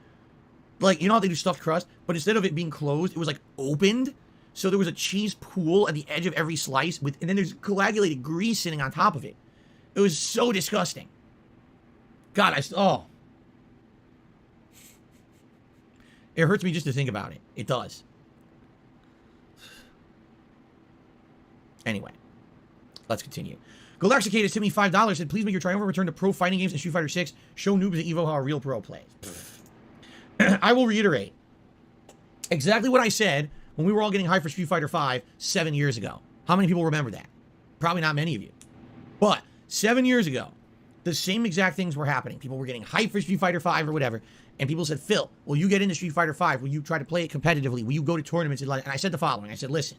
like, you know how they do stuffed crust? But instead of it being closed, it was like opened. So there was a cheese pool at the edge of every slice, and then there's coagulated grease sitting on top of it. It was so disgusting. God, oh. It hurts me just to think about it. It does. Anyway, let's continue. Galaxicade has tipped me $5. Said, please make your triumphant return to pro fighting games and Street Fighter 6. Show noobs at Evo how a real pro plays. I will reiterate exactly what I said when we were all getting hyped for Street Fighter 5 7 years ago. How many people remember that? Probably not many of you. But 7 years ago, the same exact things were happening. People were getting hyped for Street Fighter 5 or whatever. And people said, Phil, will you get into Street Fighter 5? Will you try to play it competitively? Will you go to tournaments? And I said the following. I said, listen,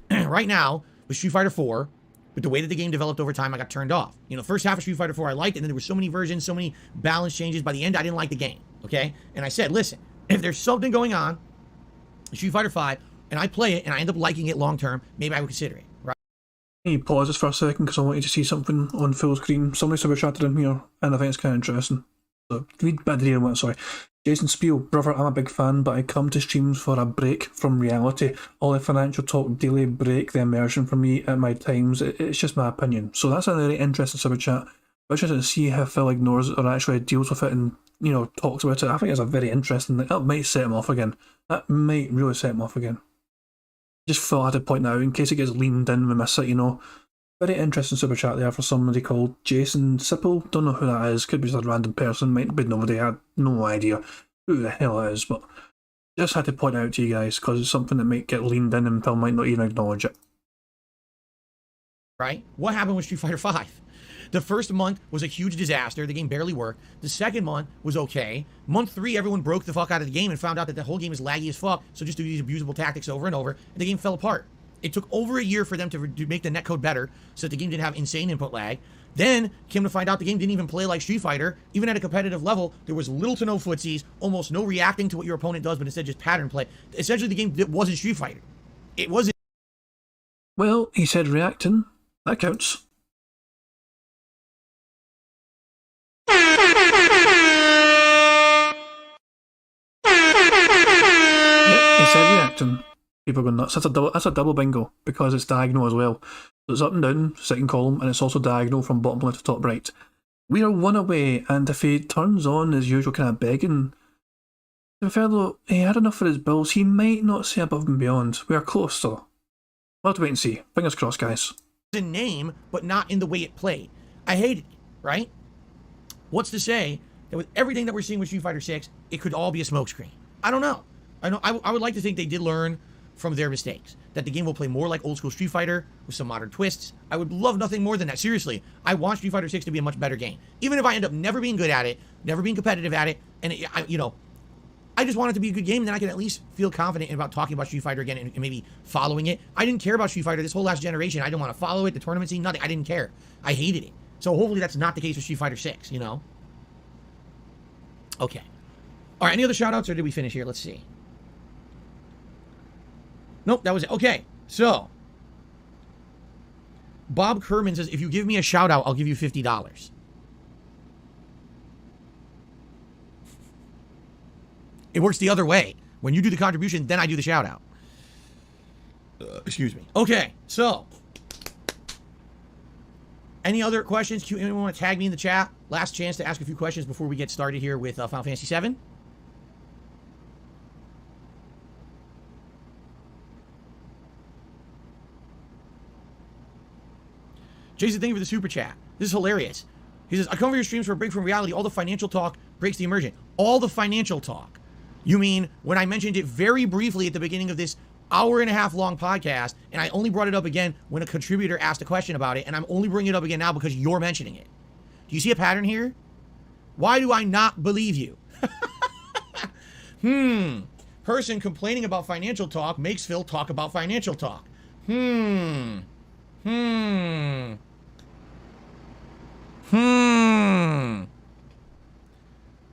right now, with Street Fighter 4, with the way that the game developed over time, I got turned off. You know, first half of Street Fighter 4 I liked, and then there were so many versions, so many balance changes. By the end, I didn't like the game, okay? And I said, listen, if there's something going on in Street Fighter 5, and I play it, and I end up liking it long-term, maybe I would consider it, right? Let me pause this for a second, because I want you to see something on full screen. Somebody super chatted in here, and I think it's kind of interesting. So, read back the reading one, sorry. Jason Spiel, brother, I'm a big fan, but I come to streams for a break from reality. All the financial talk daily break the immersion for me at my times. It's just my opinion. So that's a very interesting super chat. I'm interested to see how Phil ignores it or actually deals with it and, you know, talks about it. I think it's a very interesting thing. That might set him off again. That might really set him off again. just thought I had to point that out in case it gets leaned in, we miss it, you know. Very interesting super chat there for somebody called Jason Sipple. Don't know who that is. Could be just a random person. Might be nobody. I had no idea who the hell it is. But just had to point it out to you guys because it's something that might get leaned in and Phil might not even acknowledge it. Right? What happened with Street Fighter V? The first month was a huge disaster. The game barely worked. The second month was okay. Month 3, everyone broke the fuck out of the game and found out that the whole game is laggy as fuck. So just do these abusable tactics over and over, and the game fell apart. It took over a year for them to make the netcode better so that the game didn't have insane input lag. Then came to find out the game didn't even play like Street Fighter. Even at a competitive level, there was little to no footsies, almost no reacting to what your opponent does, but instead just pattern play. Essentially, the game wasn't Street Fighter. It wasn't. Well, he said reacting. That counts. Yep, he said reacting. People are going nuts. That's a double bingo because it's diagonal as well. So it's up and down, second column, and it's also diagonal from bottom left to top right. We are one away, and if he turns on his usual kind of begging, to be fair though, he had enough for his bills. He might not say above and beyond. We are close though. We'll have to wait and see. Fingers crossed, guys. In name, but not in the way it played. I hated it, right? What's to say that with everything that we're seeing with Street Fighter 6, it could all be a smokescreen? I don't know. I would like to think they did learn from their mistakes, that the game will play more like old school Street Fighter with some modern twists. I would love nothing more than that. Seriously, I want Street Fighter 6 to be a much better game. Even if I end up never being good at it, never being competitive at it, and I just want it to be a good game, and then I can at least feel confident about talking about Street Fighter again and maybe following it. I didn't care about Street Fighter this whole last generation. I didn't want to follow it, the tournament scene, nothing. I didn't care. I hated it. So hopefully that's not the case with Street Fighter 6, you know? Okay. All right, any other shout-outs, or did we finish here? Let's see. Nope, that was it. Okay, so Bob Kerman says, if you give me a shout-out, I'll give you $50. It works the other way. When you do the contribution, then I do the shout-out. Excuse me. Okay, so any other questions? Anyone want to tag me in the chat? Last chance to ask a few questions before we get started here with Final Fantasy VII. Jason, thank you for the super chat. This is hilarious. He says, I come over your streams for a break from reality. All the financial talk breaks the immersion. All the financial talk. You mean when I mentioned it very briefly at the beginning of this hour-and-a-half long podcast, and I only brought it up again when a contributor asked a question about it, and I'm only bringing it up again now because you're mentioning it. Do you see a pattern here? Why do I not believe you? Person complaining about financial talk makes Phil talk about financial talk.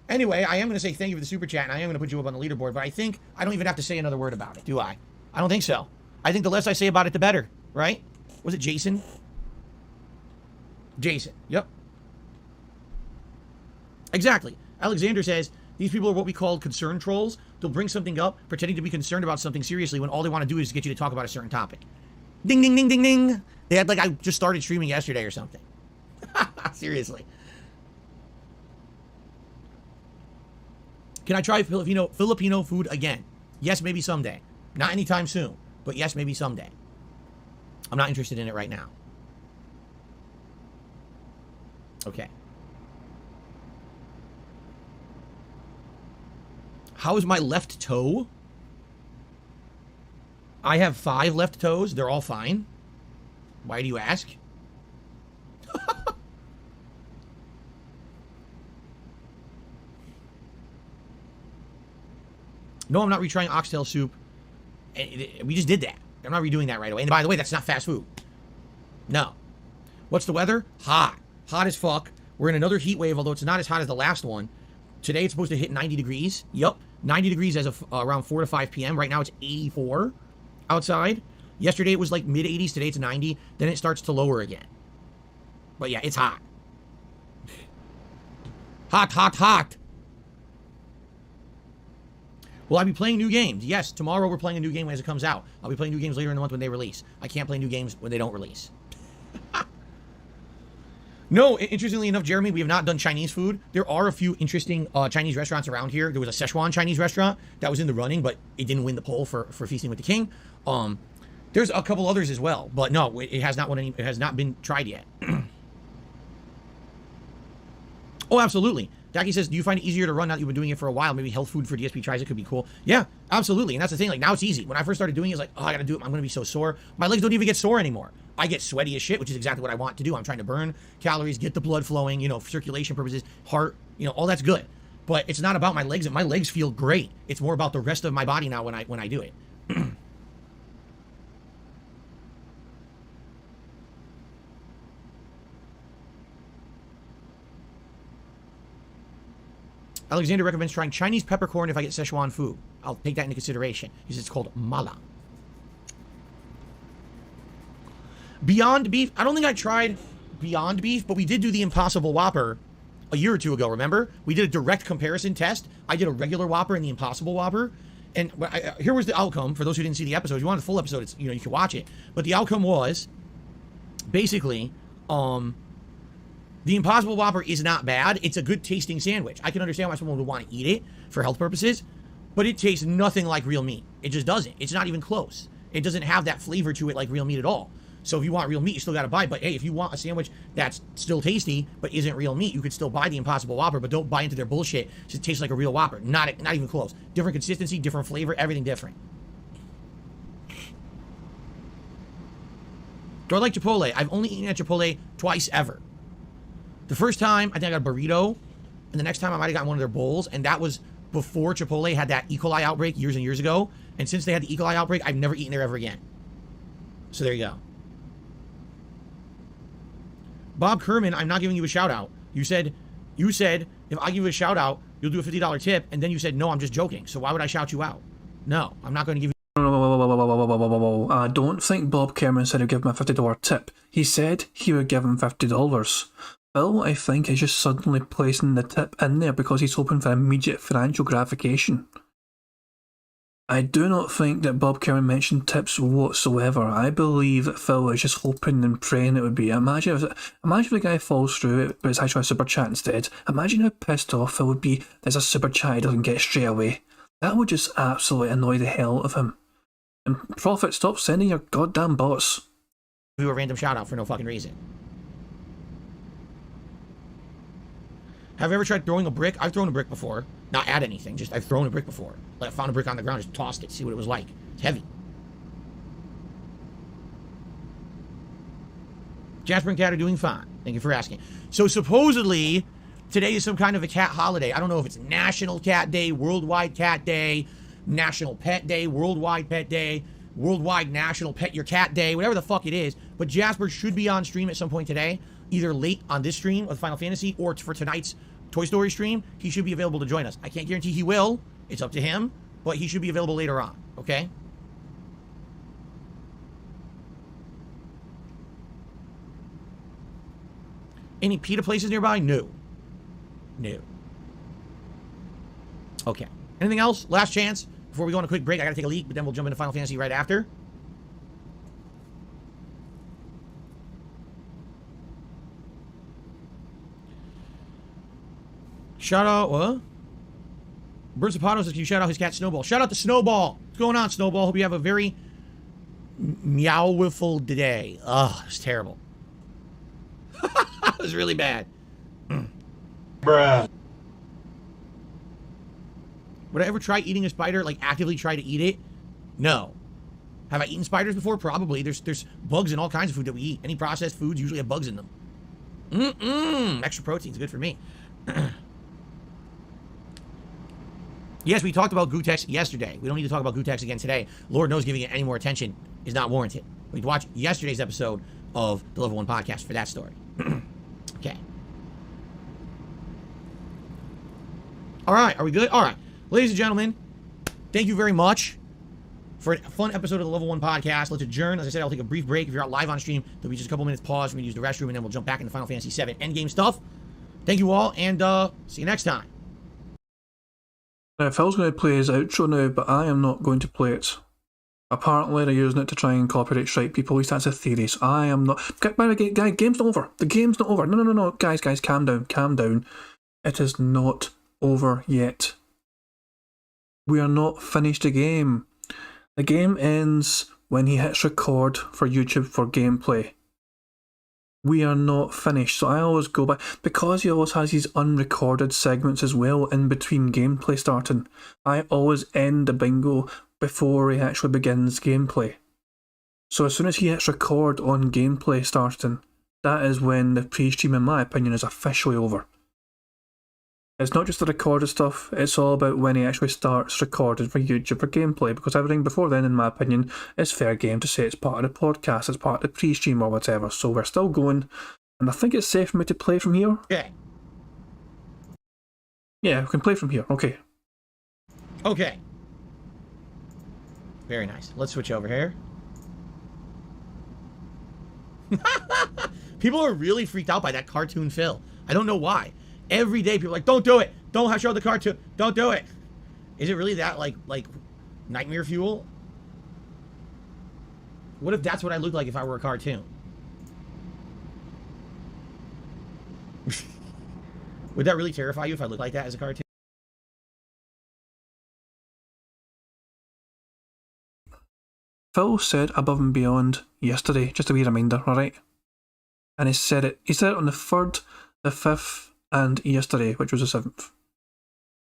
Anyway, I am going to say thank you for the super chat, and I am going to put you up on the leaderboard, but I think I don't even have to say another word about it, do I? I don't think so. I think the less I say about it, the better, right? Was it Jason? Jason, yep. Exactly. Alexander says, these people are what we call concern trolls. They'll bring something up, pretending to be concerned about something seriously when all they want to do is get you to talk about a certain topic. Ding, ding, ding, ding, ding. They had like, I just started streaming yesterday or something. Seriously. Can I try Filipino food again? Yes, maybe someday. Not anytime soon, but yes, maybe someday. I'm not interested in it right now. Okay. How is my left toe? I have 5 left toes. They're all fine. Why do you ask? No, I'm not retrying oxtail soup. We just did that. I'm not redoing that right away. And by the way, that's not fast food. No. What's the weather? Hot. Hot as fuck. We're in another heat wave, although it's not as hot as the last one. Today it's supposed to hit 90 degrees. Yup. 90 degrees as of around 4 to 5 p.m. Right now it's 84 outside. Yesterday it was like mid-80s. Today it's 90. Then it starts to lower again. But yeah, it's hot. Hot, hot, hot. Will I be playing new games? Yes, tomorrow we're playing a new game as it comes out. I'll be playing new games later in the month when they release. I can't play new games when they don't release. No, interestingly enough, Jeremy, we have not done Chinese food. There are a few interesting Chinese restaurants around here. There was a Szechuan Chinese restaurant that was in the running, but it didn't win the poll for Feasting with the King. There's a couple others as well, but no, it has not won any. It has not been tried yet. Oh, absolutely. Jackie says, do you find it easier to run now that you've been doing it for a while? Maybe health food for DSP tries it could be cool. Yeah, absolutely. And that's the thing. Like, now it's easy. When I first started doing it, it's like, oh, I got to do it. I'm going to be so sore. My legs don't even get sore anymore. I get sweaty as shit, which is exactly what I want to do. I'm trying to burn calories, get the blood flowing, you know, for circulation purposes, heart, you know, all that's good. But it's not about my legs. My legs feel great. It's more about the rest of my body now when I do it. Alexander recommends trying Chinese peppercorn if I get Szechuan food. I'll take that into consideration. He says it's called mala. Beyond Beef. I don't think I tried Beyond Beef, but we did do the Impossible Whopper a year or two ago, remember? We did a direct comparison test. I did a regular Whopper and the Impossible Whopper. And here was the outcome. For those who didn't see the episode, if you want the full episode, it's, you know, you can watch it. But the outcome was, basically, the Impossible Whopper is not bad. It's a good tasting sandwich. I can understand why someone would want to eat it for health purposes, but it tastes nothing like real meat. It just doesn't. It's not even close. It doesn't have that flavor to it like real meat at all. So if you want real meat, you still got to buy it. But hey, if you want a sandwich that's still tasty but isn't real meat, you could still buy the Impossible Whopper, but don't buy into their bullshit. It tastes like a real Whopper. Not even close. Different consistency, different flavor, everything different. Do I like Chipotle? I've only eaten at Chipotle twice ever. The first time, I think I got a burrito, and the next time I might have gotten one of their bowls, and that was before Chipotle had that E. coli outbreak years and years ago. And since they had the E. coli outbreak, I've never eaten there ever again. So there you go. Bob Kerman, I'm not giving you a shout out. You said if I give you a shout out, you'll do a $50 tip, and then you said no, I'm just joking. So why would I shout you out? No, I'm not going to give you. I don't think Bob Kerman said he'd give him a $50 tip. He said he would give him $50. Phil, I think, is just suddenly placing the tip in there because he's hoping for immediate financial gratification. I do not think that Bob Kerman mentioned tips whatsoever. I believe that Phil is just hoping and praying it would be. Imagine if the guy falls through it, but it's actually a super chat instead. Imagine how pissed off Phil would be there's a super chat he doesn't get straight away. That would just absolutely annoy the hell out of him. And Prophet, stop sending your goddamn bots. Do a random shout out for no fucking reason. Have you ever tried throwing a brick? I've thrown a brick before. Not at anything, just I've thrown a brick before. Like I found a brick on the ground, just tossed it, see what it was like. It's heavy. Jasper and Cat are doing fine. Thank you for asking. So supposedly, today is some kind of a cat holiday. I don't know if it's National Cat Day, Worldwide Cat Day, National Pet Day, Worldwide Pet Day, Worldwide National Pet Your Cat Day, whatever the fuck it is. But Jasper should be on stream at some point today, either late on this stream of Final Fantasy or for tonight's Toy Story stream. He should be available to join us. I can't guarantee he will. It's up to him, but he should be available later on, okay? Any pita places nearby? No. No. Okay. Anything else? Last chance? Before we go on a quick break, I gotta take a leak, but then we'll jump into Final Fantasy right after. Shout out, what? Bird Zapato says, can you shout out his cat Snowball? Shout out to Snowball. What's going on, Snowball? Hope you have a very meowful day. Ugh, it's terrible. It was really bad. Bruh. Would I ever try eating a spider? Like, actively try to eat it? No. Have I eaten spiders before? Probably. There's bugs in all kinds of food that we eat. Any processed foods usually have bugs in them. Extra protein's good for me. Yes, we talked about Gootecks yesterday. We don't need to talk about Gootecks again today. Lord knows giving it any more attention is not warranted. We watch yesterday's episode of the Level 1 podcast for that story. Okay. All right, are we good? All right. Ladies and gentlemen, thank you very much for a fun episode of the Level 1 podcast. Let's adjourn. As I said, I'll take a brief break. If you're out live on stream, there'll be just a couple minutes pause for me to use the restroom, and then we'll jump back into Final Fantasy VII Endgame stuff. Thank you all, and see you next time. Now, Phil's going to play his outro now, but I am not going to play it. Apparently, they're using it to try and copyright strike people. At least that's a theory. So I am not. By the way, guys, game's not over. The game's not over. No. Guys, calm down. Calm down. It is not over yet. We are not finished the game. The game ends when he hits record for YouTube for gameplay. We are not finished, so I always go back, because he always has these unrecorded segments as well in between gameplay starting. I always end the bingo before he actually begins gameplay. So as soon as he hits record on gameplay starting, that is when the pre-stream, in my opinion, is officially over. It's not just the recorded stuff, it's all about when he actually starts recording for YouTube for gameplay, because everything before then, in my opinion, is fair game to say it's part of the podcast, it's part of the pre-stream or whatever. So we're still going, and I think it's safe for me to play from here. Yeah. Yeah, we can play from here, okay. Okay. Very nice. Let's switch over here. People are really freaked out by that cartoon Phil. I don't know why. Every day people are like, don't do it. Don't show the cartoon. Don't do it. Is it really that like nightmare fuel? What if that's what I look like if I were a cartoon? Would that really terrify you if I looked like that as a cartoon? Phil said Above and Beyond yesterday, just a wee reminder, alright? And he said it on the 3rd, the 5th, and yesterday, which was the 7th.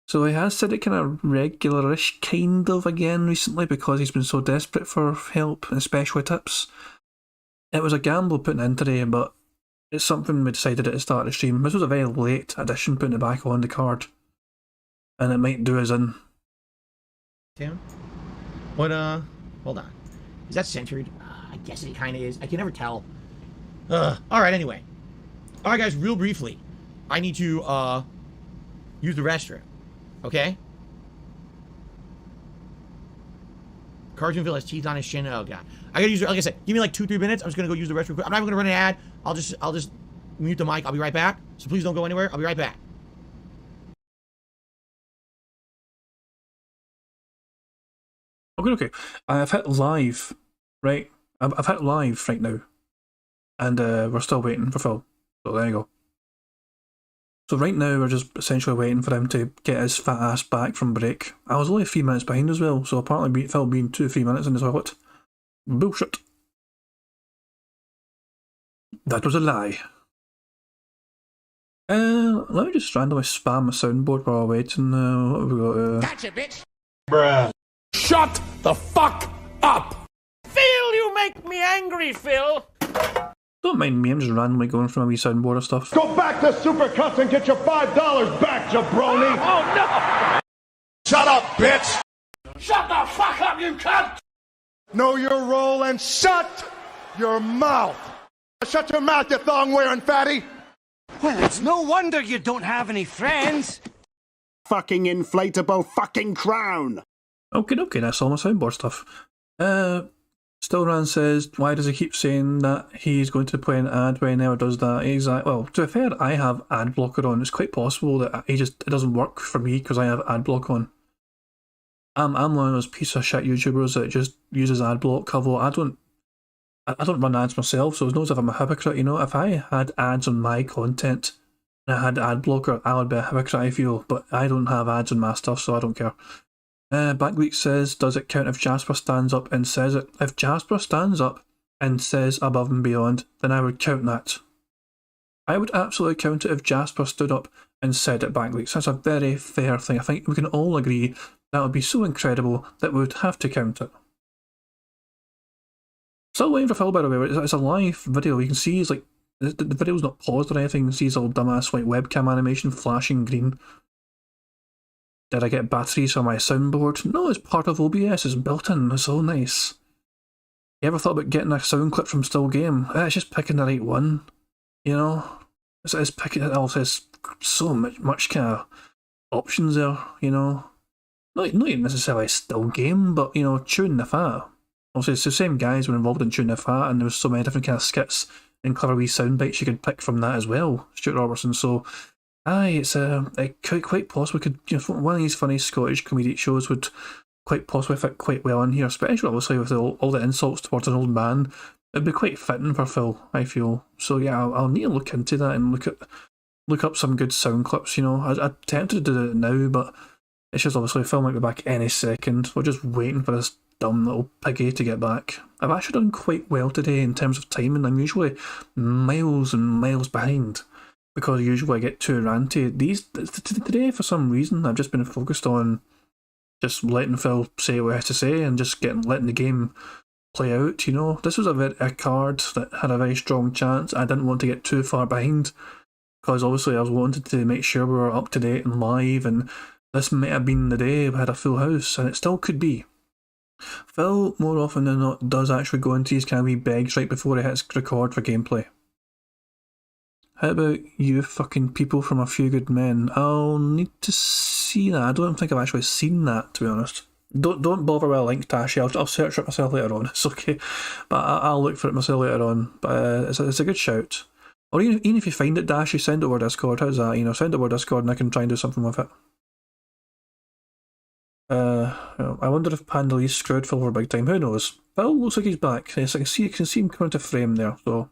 So he has said it kind of regularish, kind of, again recently, because he's been so desperate for help and especially tips. It was a gamble putting it in today, but it's something we decided at the start of the stream. This was a very late addition, putting it back on the card. And it might do us in. Damn. What, hold on. Is that centered? I guess it kind of is. I can never tell. Alright, anyway. Alright, guys, real briefly. I need to, use the restroom. Okay? Cartoon Phil has teeth on his chin. Oh, God. I gotta use it. Like I said, give me like 2-3 minutes. I'm just gonna go use the restroom quick. I'm not even gonna run an ad. I'll just mute the mic. I'll be right back. So please don't go anywhere. I'll be right back. Okay. I've hit live, right? I've hit live right now. And we're still waiting for Phil. So there you go. So right now we're just essentially waiting for him to get his fat ass back from break. I was only 3 minutes behind as well, so apparently Phil being 2-3 minutes in the toilet. Bullshit. That was a lie. Let me just randomly spam my soundboard while we're waiting. What have we got? Gotcha, bitch! Bruh. Shut the fuck up! Phil, you make me angry, Phil! Don't mind me, I'm just randomly going from a wee soundboard of stuff. Go back to Supercuts and get your $5 back, jabroni! Oh, no! Shut up, bitch! Shut the fuck up, you cunt! Know your role and shut your mouth! Shut your mouth, you thong-wearing fatty! Well, it's no wonder you don't have any friends. Fucking inflatable fucking crown! Okay, that's all my soundboard stuff. Stillran says, why does he keep saying that he's going to play an ad when he never does that? Well, to be fair, I have ad blocker on. It's quite possible that it doesn't work for me because I have ad block on. I'm one of those piece of shit YouTubers that just uses ad block cover. I don't run ads myself, so it's not as if I'm a hypocrite, you know. If I had ads on my content and I had ad blocker, I would be a hypocrite, I feel, but I don't have ads on my stuff, so I don't care. Backleak says, does it count if Jasper stands up and says it? If Jasper stands up and says Above and Beyond, then I would count that. I would absolutely count it if Jasper stood up and said it, Backleak. So that's a very fair thing. I think we can all agree that would be so incredible that we would have to count it. Still waiting for Phil, by the way. It's a live video. You can see he's like, the video's not paused or anything. You can see his old dumbass like webcam animation flashing green. Did I get batteries for my soundboard? No, it's part of OBS, it's built in, it's so nice. You ever thought about getting a sound clip from Still Game? It's just picking the right one, you know? It's picking, it also has so much kind of options there, you know? Not even necessarily Still Game, but, you know, Chewing the Fat. Also, it's the same guys who were involved in Chewing the Fat, and there was so many different kind of skits and clever wee sound bites you could pick from that as well, Stuart Robertson, so... Aye, it's quite possible could, you know, one of these funny Scottish comedic shows would quite possibly fit quite well in here, especially obviously with all the insults towards an old man. It'd be quite fitting for Phil, I feel. So yeah, I'll need to look into that and look up some good sound clips. You know, I'm tempted to do it now, but it's just obviously Phil might be back any second. We're just waiting for this dumb little piggy to get back. I've actually done quite well today in terms of timing. I'm usually miles and miles behind because usually I get too ranty. Today, for some reason, I've just been focused on just letting Phil say what he has to say and just letting the game play out, you know. This was a card that had a very strong chance. I didn't want to get too far behind because obviously I wanted to make sure we were up to date and live, and this might have been the day we had a full house, and it still could be. Phil, more often than not, does actually go into his kind of wee begs right before he hits record for gameplay. How about you fucking people from A Few Good Men? I'll need to see that. I don't think I've actually seen that, to be honest. Don't bother with a link, Tashi. I'll search it myself later on. It's okay. But I'll look for it myself later on. But it's a good shout. Or even if you find it, Dashi, send it over Discord. How's that? You know, send it over Discord and I can try and do something with it. I wonder if Pandalee's screwed Phil for big time. Who knows? Phil looks like he's back. Yes, I can see him coming to frame there. So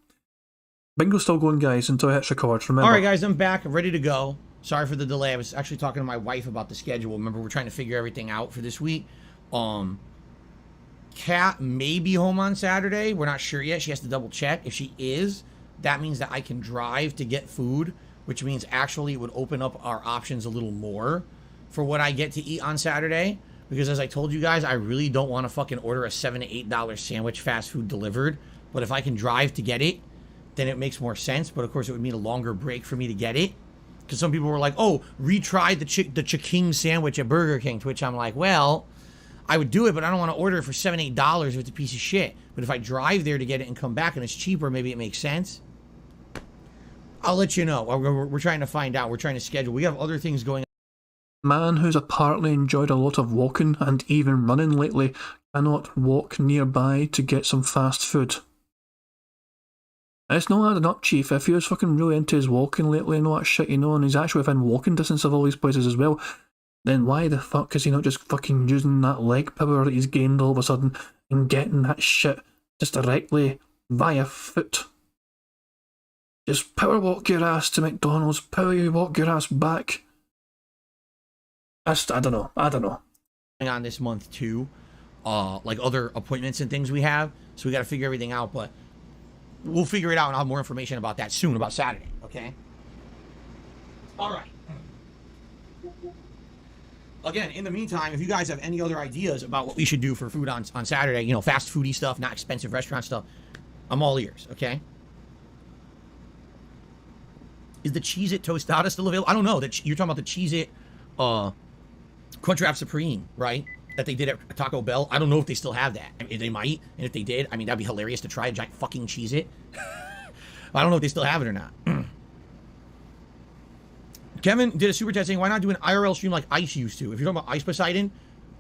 Bingo's still going, guys, until I hit record. Remember. All right, guys, I'm back. I'm ready to go. Sorry for the delay. I was actually talking to my wife about the schedule. Remember, we're trying to figure everything out for this week. Kat may be home on Saturday. We're not sure yet. She has to double check. If she is, that means that I can drive to get food, which means actually it would open up our options a little more for what I get to eat on Saturday. Because as I told you guys, I really don't want to fucking order a $7 to $8 sandwich fast food delivered. But if I can drive to get it, then it makes more sense. But of course, it would mean a longer break for me to get it. Because some people were like, oh, retry the Chiking sandwich at Burger King. To which I'm like, well, I would do it, but I don't want to order it for $7, $8 if it's a piece of shit. But if I drive there to get it and come back and it's cheaper, maybe it makes sense. I'll let you know. We're trying to find out. We're trying to schedule. We have other things going on. Man who's apparently enjoyed a lot of walking and even running lately cannot walk nearby to get some fast food. It's not adding up, Chief. If he was fucking really into his walking lately and all that shit, you know, and he's actually within walking distance of all these places as well, then why the fuck is he not just fucking using that leg power that he's gained all of a sudden and getting that shit just directly via foot? Just power walk your ass to McDonald's, power walk your ass back. I don't know. On this month too, like other appointments and things we have, so we got to figure everything out, but we'll figure it out and I'll have more information about that soon, about Saturday, okay? All right. Again, in the meantime, if you guys have any other ideas about what we should do for food on Saturday, you know, fast foodie stuff, not expensive restaurant stuff, I'm all ears, okay? Is the Cheez-It Tostada still available? I don't know. You're talking about the Cheez-It Crunchwrap Supreme, right? That they did at Taco Bell. I don't know if they still have that. I mean, they might, and if they did, I mean, that'd be hilarious to try a giant fucking Cheez-It. I don't know if they still have it or not. Kevin did a super chat saying, why not do an IRL stream like Ice used to? If you're talking about Ice Poseidon,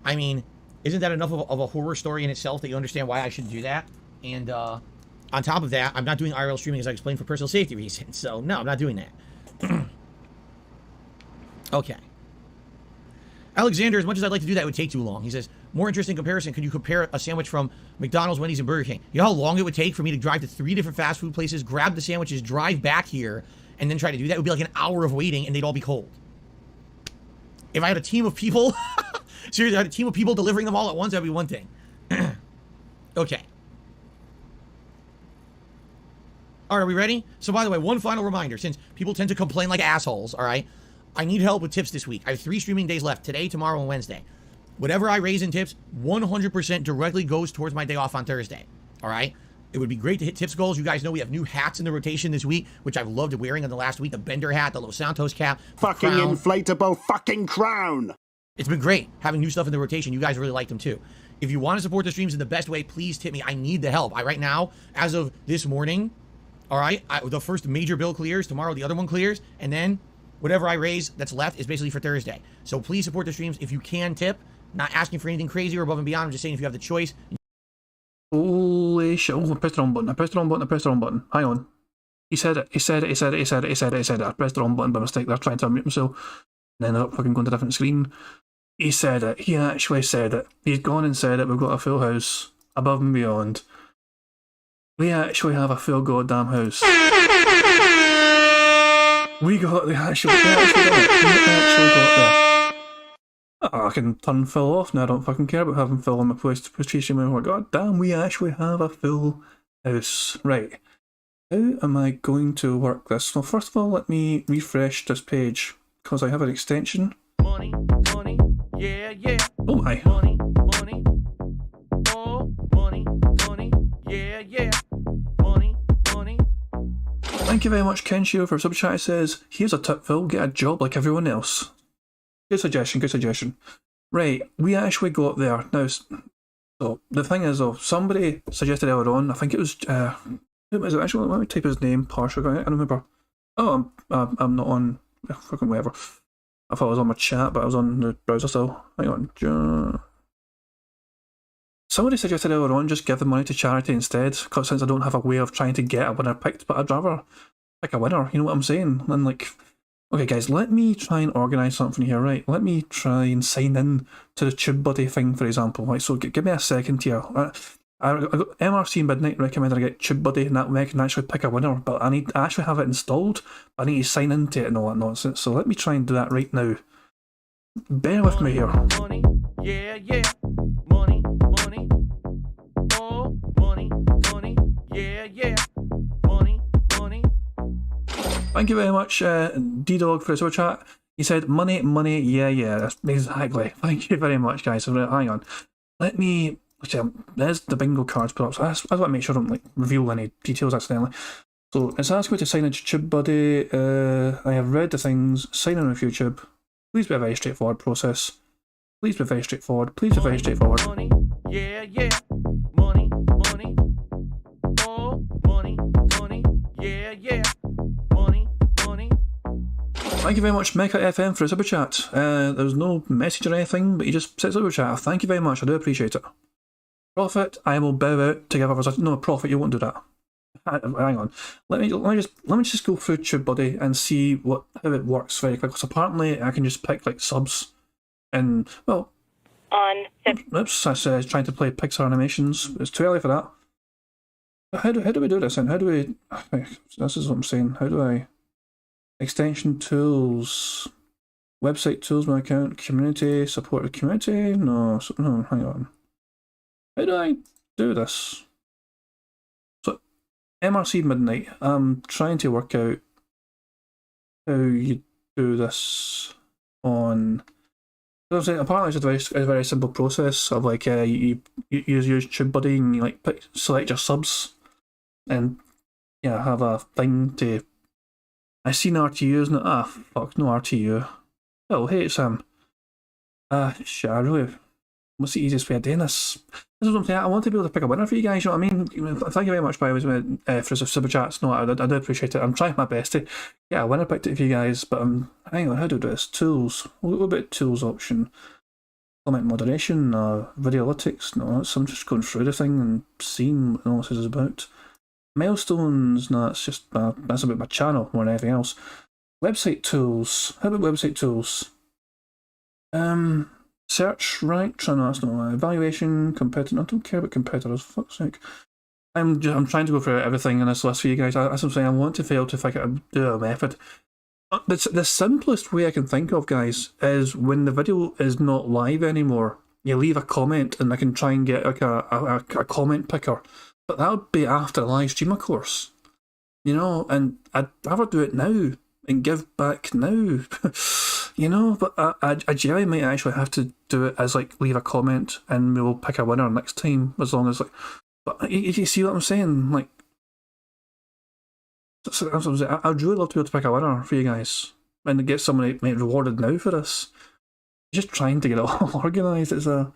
I mean, isn't that enough of a horror story in itself that you understand why I should do that? And on top of that, I'm not doing IRL streaming, as I explained, for personal safety reasons. So, no, I'm not doing that. Okay. Alexander, as much as I'd like to do that, it would take too long. He says, more interesting comparison. Could you compare a sandwich from McDonald's, Wendy's, and Burger King? You know how long it would take for me to drive to 3 different fast food places, grab the sandwiches, drive back here, and then try to do that? It would be like an hour of waiting, and they'd all be cold. If I had a team of people, seriously, I had a team of people delivering them all at once, that'd be one thing. Okay. All right, are we ready? So, by the way, one final reminder, since people tend to complain like assholes, all right? I need help with tips this week. I have 3 streaming days left, today, tomorrow, and Wednesday. Whatever I raise in tips, 100% directly goes towards my day off on Thursday, all right? It would be great to hit tips goals. You guys know we have new hats in the rotation this week, which I've loved wearing in the last week. The Bender hat, the Los Santos cap. Fucking crown. inflatable fucking crown. It's been great having new stuff in the rotation. You guys really like them too. If you want to support the streams in the best way, please tip me. I need the help. Right now, as of this morning, all right, the first major bill clears. Tomorrow, the other one clears. And then whatever I raise that's left is basically for Thursday. So please support the streams if you can tip. Not asking for anything crazy or above and beyond. I'm just saying if you have the choice. Holy shit. Oh, I pressed the wrong button. Hang on. He said it. I pressed the wrong button by mistake. They're trying to unmute myself. And then ended up fucking going to a different screen. He said it. He actually said it. He's gone and said it. We've got a full house. Above and beyond. We actually have a full goddamn house. We actually got it. We actually got this. I can turn Phil off now. I don't fucking care about having Phil on my PlayStation anymore. God damn, we actually have a full house. Right. How am I going to work this? Well, first of all, let me refresh this page because I have an extension. Money, money, yeah, yeah. Oh my. Money, money, oh, money, money, yeah, yeah. Money, money. Thank you very much, Kenshiro, for super chat. It says, here's a tip, Phil. Get a job like everyone else. Good suggestion, good suggestion. Right, we actually got there. Now, so the thing is, though, somebody suggested earlier on, I think it was, who was it actually? Let me type his name, partial. I don't remember. Oh, I'm not on, fucking whatever. I thought I was on my chat, but I was on the browser still. Hang on. Somebody suggested earlier on, just give the money to charity instead, because since I don't have a way of trying to get a winner picked, but I'd rather pick a winner, you know what I'm saying? And like, okay guys, let me try and organise something here, right? Let me try and sign in to the TubeBuddy thing, for example. Right, so give me a second here. I got MRC Midnight recommended I get TubeBuddy, and that way I can actually pick a winner, but I actually have it installed. I need to sign into it and all that nonsense, so let me try and do that right now. Bear with me here. Money, yeah, yeah. Money, money, oh, money, money, yeah, yeah. Money, money. Thank you very much, D-Dog, for the super chat. He said, money, money, yeah, yeah. That's exactly. Thank you very much, guys. So, hang on. Let me... There's the bingo cards put up. So I just want to make sure I don't like reveal any details accidentally. So it's asking me to sign into TubeBuddy. I have read the things. Sign in with YouTube. Please be a very straightforward process. Please be very straightforward. Please be very straightforward. Money, yeah, yeah. Money, money, oh, money, money, yeah, yeah. Money, money. Thank you very much, Mecha FM, for a super chat. There's no message or anything, but you just said super chat. Thank you very much. I do appreciate it. Profit, I will bow out to give others. No, Profit, you won't do that. Hang on. Let me just go through TubeBuddy and see how it works very quick. So apparently I can just pick like subs and well. Oops, I trying to play Pixar animations. It's too early for that. But how do we do this? And how do we? This is what I'm saying. How do I? Extension tools, website tools, my account, community, support the community. No, hang on. How do I do this? So, MRC Midnight, I'm trying to work out how you do this on... I'm saying, apparently it's a very simple process of like, you use TubeBuddy and you like select your subs and yeah, have a thing to... I seen RTU, isn't it? Ah, fuck, no RTU. Oh, hey, Sam. Shit, what's the easiest way of doing this? This is what I'm saying. I want to be able to pick a winner for you guys, you know what I mean? Thank you very much, by the way, for the super chats. No, I do appreciate it. I'm trying my best to get a winner picked it for you guys, but hang on, how do I do this? Tools. What about tools option? Comment moderation, video analytics. No, I'm just going through the thing and seeing what all this is about. Milestones, no, that's just that's about my channel more than anything else. Website tools. How about website tools? Search, right? That's not evaluation, competitor. I don't care about competitors. Fuck's sake. I'm trying to go through everything in this list for you guys. As I'm saying, I want to fail to figure out do a method. The simplest way I can think of, guys, is when the video is not live anymore. You leave a comment, and I can try and get like a comment picker. But that would be after a live stream, of course. You know, and I'd rather do it now and give back now. You know, but I generally might actually have to do it as like leave a comment and we will pick a winner next time, as long as like. But you see what I'm saying? Like, I'd really love to be able to pick a winner for you guys and get somebody rewarded now for this. Just trying to get it all organised. I'm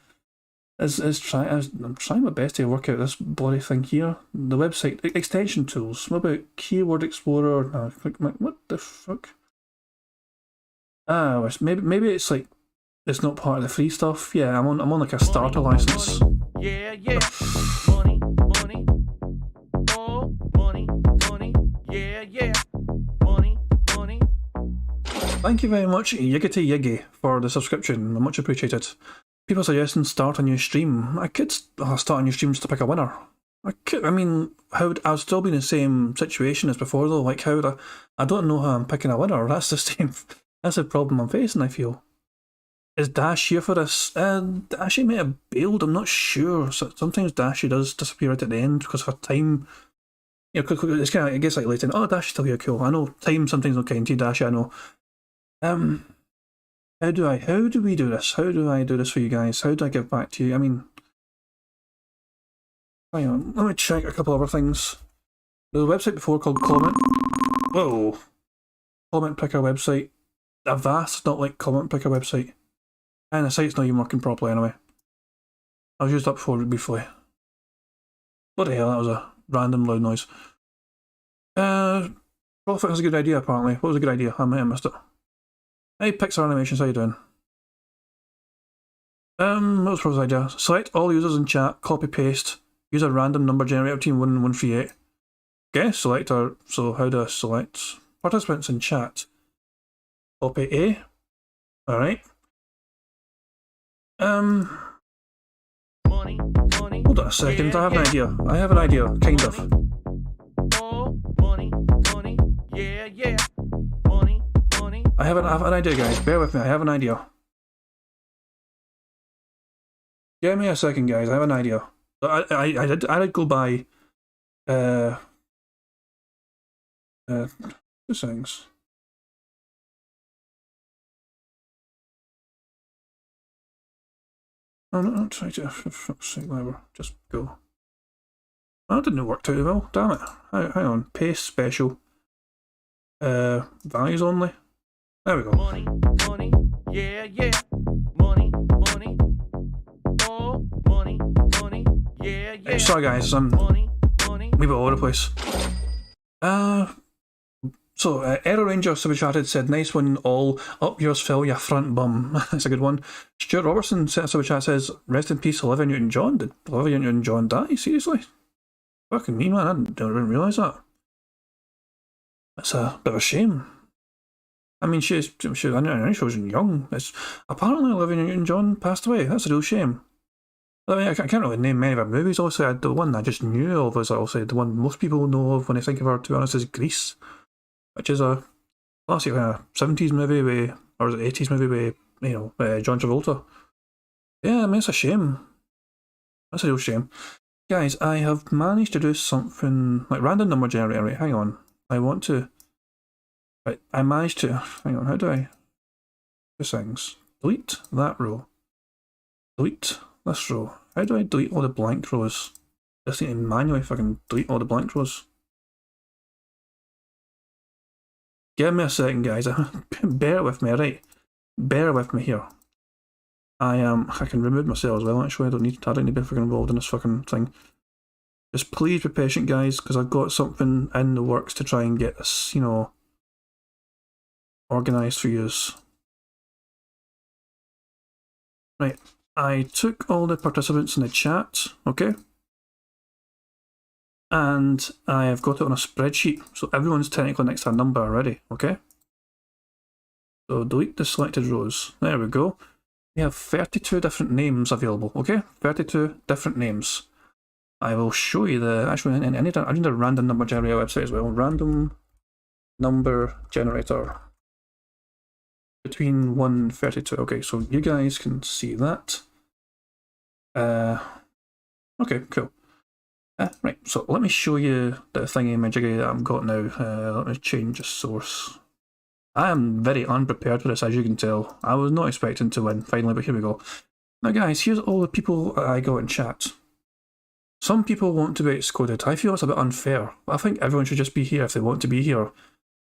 trying my best to work out this bloody thing here. The website extension tools. What about Keyword Explorer? No, what the fuck? Maybe it's like it's not part of the free stuff. Yeah, I'm on like a starter license. Yeah, yeah. Money, money. Oh, money, money. Yeah, yeah. Money, money. Thank you very much, Yiggity Yiggy, for the subscription. Much appreciated. People suggesting start a new stream. I could start a new stream just to pick a winner. I mean, how would I would still be in the same situation as before though? Like, how would I don't know how I'm picking a winner. That's the same. That's the problem I'm facing, I feel. Is Dash here for this? Dashy may have bailed, I'm not sure. So sometimes Dashy does disappear right at the end because her time. You know, it's kind of, it gets like late in. Oh, Dashy's still here, cool. I know time sometimes not kind to you, Dashy, I know. How do we do this? How do I do this for you guys? How do I give back to you? I mean, hang on, let me check a couple other things. There was a website before called Comment. Whoa. Comment Picker website. Avast, not like Comment Picker website. And the site's not even working properly anyway. I was used that before briefly. Bloody hell, that was a random loud noise. Profit has a good idea apparently. What was a good idea? I might have missed it. Hey Pixar Animations, how you doing? What was Profit's idea? Select all users in chat, copy paste, use a random number generator between 1 and 138. Okay, select our, so how do I select participants in chat? Copy A. Alright. Hold on a second, I have an idea. I have an idea, kind of. I have an idea, guys. Bear with me, I have an idea. Give me a second, guys, I have an idea. I did go by two things. Oh, no, I'll try to, whatever, just go. That didn't work too well, damn it. Hang on, paste special. Values only. There we go. Money, yeah, yeah. Money, oh, money, yeah, yeah. Sorry guys, I'm a wee bit all over the place. So, Error Ranger Super Chatted said, nice one all, up yours Phil, you front bum. That's a good one. Stuart Robertson sent a Super Chat, says, rest in peace Olivia Newton-John. Did Olivia Newton-John die? Seriously? Fucking me, man, I didn't realise that. That's a bit of a shame. I mean, I know she was young. Apparently Olivia Newton-John passed away. That's a real shame. I mean, I can't really name many of her movies. Obviously, the one I just knew of is obviously the one most people know of when they think of her, to be honest, is Grease, which is a classic kind of 70s movie with, or 80s movie with, you know, John Travolta. Yeah, I mean, it's a shame. That's a real shame. Guys, I have managed to do something like random number generator. Right, hang on. I want to. Right, I managed to. Hang on, how do I. Two things. Delete that row. Delete this row. How do I delete all the blank rows? Just need to manually fucking delete all the blank rows. Give me a second, guys. Bear with me, right? Bear with me here. I can remove myself as well, actually. I don't need to be fucking involved in this fucking thing. Just please be patient, guys, because I've got something in the works to try and get this, you know, organised for yous. Right, I took all the participants in the chat, okay? And I have got it on a spreadsheet, so everyone's technically next to a number already, okay? So delete the selected rows. There we go. We have 32 different names available, okay? 32 different names. I will show you the, actually, I need a random number generator website as well. Random number generator. Between 1 and 32. Okay, so you guys can see that. Okay, cool. Right, so let me show you the thingy-majiggy that I've got now. Let me change the source. I am very unprepared for this, as you can tell. I was not expecting to win, finally, but here we go. Now guys, here's all the people I got in chat. Some people want to be excluded. I feel it's a bit unfair. I think everyone should just be here if they want to be here.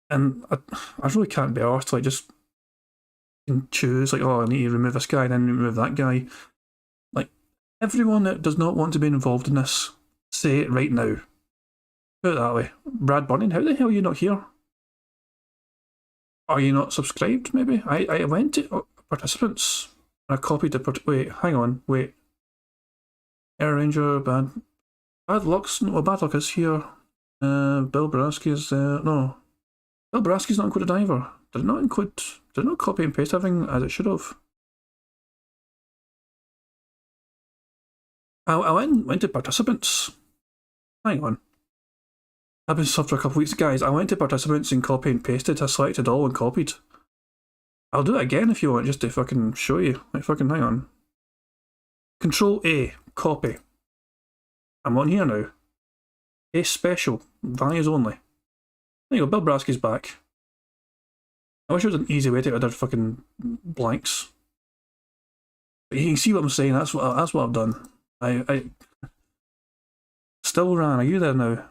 And I really can't be arsed to like just choose, like, oh, I need to remove this guy, then remove that guy. Like, everyone that does not want to be involved in this, say it right now. Put it that way. Brad Burning, how the hell are you not here? Are you not subscribed, maybe? I went to participants, and I copied the wait, hang on, wait. Air Ranger, Bad Luck's, well, Bad Luck is here. Bill Brasky's, no. Bill Brasky's not included either. Did it not copy and paste everything as it should have? I went to participants. Hang on. I've been subbed for a couple of weeks. Guys, I went to participants and copy and pasted. I selected all and copied. I'll do it again if you want, just to fucking show you. Like, fucking hang on. Control A, copy. I'm on here now. A special, values only. There you go, Bill Brasky's back. I wish it was an easy way to get rid of fucking blanks. But you can see what I'm saying, that's what I've done. I Still Ran, are you there now?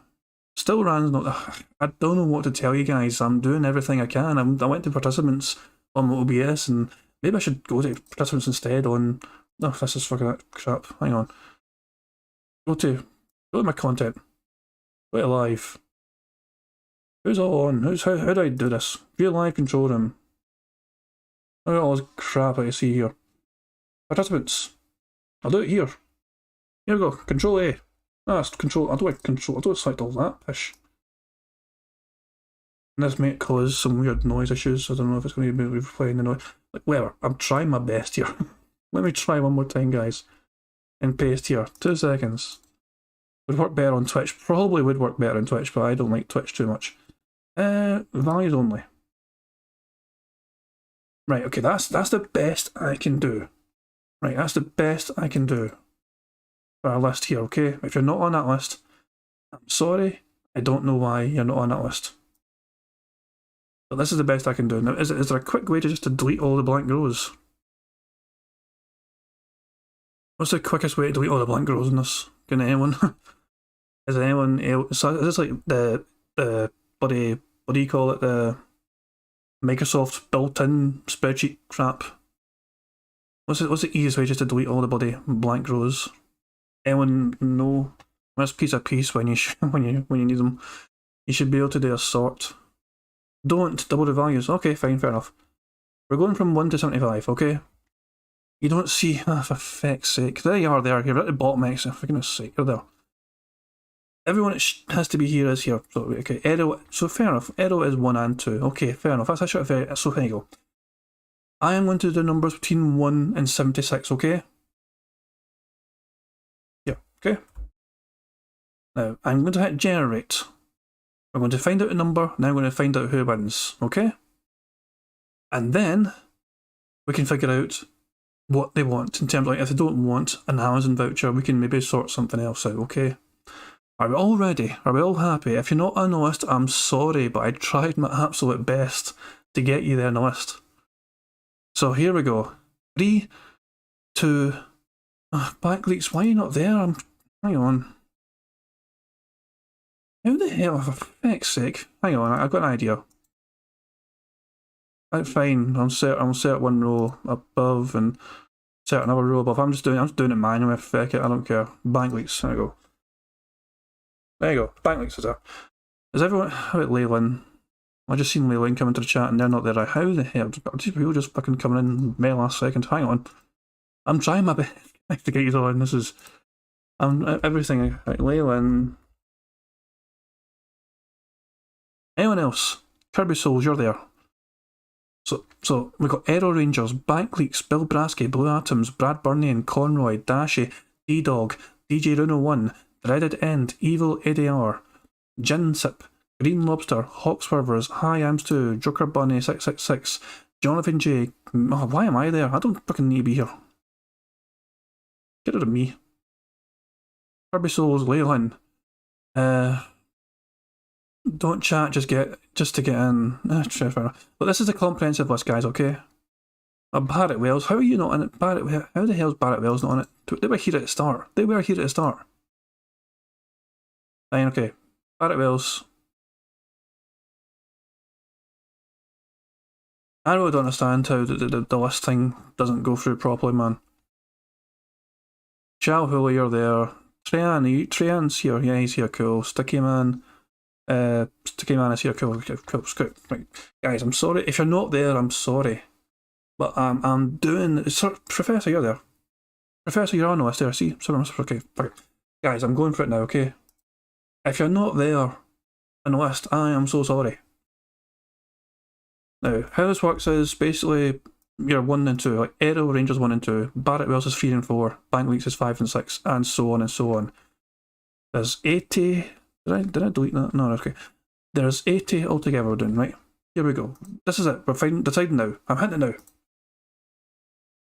Still Ran's not... I don't know what to tell you guys. I'm doing everything I can. I went to participants on OBS, and maybe I should go to participants instead on... No, this is fucking crap. Hang on. Go to my content. Go to live. Who's all on? How do I do this? View live control room. Look at all this crap I see here. Participants. I'll do it here. Here we go. Control A. That's control. I don't select all that pish. And this might cause some weird noise issues. I don't know if it's going to be replaying the noise. Like, whatever. I'm trying my best here. Let me try one more time, guys. And paste here. 2 seconds. Would work better on Twitch. Probably would work better on Twitch, but I don't like Twitch too much. Values only. Right, okay, that's the best I can do. Right, that's the best I can do for our list here, okay? If you're not on that list, I'm sorry. I don't know why you're not on that list. But this is the best I can do. Now, is there a quick way to just to delete all the blank rows? What's the quickest way to delete all the blank rows in this? Can anyone? Is anyone else? So is this like the bloody, what do you call it? The Microsoft built-in spreadsheet crap? What's the easiest way just to delete all the bloody blank rows? Anyone know? That's piece of piece when you when you need them. You should be able to do a sort. Don't double the values. Okay, fine, fair enough. We're going from 1 to 75. Okay. You don't see. For feck's sake, there you are. There, you're at the bottom. For goodness sake, you're there. Everyone that has to be here is here. So, okay, Edo. So fair enough. Edo is 1 and 2. Okay, fair enough. That's actually fair. So there you go. I am going to do numbers between 1 and 76. Okay. Yeah. Okay. Now I'm going to hit generate. I'm going to find out a number. Now I'm going to find out who wins. Okay. And then we can figure out what they want in terms of, like, if they don't want an Amazon voucher, we can maybe sort something else out. Okay. Are we all ready? Are we all happy? If you're not on the list, I'm sorry, but I tried my absolute best to get you there on the list. So here we go. 3, 2... Backleaks, why are you not there? Hang on. How the hell, for feck's sake? Hang on, I've got an idea. Fine, I'll set 1 row above and set another row above. I'm just doing it manually, feck it, I don't care. Backleaks, there we go. There you go, Backlinks is there. Is everyone... How about Leyland? I just seen Leyland come into the chat and they're not there. How the hell? Are these people just fucking coming in May last second? Hang on. I'm trying my best to get you on. This is... everything. Right, Leyland... Anyone else? Kirby Souls, you're there. So we've got Aero Rangers, Backleaks, Bill Brasky, Blue Atoms, Brad Burney and Conroy, Dashy, D-Dog, DJ Runo 1, Dreaded End, Evil ADR, Gin Sip, Green Lobster, Hawkswervers, Hi Ams 2, Joker Bunny 666, Jonathan J. Oh, why am I there? I don't fucking need to be here. Get rid of me. Kirby Souls, Leyland. Don't chat, just to get in. Fair enough. But this is a comprehensive list, guys, okay? Barrett Wells, how are you not in it? How the hell's Barrett Wells not in it? They were here at the start. Fine, okay. Barrett Wells. I really don't understand how the list thing doesn't go through properly, man. Chow Hula, you're there. Treyan's here. Yeah, he's here, cool. Sticky Man. Sticky Man is here, cool. Right. Guys, I'm sorry. If you're not there, I'm sorry. But I'm doing... Sir, Professor, you're there. Professor, you're on the list there. See? Sorry, okay. Guys, I'm going for it now, okay? If you're not there on the list, I am so sorry. Now, how this works is basically you're 1 and 2, like Aero Rangers 1 and 2, Barrett Wells is 3 and 4, Bankleaks is 5 and 6, and so on and so on. There's 80. Did I delete that? No, okay. There's 80 altogether we're doing, right? Here we go. This is it. We're deciding now. I'm hitting it now.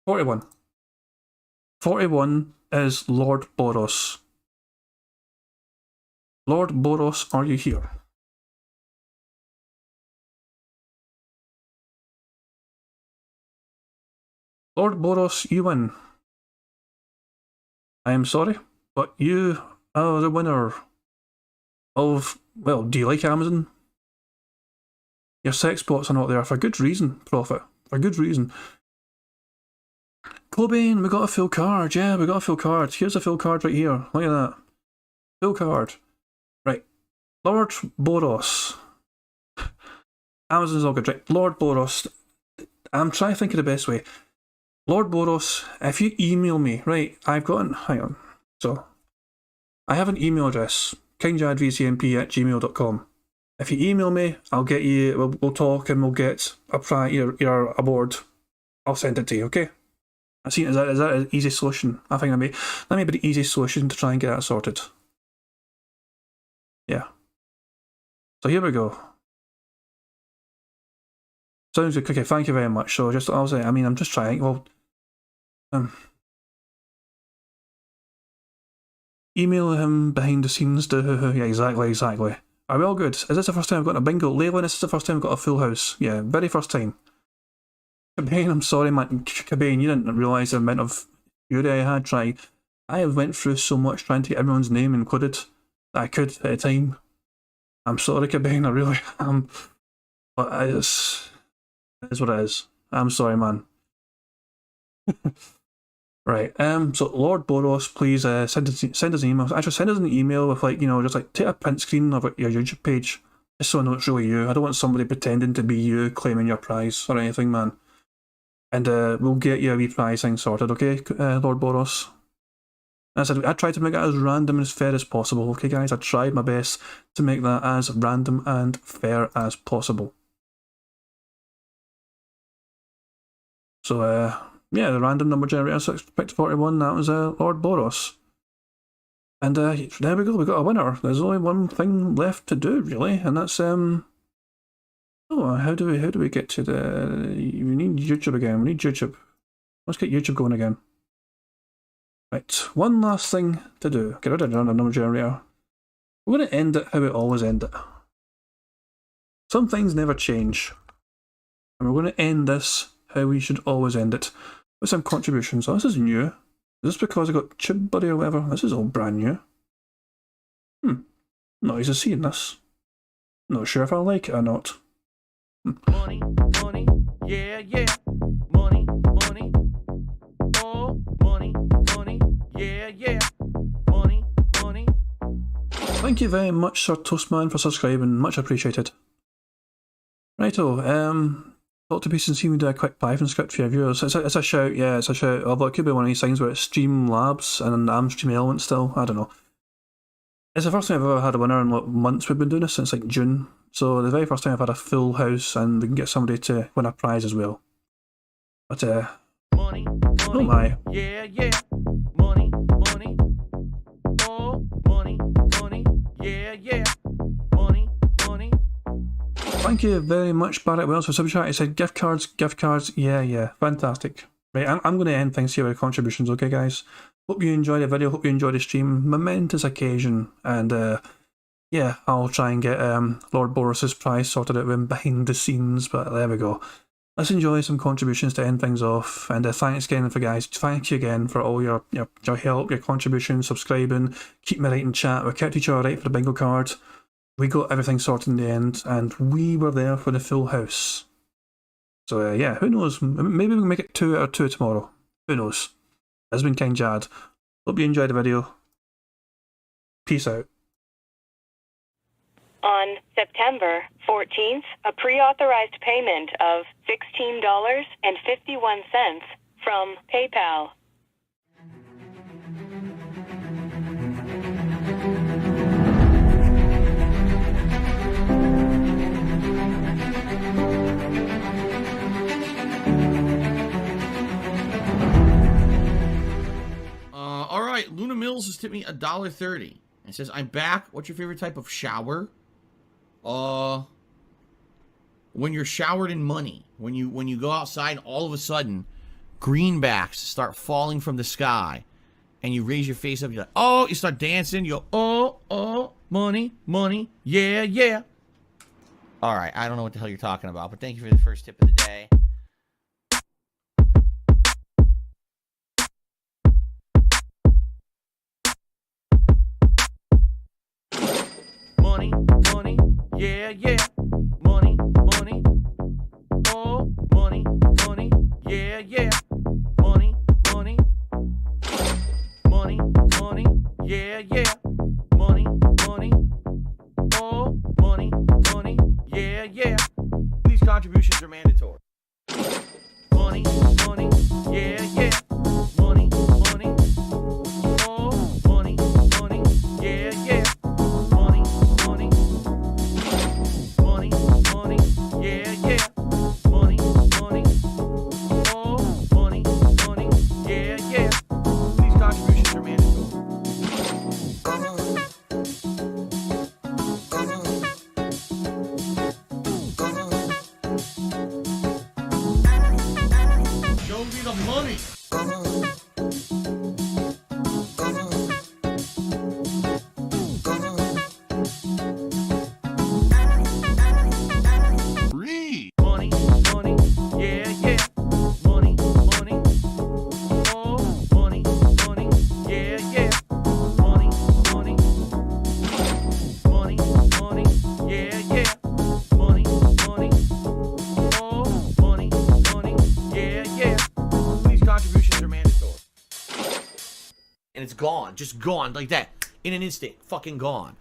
41. 41 is Lord Boros. Lord Boros, are you here? Lord Boros, you win. I am sorry, but you are the winner of, well, do you like Amazon? Your sex bots are not there for good reason, Prophet. For good reason. Cobain, we got a full card. Yeah, we got a full card. Here's a full card right here. Look at that. Full card. Right. Lord Boros. Amazon's all good, right? Lord Boros. I'm trying to think of the best way. Lord Boros, if you email me, right, I've got an, hang on. So, I have an email address, kingjadvcmp@gmail.com. If you email me, I'll get you, we'll talk and we'll get your award. I'll send it to you, okay? I see, is that an easy solution? I think that may be the easiest solution to try and get that sorted. Yeah. So here we go. Sounds good. Okay, thank you very much. So just, I'll say, I mean, I'm just trying, well, email him behind the scenes to, yeah, exactly. Are we all good? Is this the first time I've got a bingo? Leyland, this is the first time I've got a full house. Yeah, very first time. Cobain, I'm sorry, man. Cobain, you didn't realise the amount of fury I had trying. I have went through so much trying to get everyone's name included that I could at a time. I'm sorry, Cobain, I really am. But it is what it is. I'm sorry, man. Right, so Lord Boros, please send us an email. Actually, send us an email with, like, you know, just like take a print screen of your YouTube page, just so I know it's really you. I don't want somebody pretending to be you claiming your prize or anything, man. And we'll get you a wee prize thing sorted, okay, Lord Boros? As I said, I tried to make it as random and as fair as possible, okay, guys? I tried my best to make that as random and fair as possible. So, yeah, the random number generator picked 41, that was Lord Boros. And there we go, we got a winner. There's only one thing left to do, really, and that's, oh, how do we get to the, we need YouTube again, we need YouTube. Let's get YouTube going again. Right, one last thing to do. Get rid of the random number generator. We're going to end it how we always end it. Some things never change. And we're going to end this how we should always end it. With some contributions. Oh, this is new. Is this because I got Chib Buddy or whatever? This is all brand new. Not used to seeing this. Not sure if I like it or not. Money, money, yeah, money, oh, money, yeah, money. Thank you very much, Sir Toastman, for subscribing. Much appreciated. Righto, thought to be sincere, we do a quick Python script for your viewers. It's a shout, yeah, it's a shout. Although it could be one of these things where it's Streamlabs and I'm Stream still. I don't know. It's the first time I've ever had a winner in what months we've been doing this, since like June. So the very first time I've had a full house and we can get somebody to win a prize as well. But money, oh my. Yeah, money, oh, money, yeah, money. Thank you very much, Barrett Wells, for super chat. He said gift cards, yeah, fantastic. Right, I'm going to end things here with contributions, okay, guys? Hope you enjoyed the video, hope you enjoyed the stream. Momentous occasion, and yeah, I'll try and get Lord Boros's prize sorted out with him behind the scenes, but there we go. Let's enjoy some contributions to end things off, and thanks again for guys. Thank you again for all your help, your contributions, subscribing, keep me right in chat. We kept each other right for the bingo card. We got everything sorted in the end, and we were there for the full house. So yeah, who knows? Maybe we can make it 2 out of 2 tomorrow. Who knows? This has been King Jad. Hope you enjoyed the video. Peace out. On September 14th, a pre-authorized payment of $16.51 from PayPal. Alright, Luna Mills has tipped me $1.30. It says, I'm back. What's your favorite type of shower? when you're showered in money, when you go outside, all of a sudden, greenbacks start falling from the sky, and you raise your face up, you're like, oh, you start dancing, you go, oh, money, money, yeah, yeah. All right, I don't know what the hell you're talking about, but thank you for the first tip of the day. Money, money, yeah, yeah. Money, money, oh, money, money, yeah, yeah. Money, money, money, money, yeah, yeah. Money, money, oh, money, money, yeah, yeah. These contributions are mandatory. Money, money, yeah, yeah. Money, money, oh, money, money, yeah, yeah. Money, money, money, money, yeah, yeah. Money, money, oh, money, money, yeah, yeah. These contributions are mandatory. Show me the money. Free. Money, money, yeah, yeah. Money, money, oh, money, money, yeah, yeah. Money, money, money, money, yeah, yeah. Money, money, oh, money, money, yeah, yeah. These contributions are mandatory. And it's gone, just gone like that, in an instant, fucking gone.